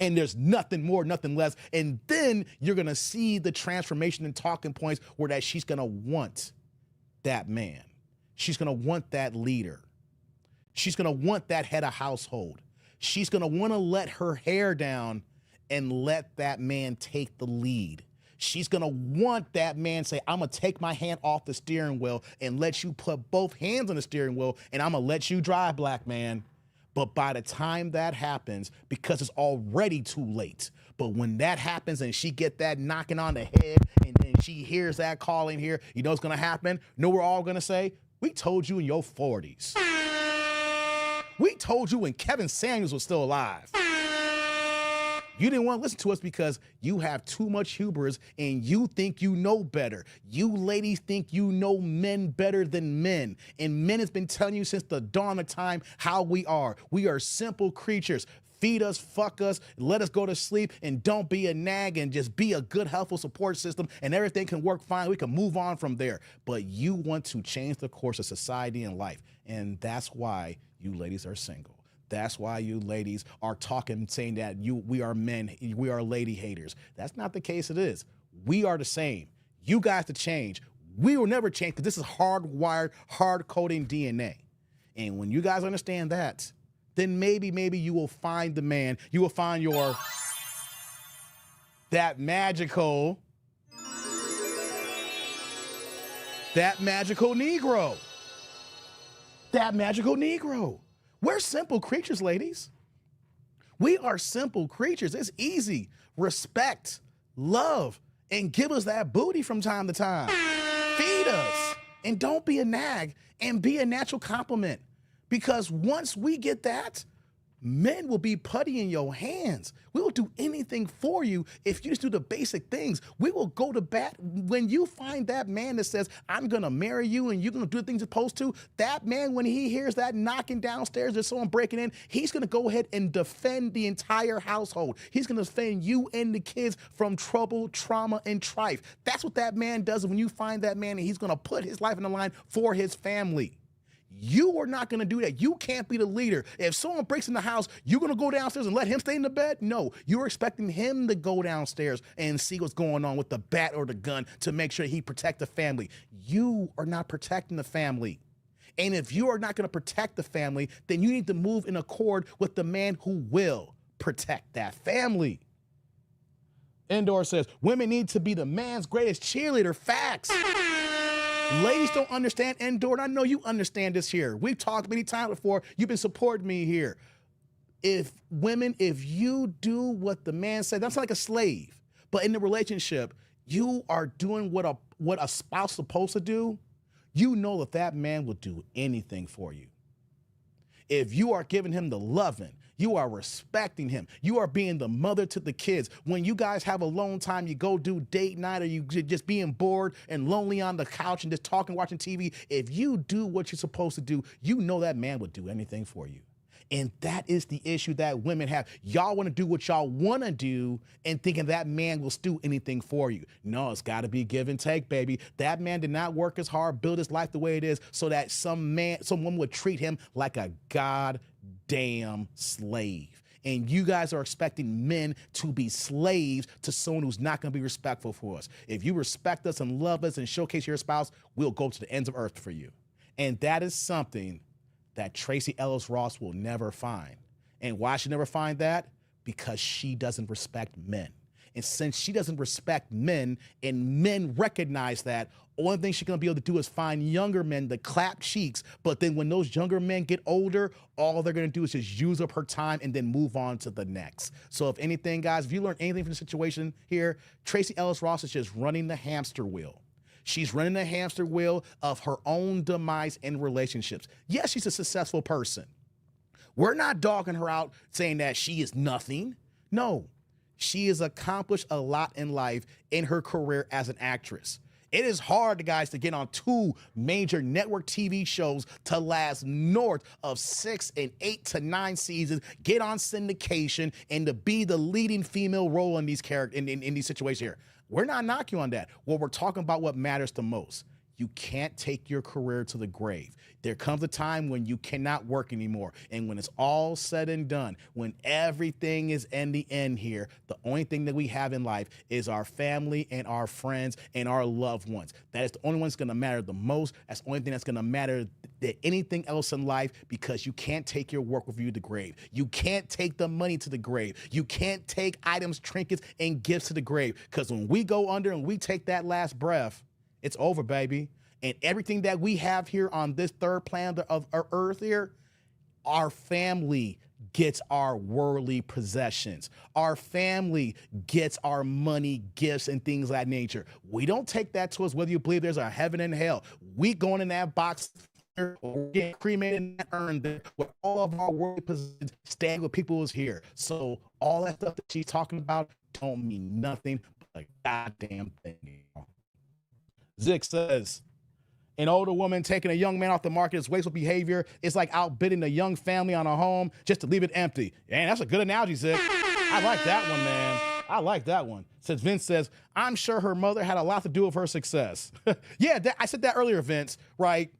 S1: And there's nothing more, nothing less. And then you're going to see the transformation and talking points where that she's going to want that man. She's going to want that leader. She's going to want that head of household. She's going to want to let her hair down and let that man take the lead. She's going to want that man say, I'm going to take my hand off the steering wheel and let you put both hands on the steering wheel, and I'm going to let you drive, black man. But by the time that happens, because it's already too late, but when that happens and she get that knocking on the head and then she hears that calling here, you know what's going to happen? You know what we're all going to say? We told you in your 40s. We told you when Kevin Samuels was still alive. You didn't want to listen to us because you have too much hubris and you think you know better. You ladies think you know men better than men. And men has been telling you since the dawn of time how we are. We are simple creatures. Feed us, fuck us, let us go to sleep, and don't be a nag, and just be a good, helpful support system, and everything can work fine. We can move on from there. But you want to change the course of society and life. And that's why you ladies are single. That's why you ladies are talking, saying that we are men, we are lady haters. That's not the case. It is. We are the same. You guys to change. We will never change because this is hardwired, hard-coding DNA. And when you guys understand that, then maybe you will find the man. You will find that magical Negro. That magical Negro. We're simple creatures, ladies. We are simple creatures. It's easy. Respect, love, and give us that booty from time to time. Feed us. And don't be a nag, and be a natural compliment. Because once we get that, men will be putty in your hands. We will do anything for you if you just do the basic things. We will go to bat. When you find that man that says, I'm going to marry you and you're going to do the things you're supposed to, that man, when he hears that knocking downstairs, there's someone breaking in, he's going to go ahead and defend the entire household. He's going to defend you and the kids from trouble, trauma, and strife. That's what that man does when you find that man, and he's going to put his life on the line for his family. You are not going to do that. You can't be the leader. If someone breaks in the house, you're going to go downstairs and let him stay in the bed? No, you're expecting him to go downstairs and see what's going on with the bat or the gun to make sure he protects the family. You are not protecting the family. And if you are not going to protect the family, then you need to move in accord with the man who will protect that family. Endor says, women need to be the man's greatest cheerleader. Facts. Ladies don't understand Endor, and I know you understand this here. We've talked many times before. You've been supporting me here. If you do what the man said, that's like a slave. But in the relationship, you are doing what a spouse is supposed to do. You know that man will do anything for you. If you are giving him the loving, you are respecting him. You are being the mother to the kids. When you guys have alone time, you go do date night, or you just being bored and lonely on the couch and just talking, watching TV. If you do what you're supposed to do, you know that man would do anything for you. And that is the issue that women have. Y'all want to do what y'all want to do and thinking that man will do anything for you. No, it's got to be give and take, baby. That man did not work as hard, build his life the way it is so that someone would treat him like a goddamn slave. And you guys are expecting men to be slaves to someone who's not going to be respectful for us. If you respect us and love us and showcase your spouse, we'll go to the ends of earth for you. And that is something that TRACEE Ellis Ross will never find. And why she never find that? Because she doesn't respect men. And since she doesn't respect men, and men recognize that, only thing she's gonna be able to do is find younger men to clap cheeks. But then when those younger men get older, all they're gonna do is just use up her time and then move on to the next. So if anything, guys, if you learn anything from the situation here, TRACEE Ellis Ross is just running the hamster wheel. She's running the hamster wheel of her own demise in relationships. Yes, she's a successful person. We're not dogging her out saying that she is nothing. No, she has accomplished a lot in life in her career as an actress. It is hard, guys, to get on 2 major network TV shows to last north of 6 and 8 to 9 seasons, get on syndication, and to be the leading female role in these in these situations here. We're not knocking you on that. Well, we're talking about what matters the most. You can't take your career to the grave. There comes a time when you cannot work anymore. And when it's all said and done, when everything is in the end here, the only thing that we have in life is our family and our friends and our loved ones. That is the only one that's gonna matter the most. That's the only thing that's gonna matter than anything else in life, because you can't take your work with you to the grave. You can't take the money to the grave. You can't take items, trinkets, and gifts to the grave. Because when we go under and we take that last breath, it's over, baby. And everything that we have here on this third planet of our earth here, our family gets our worldly possessions. Our family gets our money, gifts, and things of that nature. We don't take that to us, whether you believe there's a heaven and hell. We going in that box or getting cremated in that urn there where all of our worldly possessions stay with people who's here. So all that stuff that she's talking about don't mean nothing but a goddamn thing. Zick says, an older woman taking a young man off the market is wasteful behavior. It's like outbidding a young family on a home just to leave it empty. Man, that's a good analogy, Zick. I like that one, man. I like that one. Since Vince says, I'm sure her mother had a lot to do with her success. Yeah, I said that earlier, Vince, right?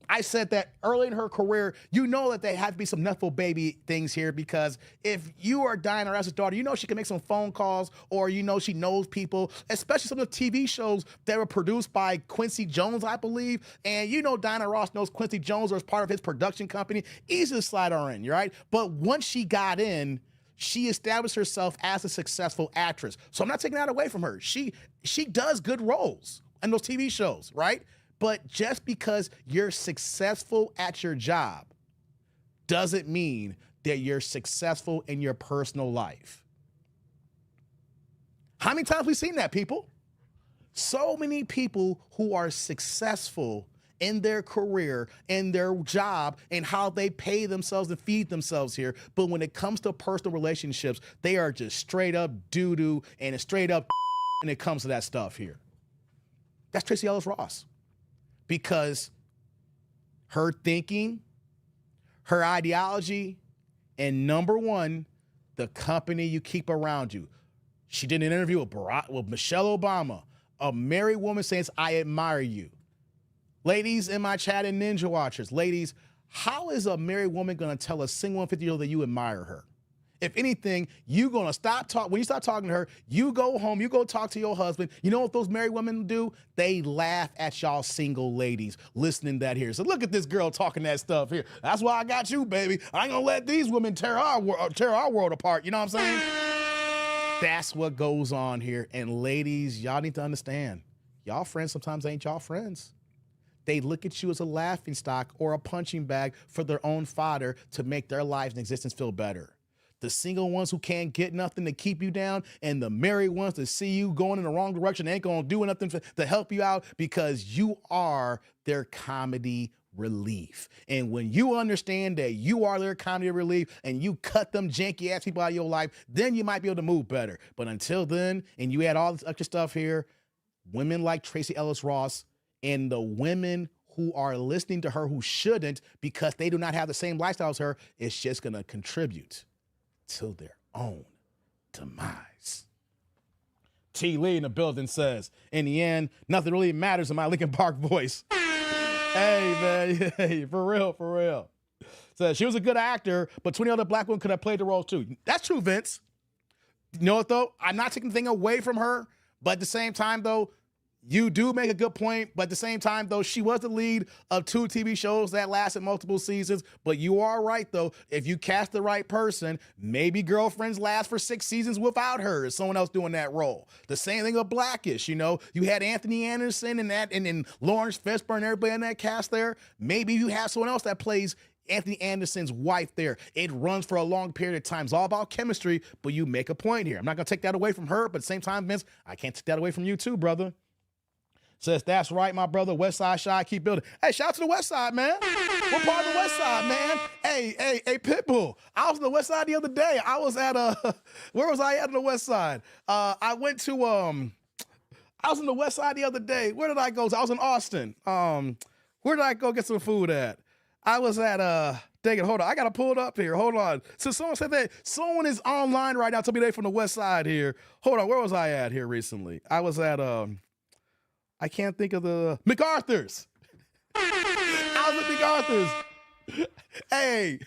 S1: I said that early in her career, you know that there have to be some Nepo baby things here, because if you are Diana Ross's daughter, you know she can make some phone calls, or you know she knows people, especially some of the TV shows that were produced by Quincy Jones, I believe. And you know Diana Ross knows Quincy Jones, or is part of his production company. Easy to slide her in, right? But once she got in, she established herself as a successful actress. So I'm not taking that away from her. She does good roles in those TV shows, right? But just because you're successful at your job doesn't mean that you're successful in your personal life. How many times have we seen that, people? So many people who are successful in their career, in their job, and how they pay themselves and feed themselves here. But when it comes to personal relationships, they are just straight up doo-doo and straight up when it comes to that stuff here. That's TRACEE Ellis Ross. Because her thinking, her ideology, and number one, the company you keep around you. She did an interview with Michelle Obama, a married woman saying, I admire you. Ladies in my chat and Ninja Watchers, ladies, how is a married woman going to tell a single 50-year-old that you admire her? If anything, you're going to stop talking. When you start talking to her, you go home, you go talk to your husband. You know what those married women do? They laugh at y'all single ladies listening to that here. So look at this girl talking that stuff here. That's why I got you, baby. I ain't going to let these women tear our world apart. You know what I'm saying? That's what goes on here. And ladies, y'all need to understand, y'all friends sometimes ain't y'all friends. They look at you as a laughingstock or a punching bag for their own fodder to make their lives and existence feel better. The single ones who can't get nothing to keep you down, and the married ones that see you going in the wrong direction ain't gonna do nothing to help you out, because you are their comedy relief. And when you understand that you are their comedy relief and you cut them janky ass people out of your life, then you might be able to move better. But until then, and you add all this extra stuff here, women like TRACEE Ellis Ross and the women who are listening to her who shouldn't because they do not have the same lifestyle as her, it's just gonna contribute to their own demise. T. Lee in the building says, in the end, nothing really matters in my Linkin Park voice. Hey, man, hey, for real. Says, she was a good actor, but 20 other black women could have played the role too. That's true, Vince. You know what, though? I'm not taking anything away from her, but at the same time, though, you do make a good point, but at the same time, though, she was the lead of 2 TV shows that lasted multiple seasons. But you are right, though. If you cast the right person, maybe Girlfriends last for 6 seasons without her. Someone else doing that role. The same thing with Blackish, you know. You had Anthony Anderson and Lawrence Fishburne and everybody in that cast there. Maybe you have someone else that plays Anthony Anderson's wife there. It runs for a long period of time. It's all about chemistry, but you make a point here. I'm not going to take that away from her, but at the same time, Vince, I can't take that away from you too, brother. Says, that's right, my brother, West Side Shy, keep building. Hey, shout out to the West Side, man. What part of the West Side, man? Hey, Pitbull. I was on the West Side the other day. I was at, where was I at on the West Side? I went to, I was on the West Side the other day. Where did I go? I was in Austin. Where did I go get some food at? I was at, dang it, hold on. I got to pull it up here. Hold on. So someone said that someone is online right now. Tell me they from the West Side here. Hold on. Where was I at here recently? I was at, I can't think of the MacArthur's. I was at MacArthur's. Hey,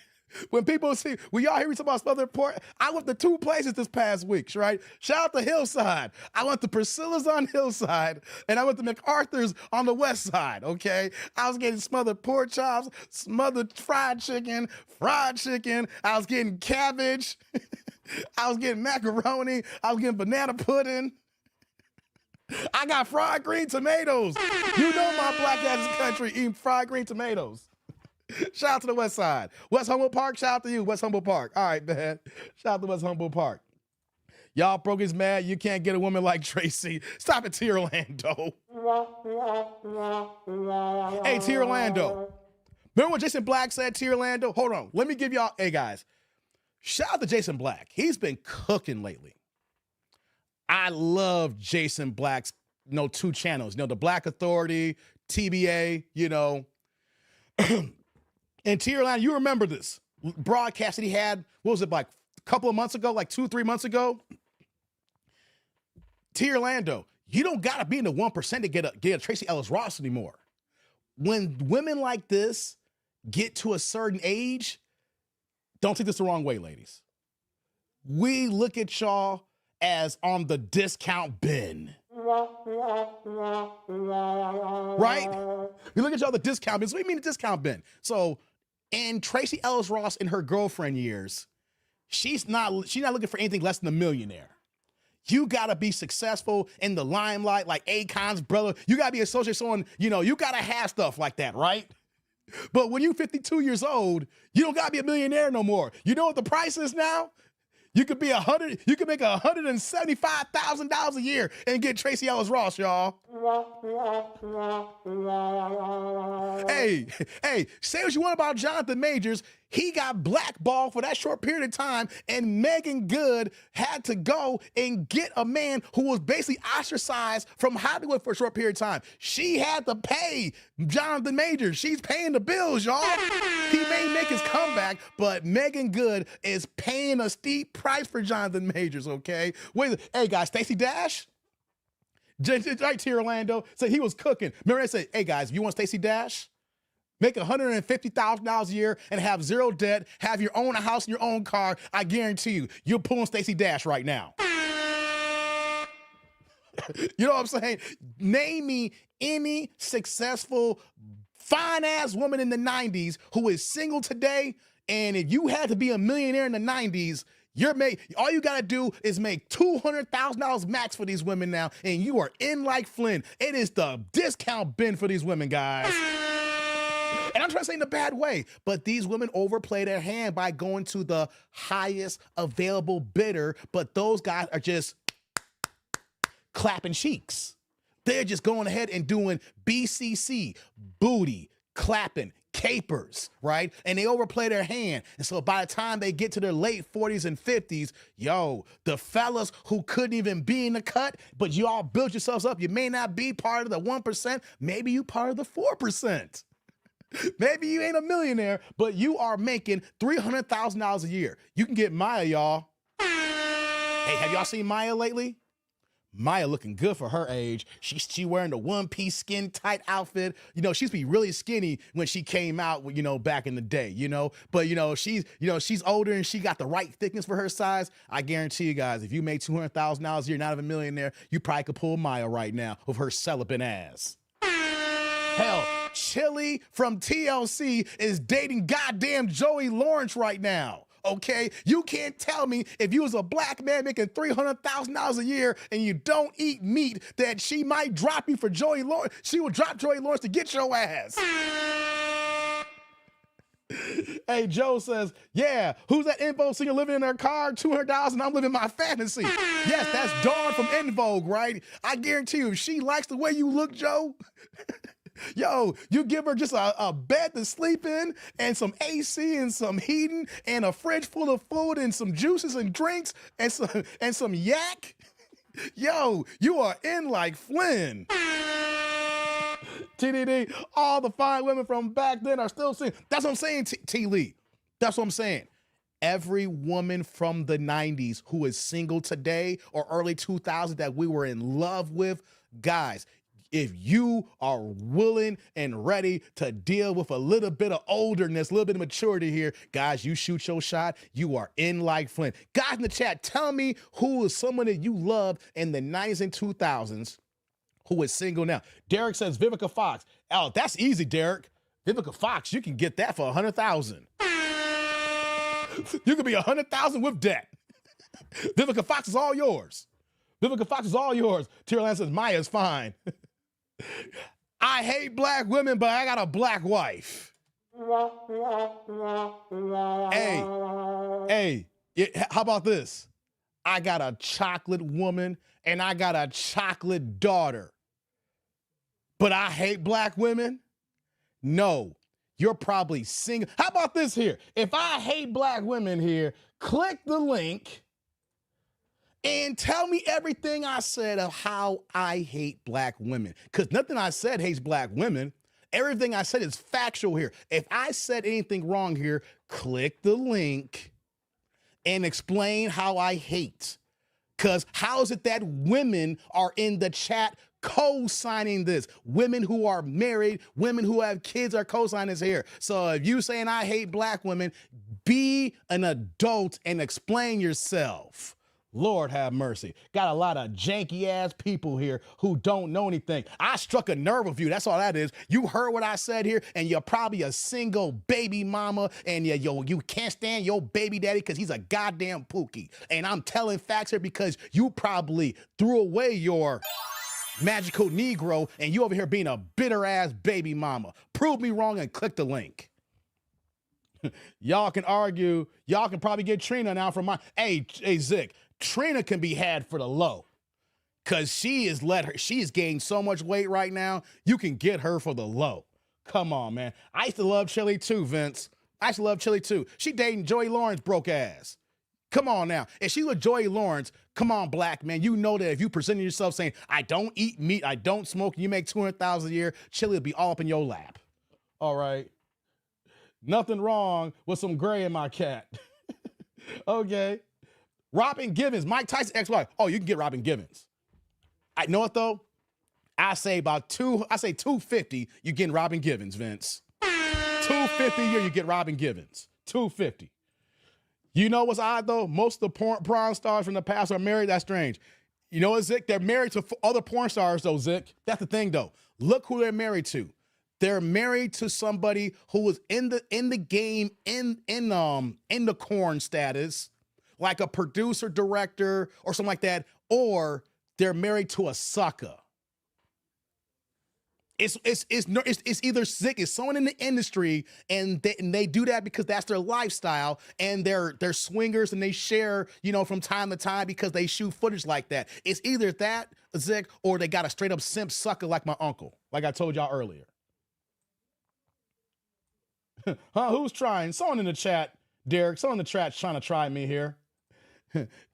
S1: when people see, when y'all hear me talk about smothered pork, I went to 2 places this past week, right? Shout out to Hillside. I went to Priscilla's on Hillside, and I went to MacArthur's on the West Side, okay? I was getting smothered pork chops, smothered fried chicken. I was getting cabbage. I was getting macaroni. I was getting banana pudding. I got fried green tomatoes. You know my black ass is country eating fried green tomatoes. Shout out to the West Side. West Humboldt Park, shout out to you, West Humboldt Park. All right, man. Shout out to West Humboldt Park. Y'all broke is mad. You can't get a woman like TRACEE. Stop it, T. Orlando. Hey, T. Orlando. Remember what Jason Black said, T. Orlando? Hold on. Let me give y'all, hey, guys. Shout out to Jason Black. He's been cooking lately. I love Jason Black's, 2 channels, the Black Authority, TBA, And T. Orlando, you remember this broadcast that he had, what was it, like a couple of months ago, like 2-3 months ago? T. Orlando, you don't got to be in the 1% to get a TRACEE Ellis Ross anymore. when women like this get to a certain age, don't take this the wrong way, ladies. We look at y'all as on the discount bin. Right? We look at y'all the discount bin. So what do you mean the discount bin? So in Tracee Ellis Ross in her girlfriend years, she's not looking for anything less than a millionaire. You gotta be successful in the limelight, like Akon's brother. You gotta be associated with someone, you gotta have stuff like that, right? But when you're 52 years old, you don't gotta be a millionaire no more. You know what the price is now? You could make $175,000 a year and get Tracee Ellis Ross, y'all. Hey, say what you want about Jonathan Majors. He got blackballed for that short period of time, and Megan Good had to go and get a man who was basically ostracized from Hollywood for a short period of time. She had to pay Jonathan Majors. She's paying the bills, y'all. He may make his comeback, but Megan Good is paying a steep price for Jonathan Majors, okay? Hey, guys, Stacey Dash? Right to Orlando said he was cooking. Remember they said, hey, guys, if you want Stacey Dash? Make $150,000 a year and have zero debt, have your own house and your own car. I guarantee you, you're pulling Stacey Dash right now. You know what I'm saying? Name me any successful, fine-ass woman in the 90s who is single today, and if you had to be a millionaire in the 90s, all you gotta do is make $200,000 max for these women now, and you are in like Flynn. It is the discount bin for these women, guys. And I'm trying to say in a bad way, but these women overplay their hand by going to the highest available bidder, but those guys are just clapping cheeks. They're just going ahead and doing BCC, booty, clapping, capers, right? And they overplay their hand. And so by the time they get to their late 40s and 50s, the fellas who couldn't even be in the cut, but you all built yourselves up. You may not be part of the 1%, maybe you part of the 4%. Maybe you ain't a millionaire, but you are making $300,000 a year. You can get Maya, y'all. Hey, have y'all seen Maya lately? Maya looking good for her age. She wearing the one-piece skin tight outfit. She used to be really skinny when she came out, back in the day, But she's older and she got the right thickness for her size. I guarantee you guys, if you made $200,000 a year, not even a millionaire, you probably could pull Maya right now with her celibate ass. Hell, Chili from TLC is dating goddamn Joey Lawrence right now. Okay, you can't tell me if you was a black man making $300,000 a year and you don't eat meat that she might drop you for Joey Lawrence. She will drop Joey Lawrence to get your ass. Hey, Joe says, yeah, who's that Info singer living in her car? $200 and I'm living my fantasy. Yes, that's Dawn from En Vogue, right? I guarantee you, if she likes the way you look, Joe, you give her just a bed to sleep in and some AC and some heating and a fridge full of food and some juices and drinks and some yak. You are in like Flynn. TDD, all the fine women from back then are still single. That's what I'm saying, T. Lee. That's what I'm saying. Every woman from the 90s who is single today or early 2000s that we were in love with, guys, if you are willing and ready to deal with a little bit of olderness, a little bit of maturity here, guys, you shoot your shot. You are in like Flynn. Guys in the chat, tell me who is someone that you loved in the 90s and 2000s who is single now. Derek says Vivica Fox. Oh, that's easy, Derek. Vivica Fox, you can get that for $100,000. You could be $100,000 with debt. Vivica Fox is all yours. Vivica Fox is all yours. Tierland says Maya's fine. I hate black women, but I got a black wife. Hey, how about this? I got a chocolate woman and I got a chocolate daughter. But I hate black women? No, you're probably single. How about this here? If I hate black women here, click the link and tell me everything I said of how I hate black women. Because nothing I said hates black women. Everything I said is factual here. If I said anything wrong here, click the link and explain how I hate. Because how is it that women are in the chat co-signing this. Women who are married, women who have kids are co-signing this here. So if you saying I hate black women, be an adult and explain yourself. Lord have mercy. Got a lot of janky ass people here who don't know anything. I struck a nerve with you. That's all that is. You heard what I said here, and you're probably a single baby mama, and you can't stand your baby daddy because he's a goddamn pookie. And I'm telling facts here because you probably threw away your magical Negro, and you over here being a bitter ass baby mama. Prove me wrong and click the link. Y'all can argue. Y'all can probably get Trina now from my. Hey, Zick. Trina can be had for the low, cause she's gained so much weight right now. You can get her for the low. Come on, man. I used to love Chili too, Vince. I used to love Chili too. She dating Joey Lawrence broke ass. Come on now. If she was Joey Lawrence, come on, black man. You know that if you presented yourself saying, I don't eat meat, I don't smoke, and you make $200,000 a year, Chili will be all up in your lap. All right. Nothing wrong with some gray in my cat. Okay. Robin Givens, Mike Tyson's ex-wife. Oh, you can get Robin Givens. I know what though? I say 250, you getting Robin Givens, Vince. 250 a year, you get Robin Givens. 250. You know what's odd though? Most of the porn stars from the past are married. That's strange. You know what, Zick? They're married to other porn stars though, Zick. That's the thing though. Look who they're married to. They're married to somebody who was in the game in the corn status, like a producer, director, or something like that, or they're married to a sucker. It's either Zick, it's someone in the industry, and they do that because that's their lifestyle, and they're swingers and they share, from time to time because they shoot footage like that. It's either that, Zick, or they got a straight up simp sucker like my uncle, like I told y'all earlier. Huh? Who's trying? Someone in the chat, Derek. Someone in the chat's trying to try me here.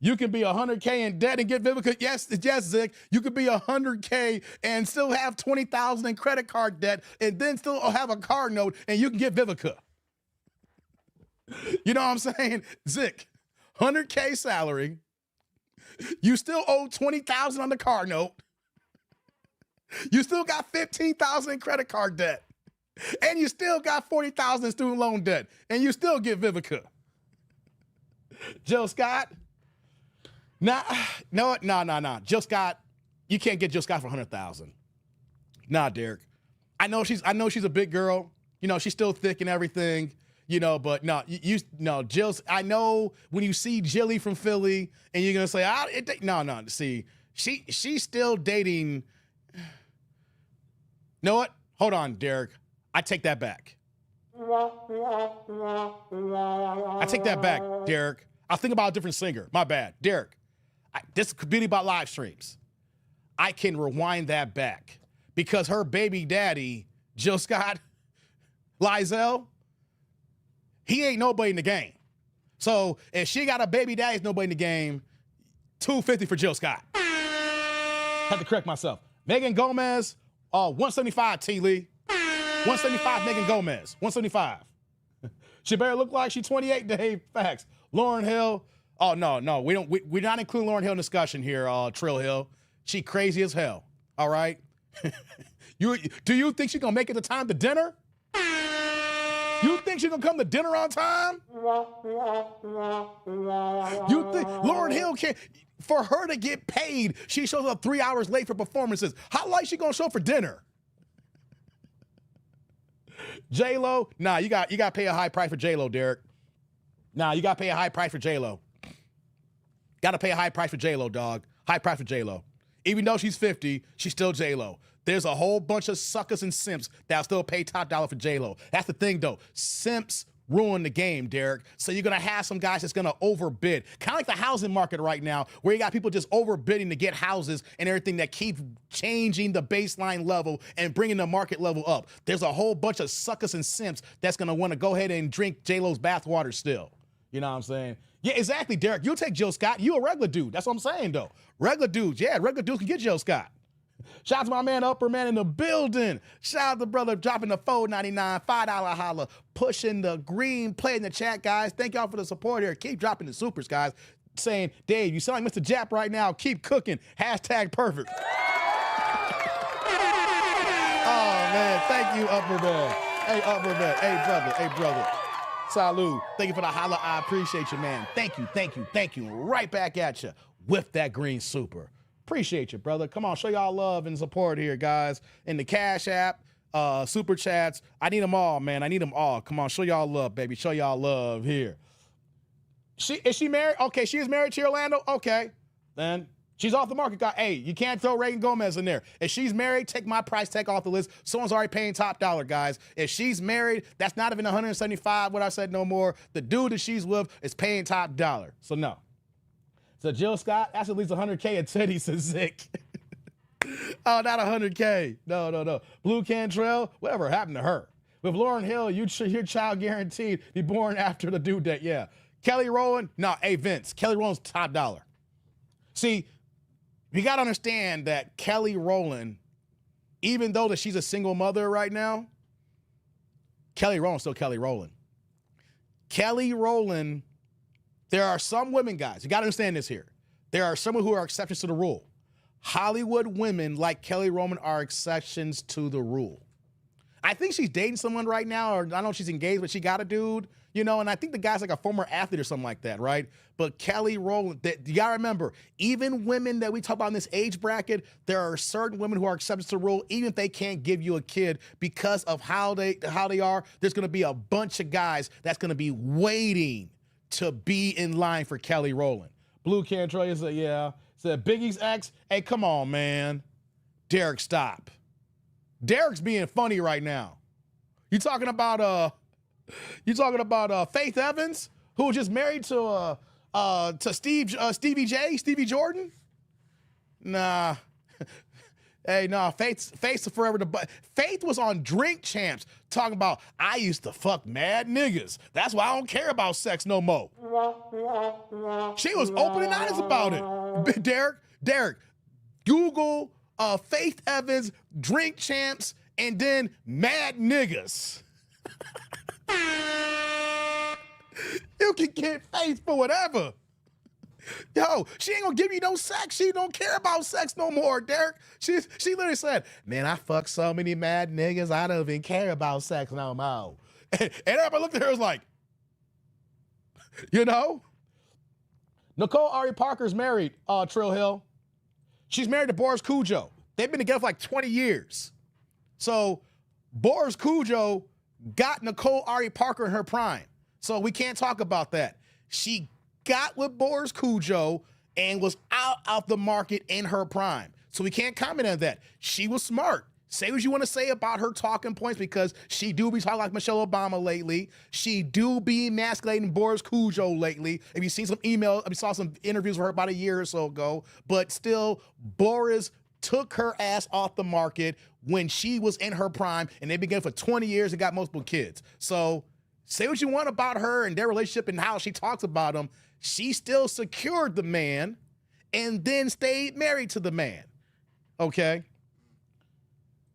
S1: You can be 100K in debt and get Vivica. Yes, Zick. You could be 100K and still have 20,000 in credit card debt, and then still have a car note, and you can get Vivica. You know what I'm saying, Zick? 100K salary. You still owe 20,000 on the car note. You still got 15,000 in credit card debt. And you still got 40,000 in student loan debt, and you still get Vivica. Jill Scott? No. Jill Scott, you can't get Jill Scott for 100,000. Nah, Derek. I know she's a big girl. She's still thick and everything. But no, Jill's. I know when you see Jilly from Philly, and you're gonna say, no. See, she's still dating. Know what? Hold on, Derek. I take that back. I take that back, Derek. I'll think about a different singer. My bad. Derek, this could be about live streams. I can rewind that back because her baby daddy, Jill Scott, Lizelle, he ain't nobody in the game. So if she got a baby daddy, it's nobody in the game. $250 for Jill Scott. Had to correct myself. Megan Gomez, 175 T. Lee. 175 Megan Gomez. 175. She better look like she's 28, Dave. Facts. Lauryn Hill. Oh, no. We're not including Lauryn Hill in discussion here, Trill Hill. She crazy as hell. All right? Do you think she's going to make it to time to dinner? You think she's going to come to dinner on time? You think Lauryn Hill can't? For her to get paid, she shows up 3 hours late for performances. How late she going to show up for dinner? J-Lo, nah, you got to pay a high price for J-Lo, Derek. Nah, you got to pay a high price for J-Lo. Got to pay a high price for J-Lo, dog. High price for J-Lo. Even though she's 50, she's still J-Lo. There's a whole bunch of suckers and simps that'll still pay top dollar for J-Lo. That's the thing, though. Simps ruin the game, Derek. So you're going to have some guys that's going to overbid. Kind of like the housing market right now, where you got people just overbidding to get houses and everything that keep changing the baseline level and bringing the market level up. There's a whole bunch of suckers and simps that's going to want to go ahead and drink J-Lo's bathwater still. You know what I'm saying? Yeah, exactly, Derek. You'll take Jill Scott. You a regular dude. That's what I'm saying, though. Regular dudes. Yeah, regular dudes can get Jill Scott. Shout out to my man Upper Man in the building. Shout out to brother dropping the $4.99, $5 holla, pushing the green play in the chat, guys. Thank y'all for the support here. Keep dropping the supers, guys. Saying, Dave, you sound like Mr. Jap right now. Keep cooking. #perfect. Thank you, Upper Man. Hey, Upper Man. Hey, brother. Salud. Thank you for the holla. I appreciate you, man. Thank you. Right back at you with that green super. Appreciate you, brother. Come on, show y'all love and support here, guys. In the Cash App, super chats. I need them all, man. I need them all. Come on, show y'all love, baby. Show y'all love here. Is she married? Okay, she is married to Orlando? Okay. Then she's off the market. Hey, you can't throw Reagan Gomez in there. If she's married, take my price tag off the list. Someone's already paying top dollar, guys. If she's married, that's not even 175, what I said no more. The dude that she's with is paying top dollar. So no. So Jill Scott, that's at least 100K at Teddy, says Zick. Oh, not 100K. No. Blue Cantrell, whatever happened to her? With Lauryn Hill, your child guaranteed be born after the due date. Yeah. Kelly Rowland, no, hey, Vince, Kelly Rowland's top dollar. See, you got to understand that Kelly Rowland, even though that she's a single mother right now, Kelly Rowland's still Kelly Rowland. Kelly Rowland, there are some women, guys, you got to understand this here. There are some who are exceptions to the rule. Hollywood women like Kelly Rowland are exceptions to the rule. I think she's dating someone right now, or I don't know if she's engaged, but she got a dude, and I think the guy's like a former athlete or something like that, right? But Kelly Rowland, you gotta remember, even women that we talk about in this age bracket, there are certain women who are exceptions to the rule, even if they can't give you a kid because of how they are. There's gonna be a bunch of guys that's gonna be waiting to be in line for Kelly Rowland. Blue Cantroy said, yeah. Said Biggie's ex. Hey, come on, man. Derek, stop. Derek's being funny right now. You talking about Faith Evans, who was just married to Stevie Jordan? Nah. Hey, nah, Faith's forever Faith was on Drink Champs talking about, I used to fuck mad niggas. That's why I don't care about sex no more. She was open and honest about it. Derek, Google Faith Evans, Drink Champs, and then mad niggas. You can get Faith for whatever. Yo, she ain't gonna give you no sex. She don't care about sex no more, Derek. She literally said, man, I fucked so many mad niggas, I don't even care about sex no more. And everybody looked at her and was like, Nicole Ari Parker's married, Trill Hill. She's married to Boris Cujo. They've been together for like 20 years. So Boris Cujo got Nicole Ari Parker in her prime. So we can't talk about that. She got with Boris Cujo and was out the market in her prime. So we can't comment on that. She was smart. Say what you want to say about her talking points, because she do be talking like Michelle Obama lately. She do be emasculating Boris Cujo lately. If you seen some emails, I saw some interviews with her about a year or so ago, but still, Boris took her ass off the market when she was in her prime, and they've been together for 20 years and got multiple kids. So say what you want about her and their relationship and how she talks about them. She still secured the man and then stayed married to the man. Okay?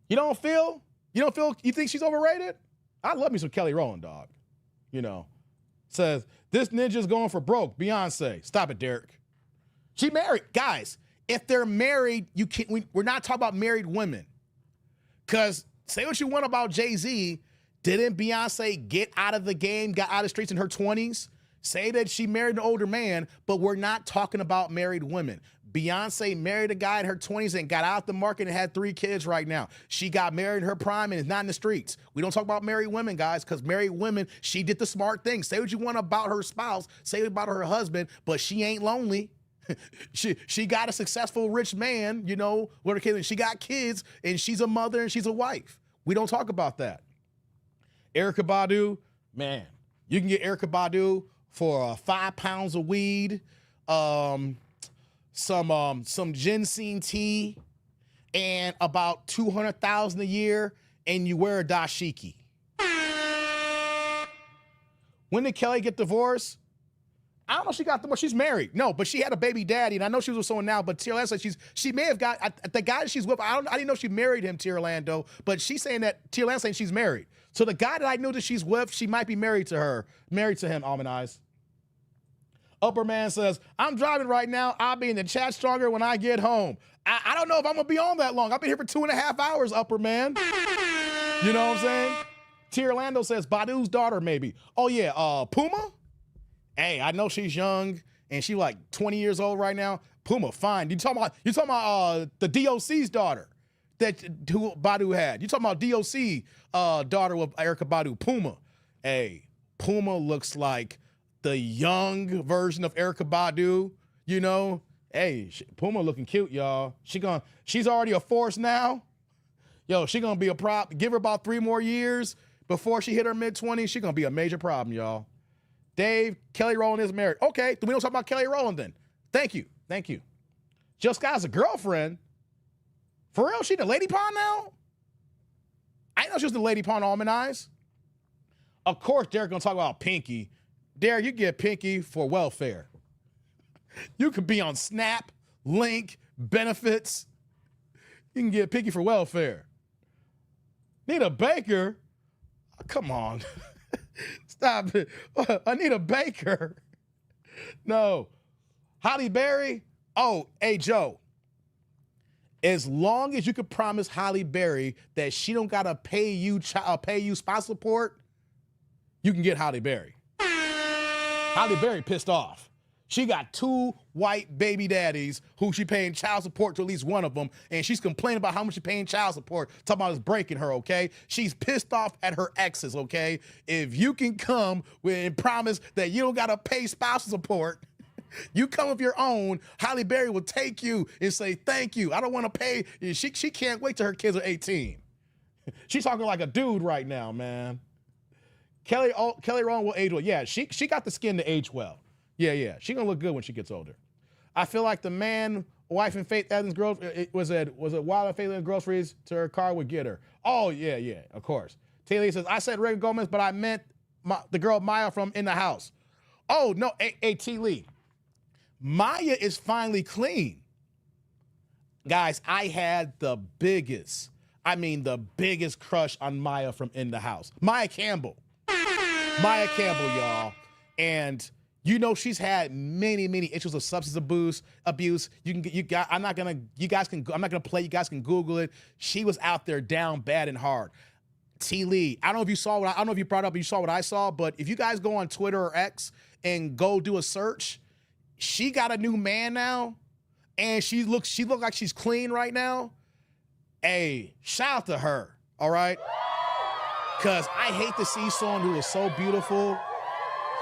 S1: You think she's overrated? I love me some Kelly Rowland, dog. Says, this ninja's going for broke. Beyonce. Stop it, Derek. She married. Guys, if they're married, we're not talking about married women. Because say what you want about Jay-Z, didn't Beyonce get out of the game, got out of the streets in her 20s? Say that she married an older man, but we're not talking about married women. Beyonce married a guy in her 20s and got out the market and had 3 kids right now. She got married in her prime and is not in the streets. We don't talk about married women, guys, because married women, she did the smart thing. Say what you want about her spouse, say about her husband, but she ain't lonely. She got a successful rich man, with her kids. She got kids, and she's a mother and she's a wife. We don't talk about that. Erykah Badu, man, you can get Erykah Badu for 5 pounds of weed, some ginseng tea, and about $200,000 a year, and you wear a dashiki. When did Kelly get divorced? I don't know if she got divorced. She's married. No, but she had a baby daddy, and I know she was with someone now, but TRL said she may have got, the guy that she's with, I didn't know she married him, Orlando, but she's saying that, TRL saying she's married. So the guy that I knew that she's with, she might be married to him, Almond Eyes. Upper Man says, I'm driving right now. I'll be in the chat stronger when I get home. I don't know if I'm going to be on that long. I've been here for 2.5 hours, Upper Man. You know what I'm saying? T. Orlando says Badu's daughter, maybe. Oh, yeah, Puma? Hey, I know she's young, and she's like 20 years old right now. Puma, fine. You talking about the DOC's daughter who Badu had. You talking about DOC daughter with Erykah Badu, Puma. Hey, Puma looks like the young version of Erykah Badu, you know? Hey, Puma looking cute, y'all. She's already a force now. Yo, she gonna be a prop. Give her about 3 more years before she hit her mid-20s. She gonna be a major problem, y'all. Dave, Kelly Rowland is married. Okay, we don't talk about Kelly Rowland then. Thank you. Just Sky's a girlfriend. For real, she the Lady Pond now? I didn't know she was the Lady Pond Almond Eyes. Of course, Derek gonna talk about Pinky. Derek, you get Pinky for welfare. You could be on Snap, Link, benefits. You can get Pinky for welfare. Anita Baker? Oh, come on. Stop it. Anita Baker? No. Halle Berry? Oh, hey, Joe. As long as you could promise Halle Berry that she don't got to pay you spouse support, you can get Halle Berry. Halle Berry pissed off. She got 2 white baby daddies who she paying child support to at least one of them, and she's complaining about how much she's paying child support, talking about it's breaking her, okay? She's pissed off at her exes, okay? If you can come and promise that you don't got to pay spousal support, you come with your own, Halle Berry will take you and say, thank you, I don't want to pay. She can't wait till her kids are 18. She's talking like a dude right now, man. Kelly Rowland will age well. Yeah, she got the skin to age well. Yeah. She gonna look good when she gets older. I feel like the man, wife, and Faith Evans was it Wild and Faith Evans groceries to her car would get her. Oh yeah, of course. Taylor says I said Regan Gomez, but I meant the girl Maya from In the House. Oh no, T. Lee. Maya is finally clean. Guys, I had the biggest crush on Maya from In the House. Maya Campbell, y'all, and. You know she's had many issues of substance abuse. I'm not gonna play. You guys can Google it. She was out there down bad and hard. T. Lee. I don't know if you saw what I don't know if you brought up. You saw what I saw, but if you guys go on Twitter or X and go do a search, she got a new man now, and she looks like she's clean right now. Hey, shout out to her. All right, because I hate to see someone who is so beautiful,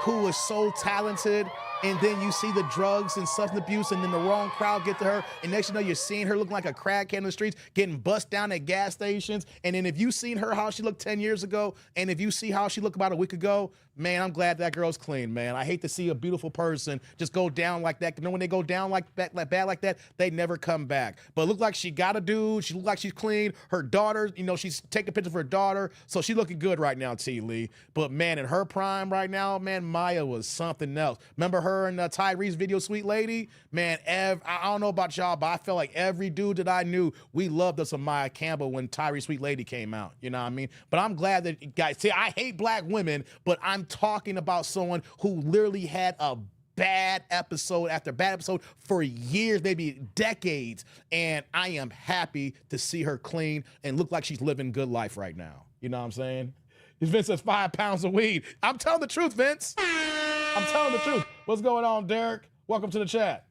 S1: who is so talented, and then you see the drugs and substance abuse, and then the wrong crowd get to her, and next you know you're seeing her looking like a crackhead in the streets, getting bust down at gas stations, and then if you seen her how she looked 10 years ago, and if you see how she looked about a week ago, man, I'm glad that girl's clean, man. I hate to see a beautiful person just go down like that. You know when they go down like bad like that, they never come back. But it looked like she got a dude. She looked like she's clean. Her daughter, you know, she's taking pictures of her daughter, so she looking good right now, T. Lee. But man, in her prime right now, man, Maya was something else. Remember her and Tyrese's video, Sweet Lady? Man, I don't know about y'all, but I felt like every dude that I knew, we loved us a Maya Campbell when Tyrese Sweet Lady came out. You know what I mean? But I'm glad that, guys, see, I hate black women, but I'm talking about someone who literally had a bad episode after bad episode for years, maybe decades, and I am happy to see her clean and look like she's living good life right now. You know what I'm saying? Vince says 5 pounds of weed. I'm telling the truth, Vince. I'm telling the truth. What's going on, Derek? Welcome to the chat.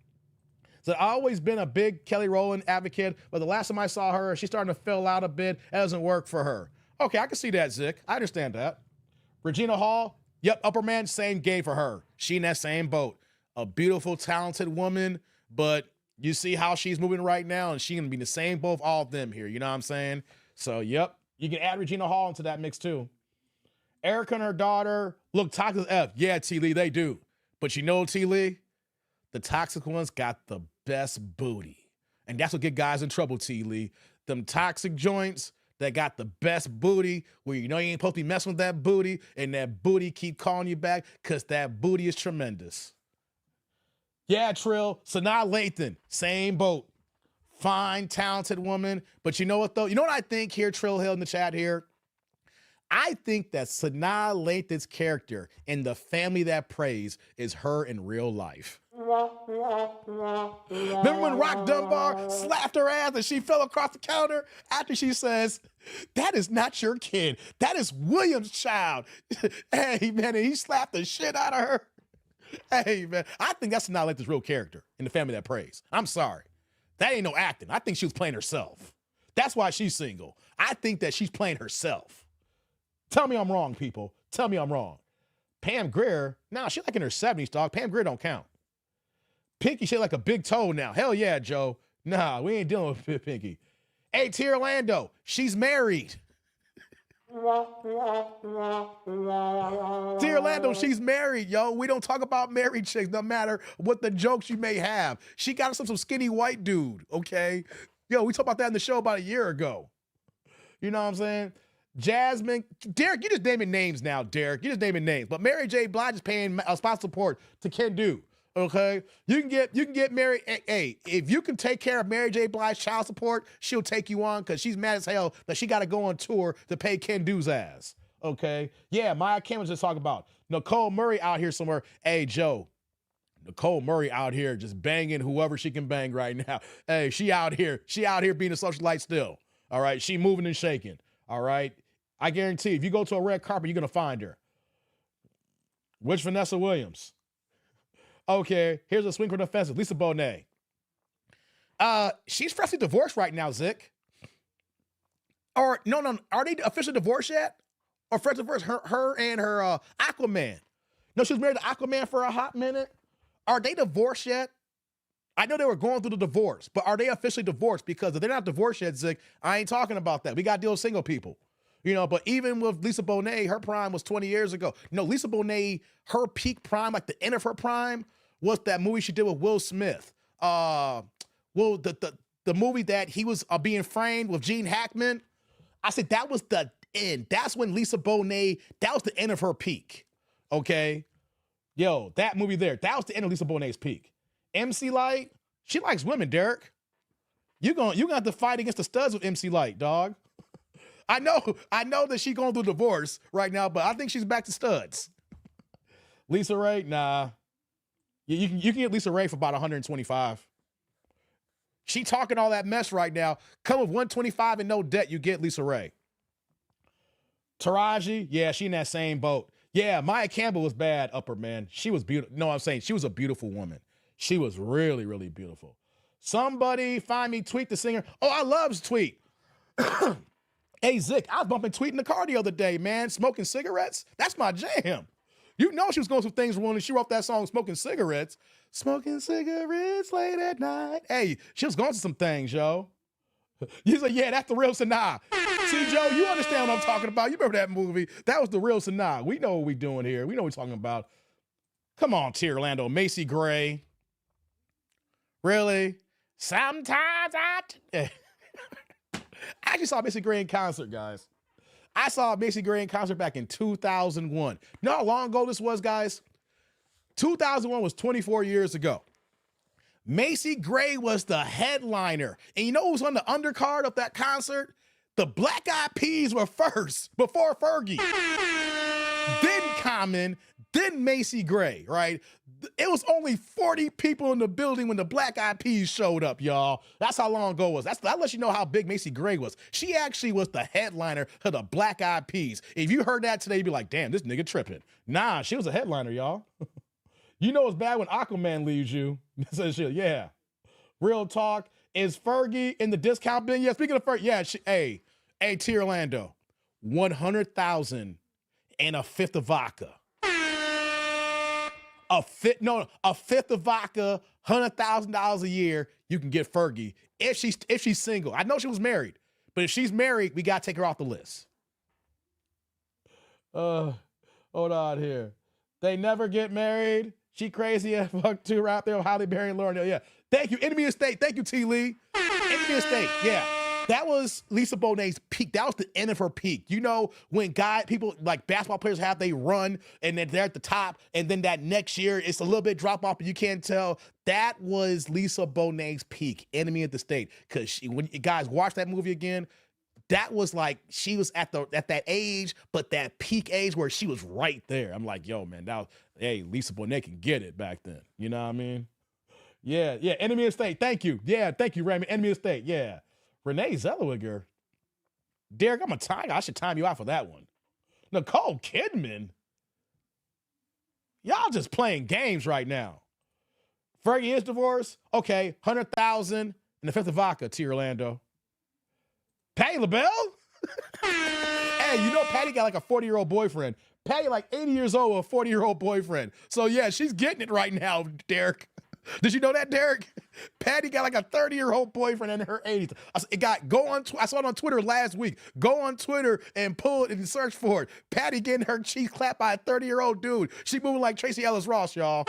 S1: So I've always been a big Kelly Rowland advocate, but the last time I saw her, she's starting to fill out a bit. It doesn't work for her. Okay, I can see that, Zick. I understand that. Regina Hall, yep, upper man, same game for her. She in that same boat. A beautiful, talented woman, but you see how she's moving right now, and she's going to be in the same boat of all of them here. You know what I'm saying? So, yep, you can add Regina Hall into that mix, too. Erica and her daughter look toxic as F. Yeah, T. Lee, they do. But you know, T. Lee, the toxic ones got the best booty. And that's what get guys in trouble, T. Lee. Them toxic joints that got the best booty, where you know you ain't supposed to be messing with that booty, and that booty keep calling you back because that booty is tremendous. Yeah, Trill, Sanaa Lathan, same boat. Fine, talented woman. But you know what, though? You know what I think here, Trill Hill in the chat here? I think that Sanaa Lathan's character in The Family That Prays is her in real life. Remember when Rock Dunbar slapped her ass and she fell across the counter after she says, "That is not your kid. That is William's child." Hey, man, and he slapped the shit out of her. Hey, man, I think that's not like this real character in The Family That Prays. I'm sorry. That ain't no acting. I think she was playing herself. That's why she's single. I think that she's playing herself. Tell me I'm wrong, people. Tell me I'm wrong. Pam Grier, nah, she's like in her 70s, dog. Pam Grier don't count. Pinky shit like a big toe now. Hell yeah, Joe. Nah, we ain't dealing with Pinky. Hey, T. Orlando, she's married. T. Orlando, she's married, yo. We don't talk about married chicks, no matter what the jokes you may have. She got some skinny white dude, okay? Yo, we talked about that in the show about a year ago. You know what I'm saying? Jasmine, Derek, you just naming names now, Derek. You just naming names. But Mary J. Blige is paying spousal support to Ken Do. Okay, you can get married. Hey, if you can take care of Mary J. Blige's child support, she'll take you on because she's mad as hell that she got to go on tour to pay Ken Do's ass. Okay, yeah, Maya Kim was just talking about Nicole Murray out here somewhere. Hey, Joe, Nicole Murray out here just banging whoever she can bang right now. Hey, she out here being a socialite still. All right, she moving and shaking. All right, I guarantee if you go to a red carpet, you're gonna find her. Which Vanessa Williams? Okay, here's a swing for the fences. Lisa Bonet. She's freshly divorced right now, Zick. Or no, are they officially divorced yet? Or fresh divorced? Her and her Aquaman. No, she was married to Aquaman for a hot minute. Are they divorced yet? I know they were going through the divorce, but are they officially divorced? Because if they're not divorced yet, Zick, I ain't talking about that. We got to deal with single people. You know, but even with Lisa Bonet, her prime was 20 years ago. No, Lisa Bonet, her peak prime, like the end of her prime, was that movie she did with Will Smith. The movie that he was being framed with Gene Hackman. I said that was the end. That's when Lisa Bonet, that was the end of her peak. Okay? Yo, that movie there, that was the end of Lisa Bonet's peak. MC Light, she likes women, Derek. You're gonna have to fight against the studs with MC Light, dog. I know that she's going through divorce right now, but I think she's back to studs. Lisa Ray, nah. You can get Lisa Ray for about 125. She talking all that mess right now. Come with 125 and no debt, you get Lisa Ray. Taraji, yeah, she in that same boat. Yeah, Maya Campbell was bad upper, man. She was beautiful. No, I'm saying she was a beautiful woman. She was really, really beautiful. Somebody find me Tweet the singer. Oh, I love Tweet. Hey, Zick, I was bumping Tweet in the car the other day, man. Smoking cigarettes. That's my jam. You know she was going through things when she wrote that song, Smoking Cigarettes. Smoking cigarettes late at night. Hey, she was going through some things, yo. You say, yeah, that's the real Sanaa. See, Joe, you understand what I'm talking about. You remember that movie? That was the real Sanaa. We know what we're doing here. We know what we're talking about. Come on, T. Orlando. Macy Gray. Really? Sometimes I actually saw Macy Gray in concert, guys. I saw Macy Gray in concert back in 2001. You know how long ago this was, guys? 2001 was 24 years ago. Macy Gray was the headliner. And you know who was on the undercard of that concert? The Black Eyed Peas were first, before Fergie. Then Common, then Macy Gray, right? It was only 40 people in the building when the Black Eyed Peas showed up, y'all. That's how long ago it was. That lets you know how big Macy Gray was. She actually was the headliner of the Black Eyed Peas. If you heard that today, you'd be like, damn, this nigga tripping. Nah, she was a headliner, y'all. You know it's bad when Aquaman leaves you. Yeah. Real talk. Is Fergie in the discount bin? Yeah, speaking of Fergie, yeah, hey, T. Orlando, 100,000 and a fifth of vodka. A fifth of vodka, $100,000 a year, you can get Fergie if she's single. I know she was married, but if she's married, we gotta take her off the list. Hold on here. They never get married. She crazy as fuck too, right there. Holly Berry and Lauren. Yeah. Thank you. Enemy of State. Thank you, T. Lee. Enemy of State. Yeah. That was Lisa Bonet's peak. That was the end of her peak. You know, when people like basketball players they run and then they're at the top, and then that next year it's a little bit drop off, but you can't tell. That was Lisa Bonet's peak, Enemy of the State. Because when you guys watch that movie again, that was like she was at that age, but that peak age where she was right there. I'm like, yo, man, hey, Lisa Bonet can get it back then. You know what I mean? Yeah, Enemy of State. Thank you. Yeah, thank you, Remy. Enemy of State. Yeah. Renee Zellweger. Derek, I'm a tiger. I should time you out for that one. Nicole Kidman. Y'all just playing games right now. Fergie is divorced. Okay, 100,000 and the fifth of vodka to Orlando. Patti LaBelle? Hey, you know Patty got like a 40-year-old boyfriend. Patty like 80 years old with a 40-year-old boyfriend. So yeah, she's getting it right now, Derek. Did you know that, Derek? Patty got like a 30-year-old boyfriend in her 80s. I saw it on Twitter last week. Go on Twitter and pull it and search for it. Patty getting her cheeks clapped by a 30-year-old dude. She moving like Tracee Ellis Ross, y'all.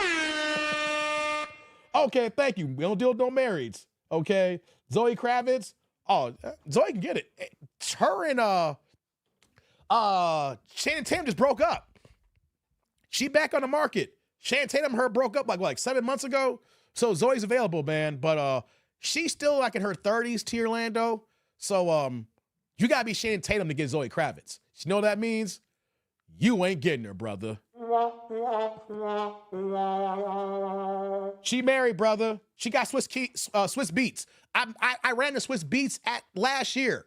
S1: Okay, thank you. We don't deal with no marrieds. Okay. Zoe Kravitz. Oh, Zoe can get it. Her and Channing Tatum just broke up. She back on the market. Channing Tatum, her broke up like 7 months ago. So Zoe's available, man. But she's still like in her 30s, T. Orlando. So you gotta be Channing Tatum to get Zoe Kravitz. You know what that means? You ain't getting her, brother. She married, brother. She got Swiss Beats. I ran the Swiss Beats at last year.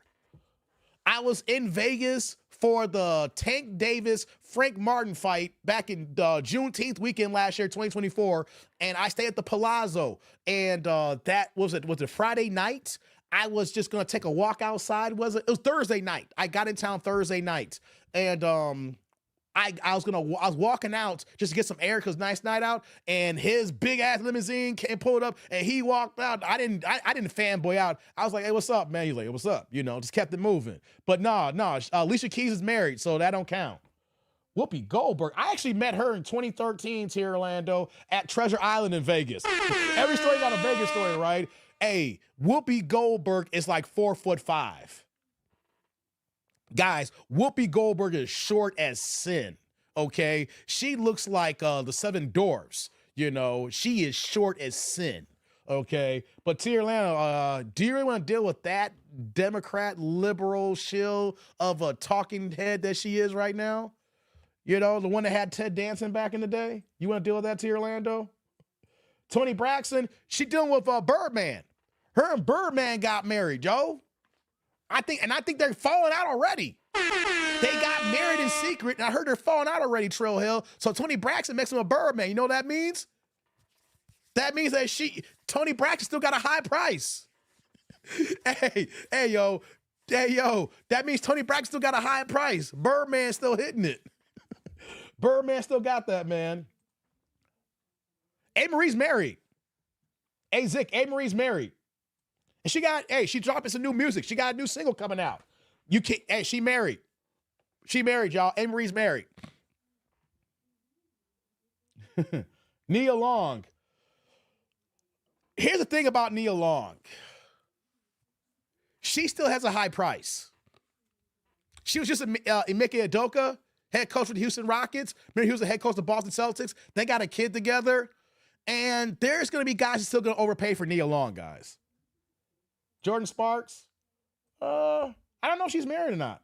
S1: I was in Vegas for the Tank Davis Frank Martin fight back in Juneteenth weekend last year, 2024, and I stayed at the Palazzo. And that was it Friday night. I was just gonna take a walk outside. It was Thursday night. I got in town Thursday night, and I was walking out just to get some air because nice night out, and his big ass limousine came pulled up, and he walked out. I didn't fanboy out. I was like, "Hey, what's up, man?" He's like, "Hey, what's up?" You know, just kept it moving. But no, Alicia Keys is married, so that don't count. Whoopi Goldberg. I actually met her in 2013 here, Orlando, at Treasure Island in Vegas. Every story got a Vegas story, right? Hey, Whoopi Goldberg is like 4'5". Guys, Whoopi Goldberg is short as sin, okay? She looks like the Seven Dwarfs, you know? She is short as sin, okay? But T. Orlando, do you really want to deal with that Democrat, liberal shill of a talking head that she is right now? You know, the one that had Ted Danson back in the day? You want to deal with that, T. Orlando? Toni Braxton, she dealing with Birdman. Her and Birdman got married, yo. I think they're falling out already. They got married in secret, and I heard they're falling out already, Trill Hill. So Toni Braxton makes him a Birdman. You know what that means? That means that Toni Braxton still got a high price. Hey, yo. That means Toni Braxton still got a high price. Birdman still hitting it. Birdman still got that, man. A. Marie's married. A. Marie's married. And she dropping some new music. She got a new single coming out. She married. She married, y'all. A. Marie's married. Nia Long. Here's the thing about Nia Long. She still has a high price. She was just Emeka Udoka, head coach for the Houston Rockets. Remember, he was the head coach of the Boston Celtics. They got a kid together. And there's going to be guys who are still going to overpay for Nia Long, guys. Jordan Sparks, I don't know if she's married or not.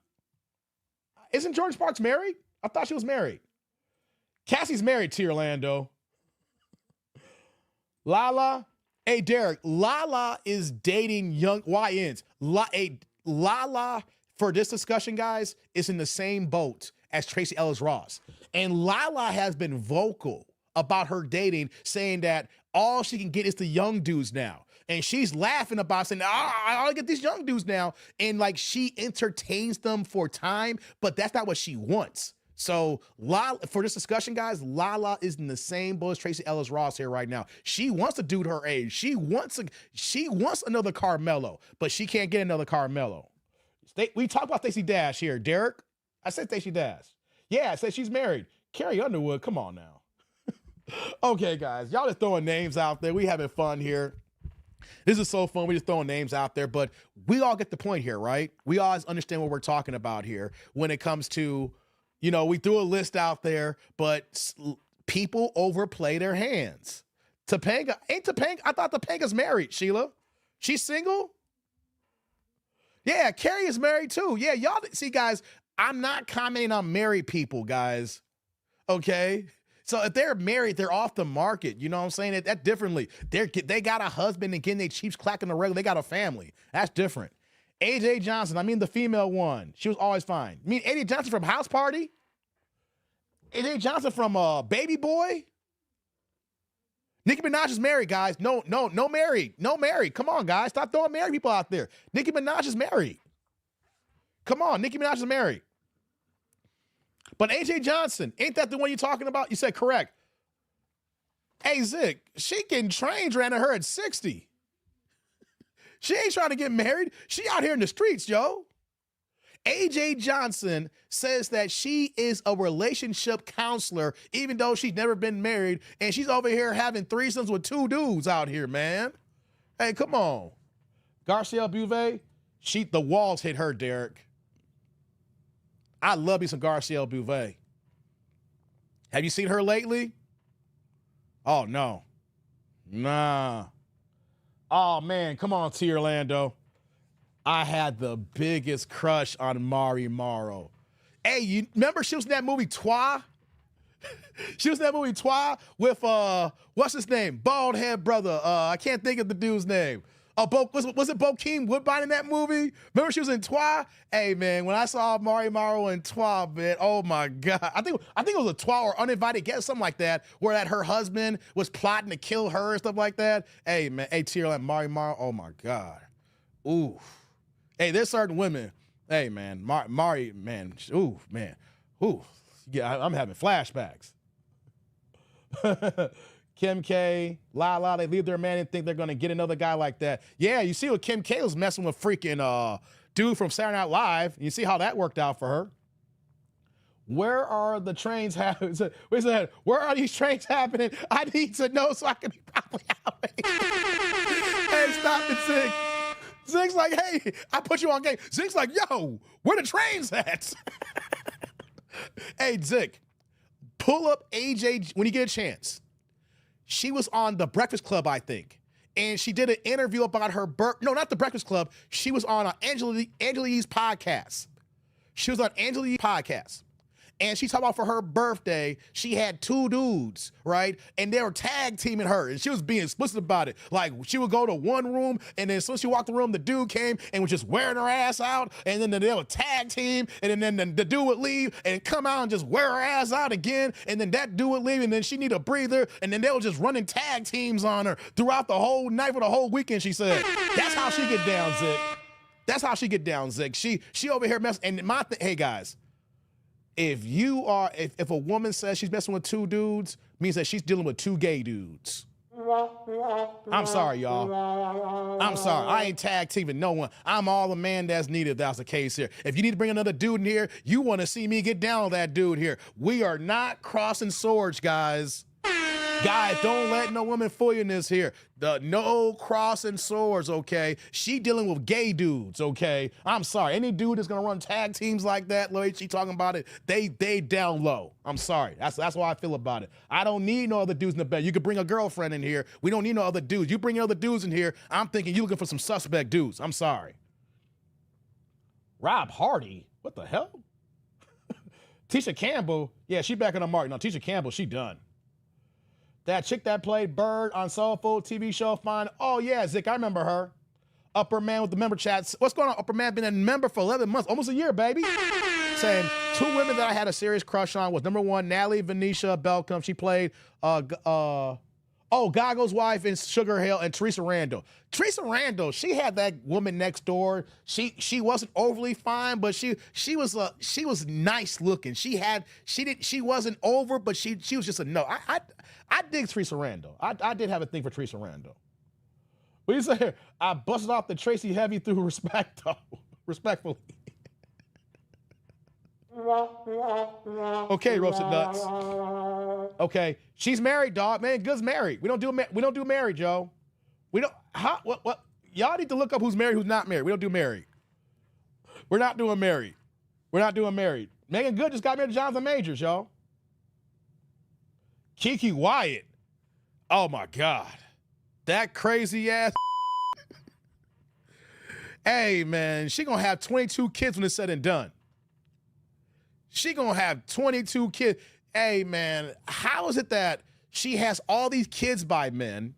S1: Isn't Jordan Sparks married? I thought she was married. Cassie's married to Orlando. Lala, hey Derek, Lala is dating young YNs. Lala, for this discussion, guys, is in the same boat as Tracee Ellis Ross. And Lala has been vocal about her dating, saying that all she can get is the young dudes now. And she's laughing about saying, I get these young dudes now. And like she entertains them for time, but that's not what she wants. So Lala, for this discussion, guys, Lala is in the same boat as Tracee Ellis Ross here right now. She wants a dude her age. She wants another Carmelo, but she can't get another Carmelo. We talked about Stacey Dash here. Derek, I said Stacey Dash. Yeah, I said she's married. Carrie Underwood, come on now. Okay, guys, y'all just throwing names out there. We having fun here. This is so fun. We just throwing names out there, but we all get the point here, right? We always understand what we're talking about here when it comes to, you know, we threw a list out there, but people overplay their hands. Topanga, I thought Topanga's married, Sheila. She's single? Yeah, Carrie is married too. Yeah, y'all see, guys, I'm not commenting on married people, guys. Okay? So if they're married, they're off the market. You know what I'm saying? That differently. They got a husband and getting their cheeks clacking the regular. They got a family. That's different. AJ Johnson, I mean the female one. She was always fine. I mean AJ Johnson from House Party? AJ Johnson from Baby Boy? Nicki Minaj is married, guys. No married. No married. Come on, guys. Stop throwing married people out there. Nicki Minaj is married. Come on, Nicki Minaj is married. But AJ Johnson, ain't that the one you're talking about? You said correct. Hey, Zick, she getting trains ran at her at 60. She ain't trying to get married. She out here in the streets, yo. AJ Johnson says that she is a relationship counselor, even though she's never been married, and she's over here having threesomes with 2 dudes out here, man. Hey, come on. Garcelle Bouvet, the walls hit her, Derek. I love me some Garcelle Bouvet. Have you seen her lately? Oh, no. Nah. Oh, man, come on, T. Orlando. I had the biggest crush on Mari Morrow. Hey, you remember she was in that movie Twa? She was in that movie Twa with, what's his name? Bald head brother. I can't think of the dude's name. Was it Bokeem Woodbine in that movie? Remember she was in Twa? Hey, man, when I saw Mari Morrow in Twa, man, oh, my God. I think it was a Twa or Uninvited Guest, something like that, where that her husband was plotting to kill her and stuff like that. Hey, man, T-Orlando, like Mari Morrow, oh, my God. Ooh. Hey, there's certain women. Hey, man, Mari, man, ooh, man, ooh. Yeah, I'm having flashbacks. Kim K, La, they leave their man and think they're going to get another guy like that. Yeah, you see what Kim K was messing with freaking dude from Saturday Night Live. You see how that worked out for her. Where are the trains happening? Wait a second. Where are these trains happening? I need to know so I can be properly out. Hey, stop it, Zig. Zig's like, hey, I put you on game. Zig's like, yo, where the trains at? Hey, Zig, pull up AJ when you get a chance. She was on The Breakfast Club, I think. And she did an interview about her birth. No, not The Breakfast Club. She was on Angela Yee's podcast. She was on Angela Yee's podcast. And she talked about for her birthday, she had 2 dudes, right? And they were tag teaming her. And she was being explicit about it. Like, she would go to one room, and then as soon as she walked the room, the dude came and was just wearing her ass out. And then they would tag team, and then the dude would leave and come out and just wear her ass out again. And then that dude would leave, and then she need a breather. And then they were just running tag teams on her throughout the whole night for the whole weekend, she said. That's how she get down, Zick. That's how she get down, Zick. She over here messing. And hey, guys. If a woman says she's messing with 2 dudes, means that she's dealing with 2 gay dudes. I'm sorry, y'all. I'm sorry. I ain't tag teaming no one. I'm all the man that's needed if that's the case here. If you need to bring another dude in here, you want to see me get down with that dude here. We are not crossing swords, guys. Guys, don't let no woman fool you in this here. No crossing swords, okay? She dealing with gay dudes, okay? I'm sorry. Any dude that's gonna run tag teams like that, the way she talking about it, they down low. I'm sorry. That's how I feel about it. I don't need no other dudes in the bed. You could bring a girlfriend in here. We don't need no other dudes. You bring other dudes in here, I'm thinking you looking for some suspect dudes. I'm sorry. Rob Hardy? What the hell? Tisha Campbell, yeah, she back in the market. No, Tisha Campbell, she done. That chick that played Bird on Soul Food TV show, fine. Oh, yeah, Zick, I remember her. Upper Man with the member chats. What's going on, Upper Man? Been a member for 11 months, almost a year, baby. Saying 2 women that I had a serious crush on was number 1, Natalie Venetia Belcom. She played Gago's wife in Sugar Hill, and Teresa Randall. Teresa Randall, she had that woman next door. She wasn't overly fine, but she was nice looking. She wasn't over, but she was just a no. I dig Teresa Randall. I did have a thing for Teresa Randall. What do you say here? I busted off the Tracy heavy through respect, though. Respectfully. Okay, roasted nuts. Okay, she's married, dog. Man, Good's married. We don't do married, Joe. We don't. What? Y'all need to look up who's married, who's not married. We don't do married. We're not doing married. We're not doing married. Megan Good just got married to Jonathan Majors, y'all. Kiki Wyatt. Oh my God, that crazy ass. Hey, man, she gonna have 22 kids when it's said and done. She gonna have 22 kids. Hey, man, how is it that she has all these kids by men,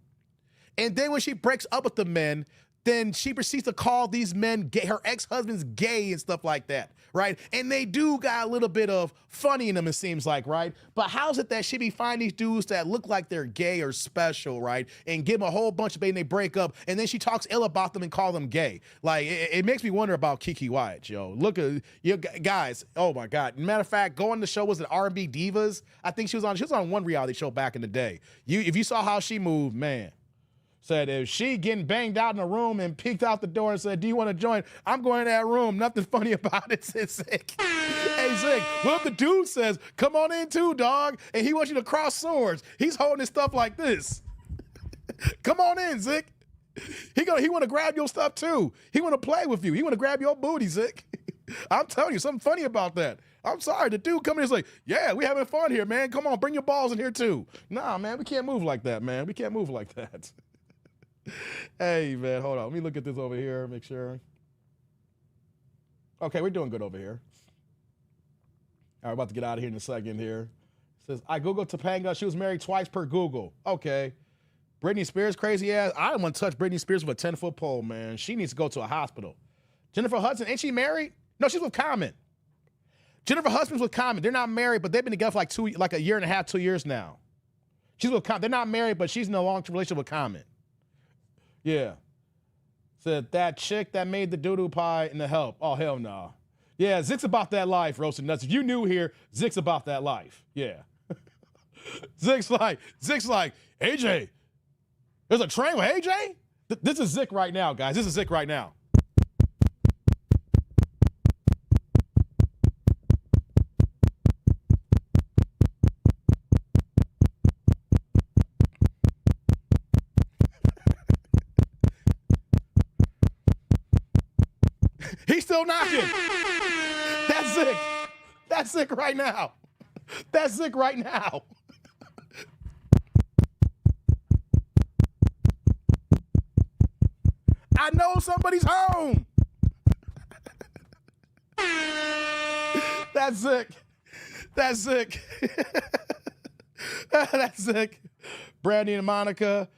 S1: and then when she breaks up with the men, then she proceeds to call these men gay, her ex-husbands gay and stuff like that, right? And they do got a little bit of funny in them, it seems like, right? But how's it that she be finding these dudes that look like they're gay or special, right? And give them a whole bunch of bait and they break up, and then she talks ill about them and call them gay. Like, it makes me wonder about Kiki Wyatt, yo. Look at you guys. Oh my God. Matter of fact, go on the show, was it R&B Divas? I think she was on one reality show back in the day. If you saw how she moved, man. Said if she getting banged out in a room and peeked out the door and said, do you want to join? I'm going in that room. Nothing funny about it, said Zick. Hey, Zick, what if the dude says, come on in too, dog, and he wants you to cross swords? He's holding his stuff like this. Come on in, Zick. He want to grab your stuff too. He want to play with you. He want to grab your booty, Zick. I'm telling you, something funny about that. I'm sorry, the dude coming in is like, yeah, we having fun here, man. Come on, bring your balls in here too. Nah, man, we can't move like that, man. We can't move like that. Hey, man, hold on. Let me look at this over here, make sure. Okay, we're doing good over here. All right, we're about to get out of here in a second here. It says, I Googled Topanga. She was married twice per Google. Okay. Britney Spears, crazy ass. I don't want to touch Britney Spears with a 10-foot pole, man. She needs to go to a hospital. Jennifer Hudson, ain't she married? No, she's with Common. Jennifer Hudson's with Common. They're not married, but they've been together for like a year and a half, 2 years now. She's with Common. They're not married, but she's in a long-term relationship with Common. Yeah. Said that chick that made the doo-doo pie in The Help. Oh, hell no. Yeah, Zick's about that life, roasted nuts. If you new here, Zick's about that life. Yeah. Zick's like, AJ, there's a train with AJ? This is Zick right now, guys. This is Zick right now. He's still knocking. That's Zick. That's Zick right now. That's Zick right now. I know somebody's home. That's Zick. That's Zick. That's Zick. Brandy and Monica.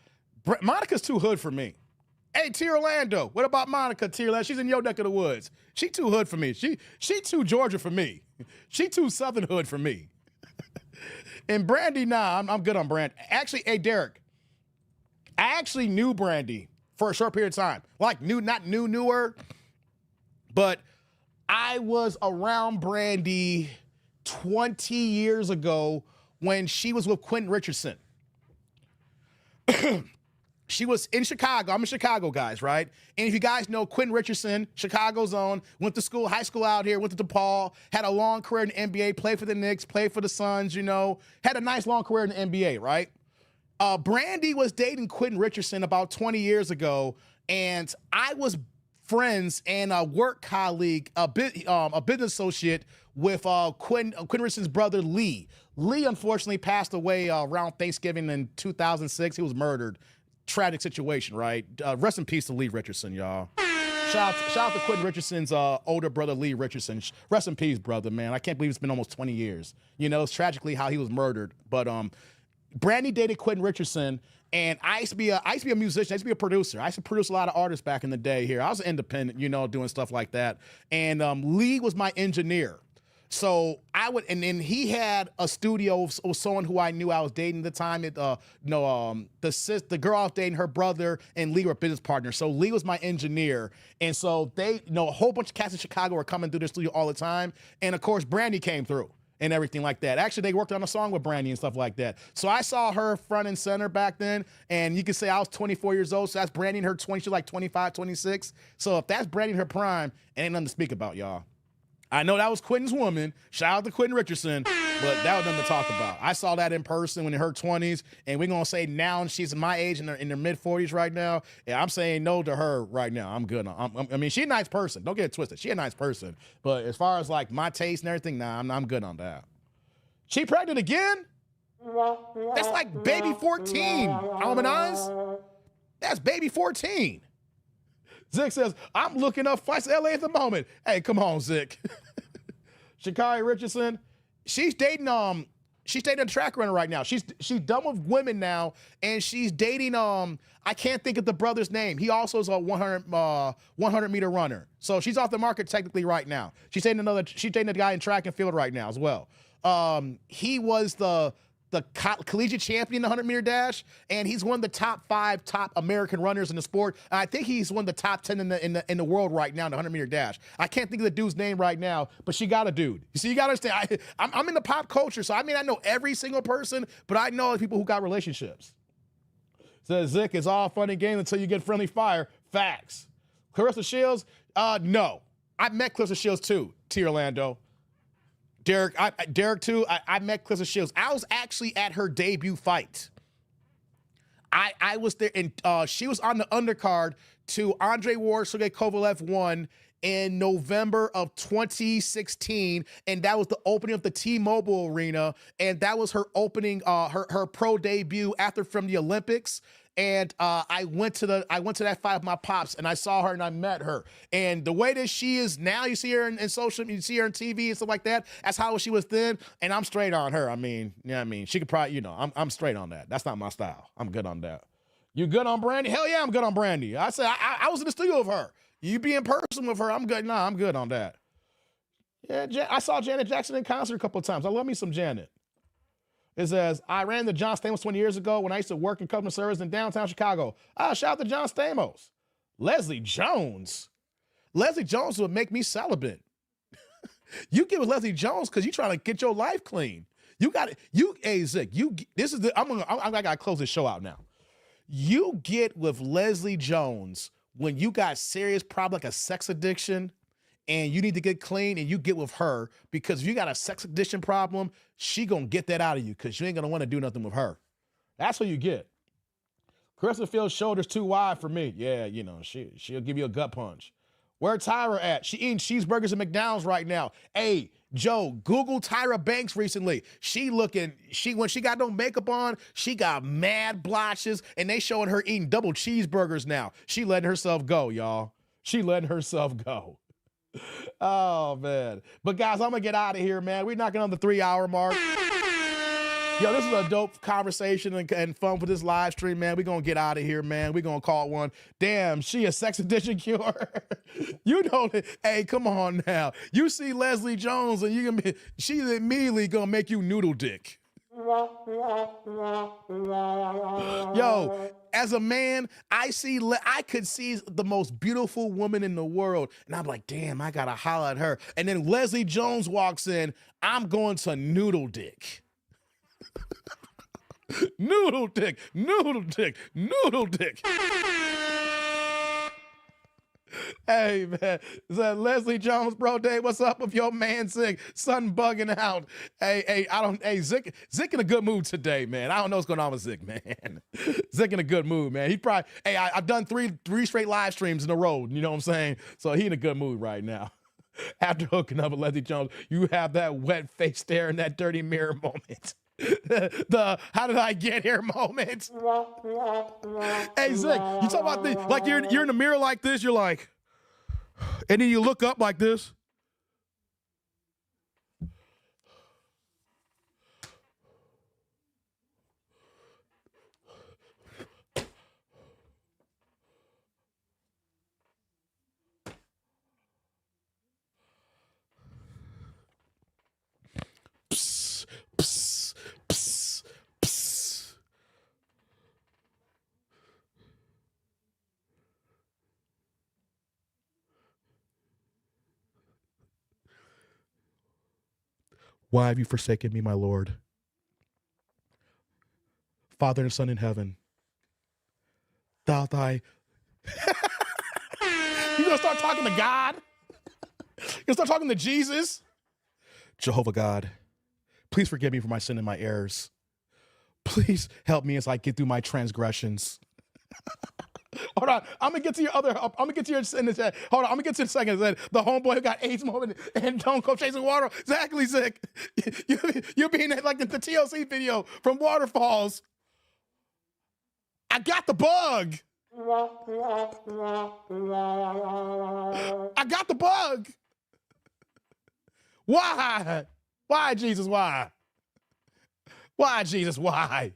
S1: Monica's too hood for me. Hey, T. Orlando, what about Monica, T. Orlando? She's in your neck of the woods. She too hood for me. She too Georgia for me. She too Southern hood for me. And Brandy, nah, I'm good on Brandy. Actually, hey, Derek, I actually knew Brandy for a short period of time. Like, not newer, but I was around Brandy 20 years ago when she was with Quentin Richardson. She was in Chicago. I'm a Chicago guys, right? And if you guys know Quentin Richardson, Chicago's own, went to school, high school out here, went to DePaul, had a long career in the NBA, played for the Knicks, played for the Suns, you know, had a nice long career in the NBA, right? Brandy was dating Quentin Richardson about 20 years ago, and I was friends and a work colleague, a business associate with Quentin Richardson's brother, Lee. Lee, unfortunately, passed away around Thanksgiving in 2006. He was murdered. Tragic situation, right? Rest in peace to Lee Richardson, y'all. Shout out to Quentin Richardson's older brother, Lee Richardson. Rest in peace, brother, man. I can't believe it's been almost 20 years. You know, it's tragically how he was murdered. But Brandy dated Quentin Richardson, and I used to be a musician. I used to be a producer. I used to produce a lot of artists back in the day here. I was independent, you know, doing stuff like that. And Lee was my engineer. So I would, and then he had a studio with someone who I knew I was dating at the time. The girl I was dating, her brother and Lee were business partners. So Lee was my engineer, and so they, you know, a whole bunch of cats in Chicago were coming through their studio all the time. And of course, Brandy came through and everything like that. Actually, they worked on a song with Brandy and stuff like that. So I saw her front and center back then, and you could say I was 24 years old. So that's Brandy in her 20s. She's like 25, 26. So if that's Brandy in her prime, it ain't nothing to speak about, y'all. I know that was Quentin's woman. Shout out to Quentin Richardson, but that was nothing to talk about. I saw that in person when in her 20s, and we're going to say now she's my age in her mid-40s right now. Yeah, I'm saying no to her right now. I'm good. I mean, she's a nice person. Don't get it twisted. She's a nice person. But as far as like my taste and everything, nah, I'm good on that. She pregnant again? That's like baby 14, Almond Eyes. That's baby 14. Zick says, I'm looking up flights to LA at the moment. Hey, come on, Zick. Sha'Carri Richardson, she's dating a track runner right now. She's done with women now, and she's dating I can't think of the brother's name. He also is a 100-meter runner. So she's off the market technically right now. She's dating a guy in track and field right now as well. He was the collegiate champion in the 100-meter dash, and he's one of the top 5 American runners in the sport. And I think he's one of the top 10 in the world right now in the 100-meter dash. I can't think of the dude's name right now, but she got a dude. You see, you got to understand. I'm in the pop culture, so I mean I know every single person, but I know people who got relationships. Says Zick, it's all fun and games until you get friendly fire. Facts. Clarissa Shields, no. I met Clarissa Shields too, T. Orlando. Derek too. I met Clarissa Shields. I was actually at her debut fight. I was there, and she was on the undercard to Andre Ward, Sergey Kovalev won in November of 2016, and that was the opening of the T-Mobile Arena, and that was her opening, her pro debut from the Olympics. And I went to that fight with my pops, and I saw her and I met her. And the way that she is now, you see her in social, you see her on TV and stuff like that. That's how she was then. And I'm straight on her. I mean, she could probably, I'm straight on that. That's not my style. I'm good on that. You good on Brandy? Hell yeah, I'm good on Brandy. I said I was in the studio with her. You be in person with her? I'm good. Nah, I'm good on that. Yeah, I saw Janet Jackson in concert a couple of times. I love me some Janet. It says, I ran the John Stamos 20 years ago when I used to work in customer service in downtown Chicago. Shout out to John Stamos. Leslie Jones. Leslie Jones would make me celibate. You get with Leslie Jones because you trying to get your life clean. You got it. Hey, Zick, I got to close this show out now. You get with Leslie Jones when you got serious problem like a sex addiction, and you need to get clean, and you get with her because if you got a sex addiction problem, she gonna get that out of you because you ain't gonna want to do nothing with her. That's what you get. Carissa Field's shoulders too wide for me. Yeah, she'll give you a gut punch. Where Tyra at? She eating cheeseburgers at McDonald's right now. Hey, Joe, Google Tyra Banks recently. When she got no makeup on, she got mad blotches, and they showing her eating double cheeseburgers now. She letting herself go, y'all. She letting herself go. Oh, man. But, guys, I'm going to get out of here, man. We're knocking on the 3-hour mark. Yo, this is a dope conversation and fun for this live stream, man. We're going to get out of here, man. We're going to call it one. Damn, she a sex addiction cure. Hey, come on now. You see Leslie Jones, and she's immediately going to make you noodle dick. Yo, as a man, I could see the most beautiful woman in the world, and I'm like, damn, I gotta holler at her. And then Leslie Jones walks in, I'm going to noodle dick. Noodle dick, noodle dick, noodle dick. Hey, man, is that Leslie Jones, bro? Day, what's up with your man, Zick? Sun bugging out. Hey, Zick in a good mood today, man. I don't know what's going on with Zick, man. Zick in a good mood, man. He probably, I've done three straight live streams in a row, you know what I'm saying? So he in a good mood right now. After hooking up with Leslie Jones, you have that wet face stare in that dirty mirror moment. The how did I get here moment. Hey, Zick, you talk about like you're in the mirror like this, you're like, and then you look up like this. Psst, psst, psst, psst. Why have you forsaken me, my Lord? Father and Son in heaven, thou thy... You gonna start talking to God? You gonna start talking to Jesus? Jehovah God, please forgive me for my sin and my errors. Please help me as I get through my transgressions. Hold on, I'm gonna get to your sentence. Hold on, I'm gonna get to the second. The homeboy who got AIDS moment and don't go chasing water. Exactly, Zick. You're being like the TLC video from Waterfalls. I got the bug. I got the bug. Why? Why, Jesus, why? Why, Jesus, why?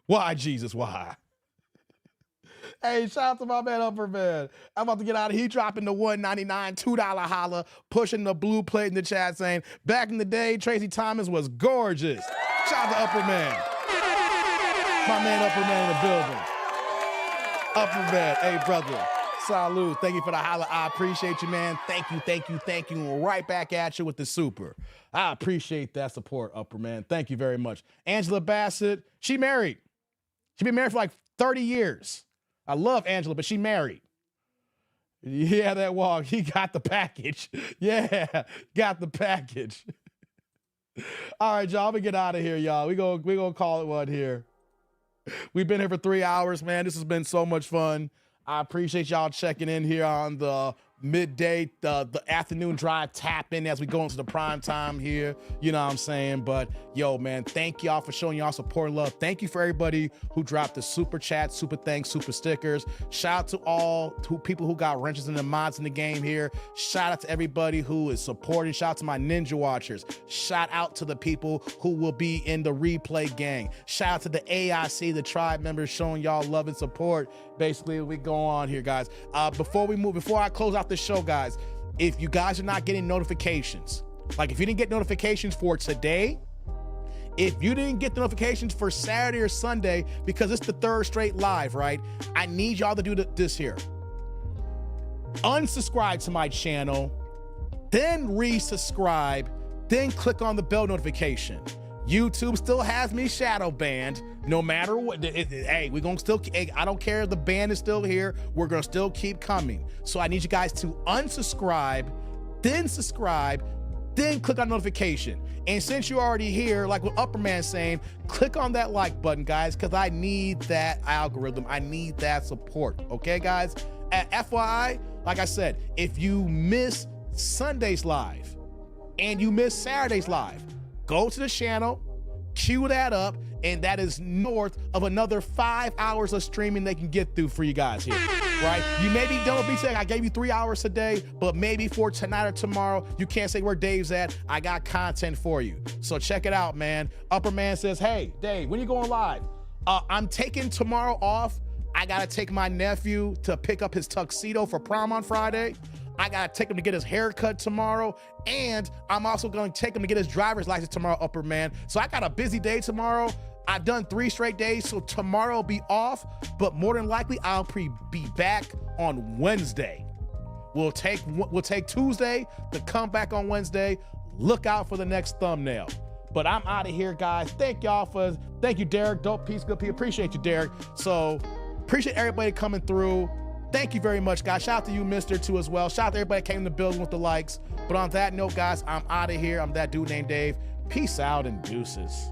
S1: Why, Jesus, why? Hey, shout out to my man Upper Man. I'm about to get out of here. He dropping the $1.99, $2 holla, pushing the blue plate in the chat saying, back in the day, Tracy Thomas was gorgeous. Shout out to Upper Man. My man Upper Man in the building. Upper Man, hey brother, salute. Thank you for the holla. I appreciate you, man. Thank you, thank you, thank you. And right back at you with the super. I appreciate that support, Upper Man. Thank you very much. Angela Bassett, she married. She been married for like 30 years. I love Angela, but she married. Yeah, that walk. He got the package. Yeah, got the package. All right, y'all. I'm gonna get out of here, y'all. We gonna call it one here. We've been here for 3 hours, man. This has been so much fun. I appreciate y'all checking in here on the midday, the afternoon drive tap in as we go into the prime time here. You know what I'm saying? But yo, man, thank y'all for showing y'all support and love. Thank you for everybody who dropped the super chat, super thanks, super stickers. Shout out to all people who got wrenches and the mods in the game here. Shout out to everybody who is supporting. Shout out to my Ninja Watchers. Shout out to the people who will be in the replay gang. Shout out to the AIC, the tribe members showing y'all love and support. Basically, we go on here, guys. Before I close out the show, guys, if you guys are not getting notifications, like if you didn't get notifications for today, if you didn't get the notifications for Saturday or Sunday, because it's the third straight live, right? I need y'all to do this here. Unsubscribe to my channel, then resubscribe, then click on the bell notification. YouTube still has me shadow banned. No matter what, hey, we're gonna still, I don't care if the ban is still here, we're gonna still keep coming. So I need you guys to unsubscribe, then subscribe, then click on notification. And since you're already here, like what Upper Man's saying, click on that like button, guys, because I need that algorithm. I need that support, okay, guys? FYI, like I said, if you miss Sunday's live and you miss Saturday's live, go to the channel, queue that up, and that is north of another 5 hours of streaming they can get through for you guys here, right? You may be done with BTech. I gave you 3 hours today, but maybe for tonight or tomorrow, you can't say where Dave's at. I got content for you. So check it out, man. Upper Man says, hey, Dave, when you going live? I'm taking tomorrow off. I gotta take my nephew to pick up his tuxedo for prom on Friday. I gotta take him to get his haircut tomorrow, and I'm also gonna take him to get his driver's license tomorrow, Upper Man. So I got a busy day tomorrow. I've done 3 straight days, so tomorrow will be off, but more than likely I'll be back on Wednesday. We'll take Tuesday to come back on Wednesday. Look out for the next thumbnail. But I'm out of here, guys. Thank you, Derek. Dope piece, good people. Appreciate you, Derek. So appreciate everybody coming through. Thank you very much, guys. Shout out to you, Mr. too, as well. Shout out to everybody that came in the building with the likes. But on that note, guys, I'm out of here. I'm that dude named Dave. Peace out and deuces.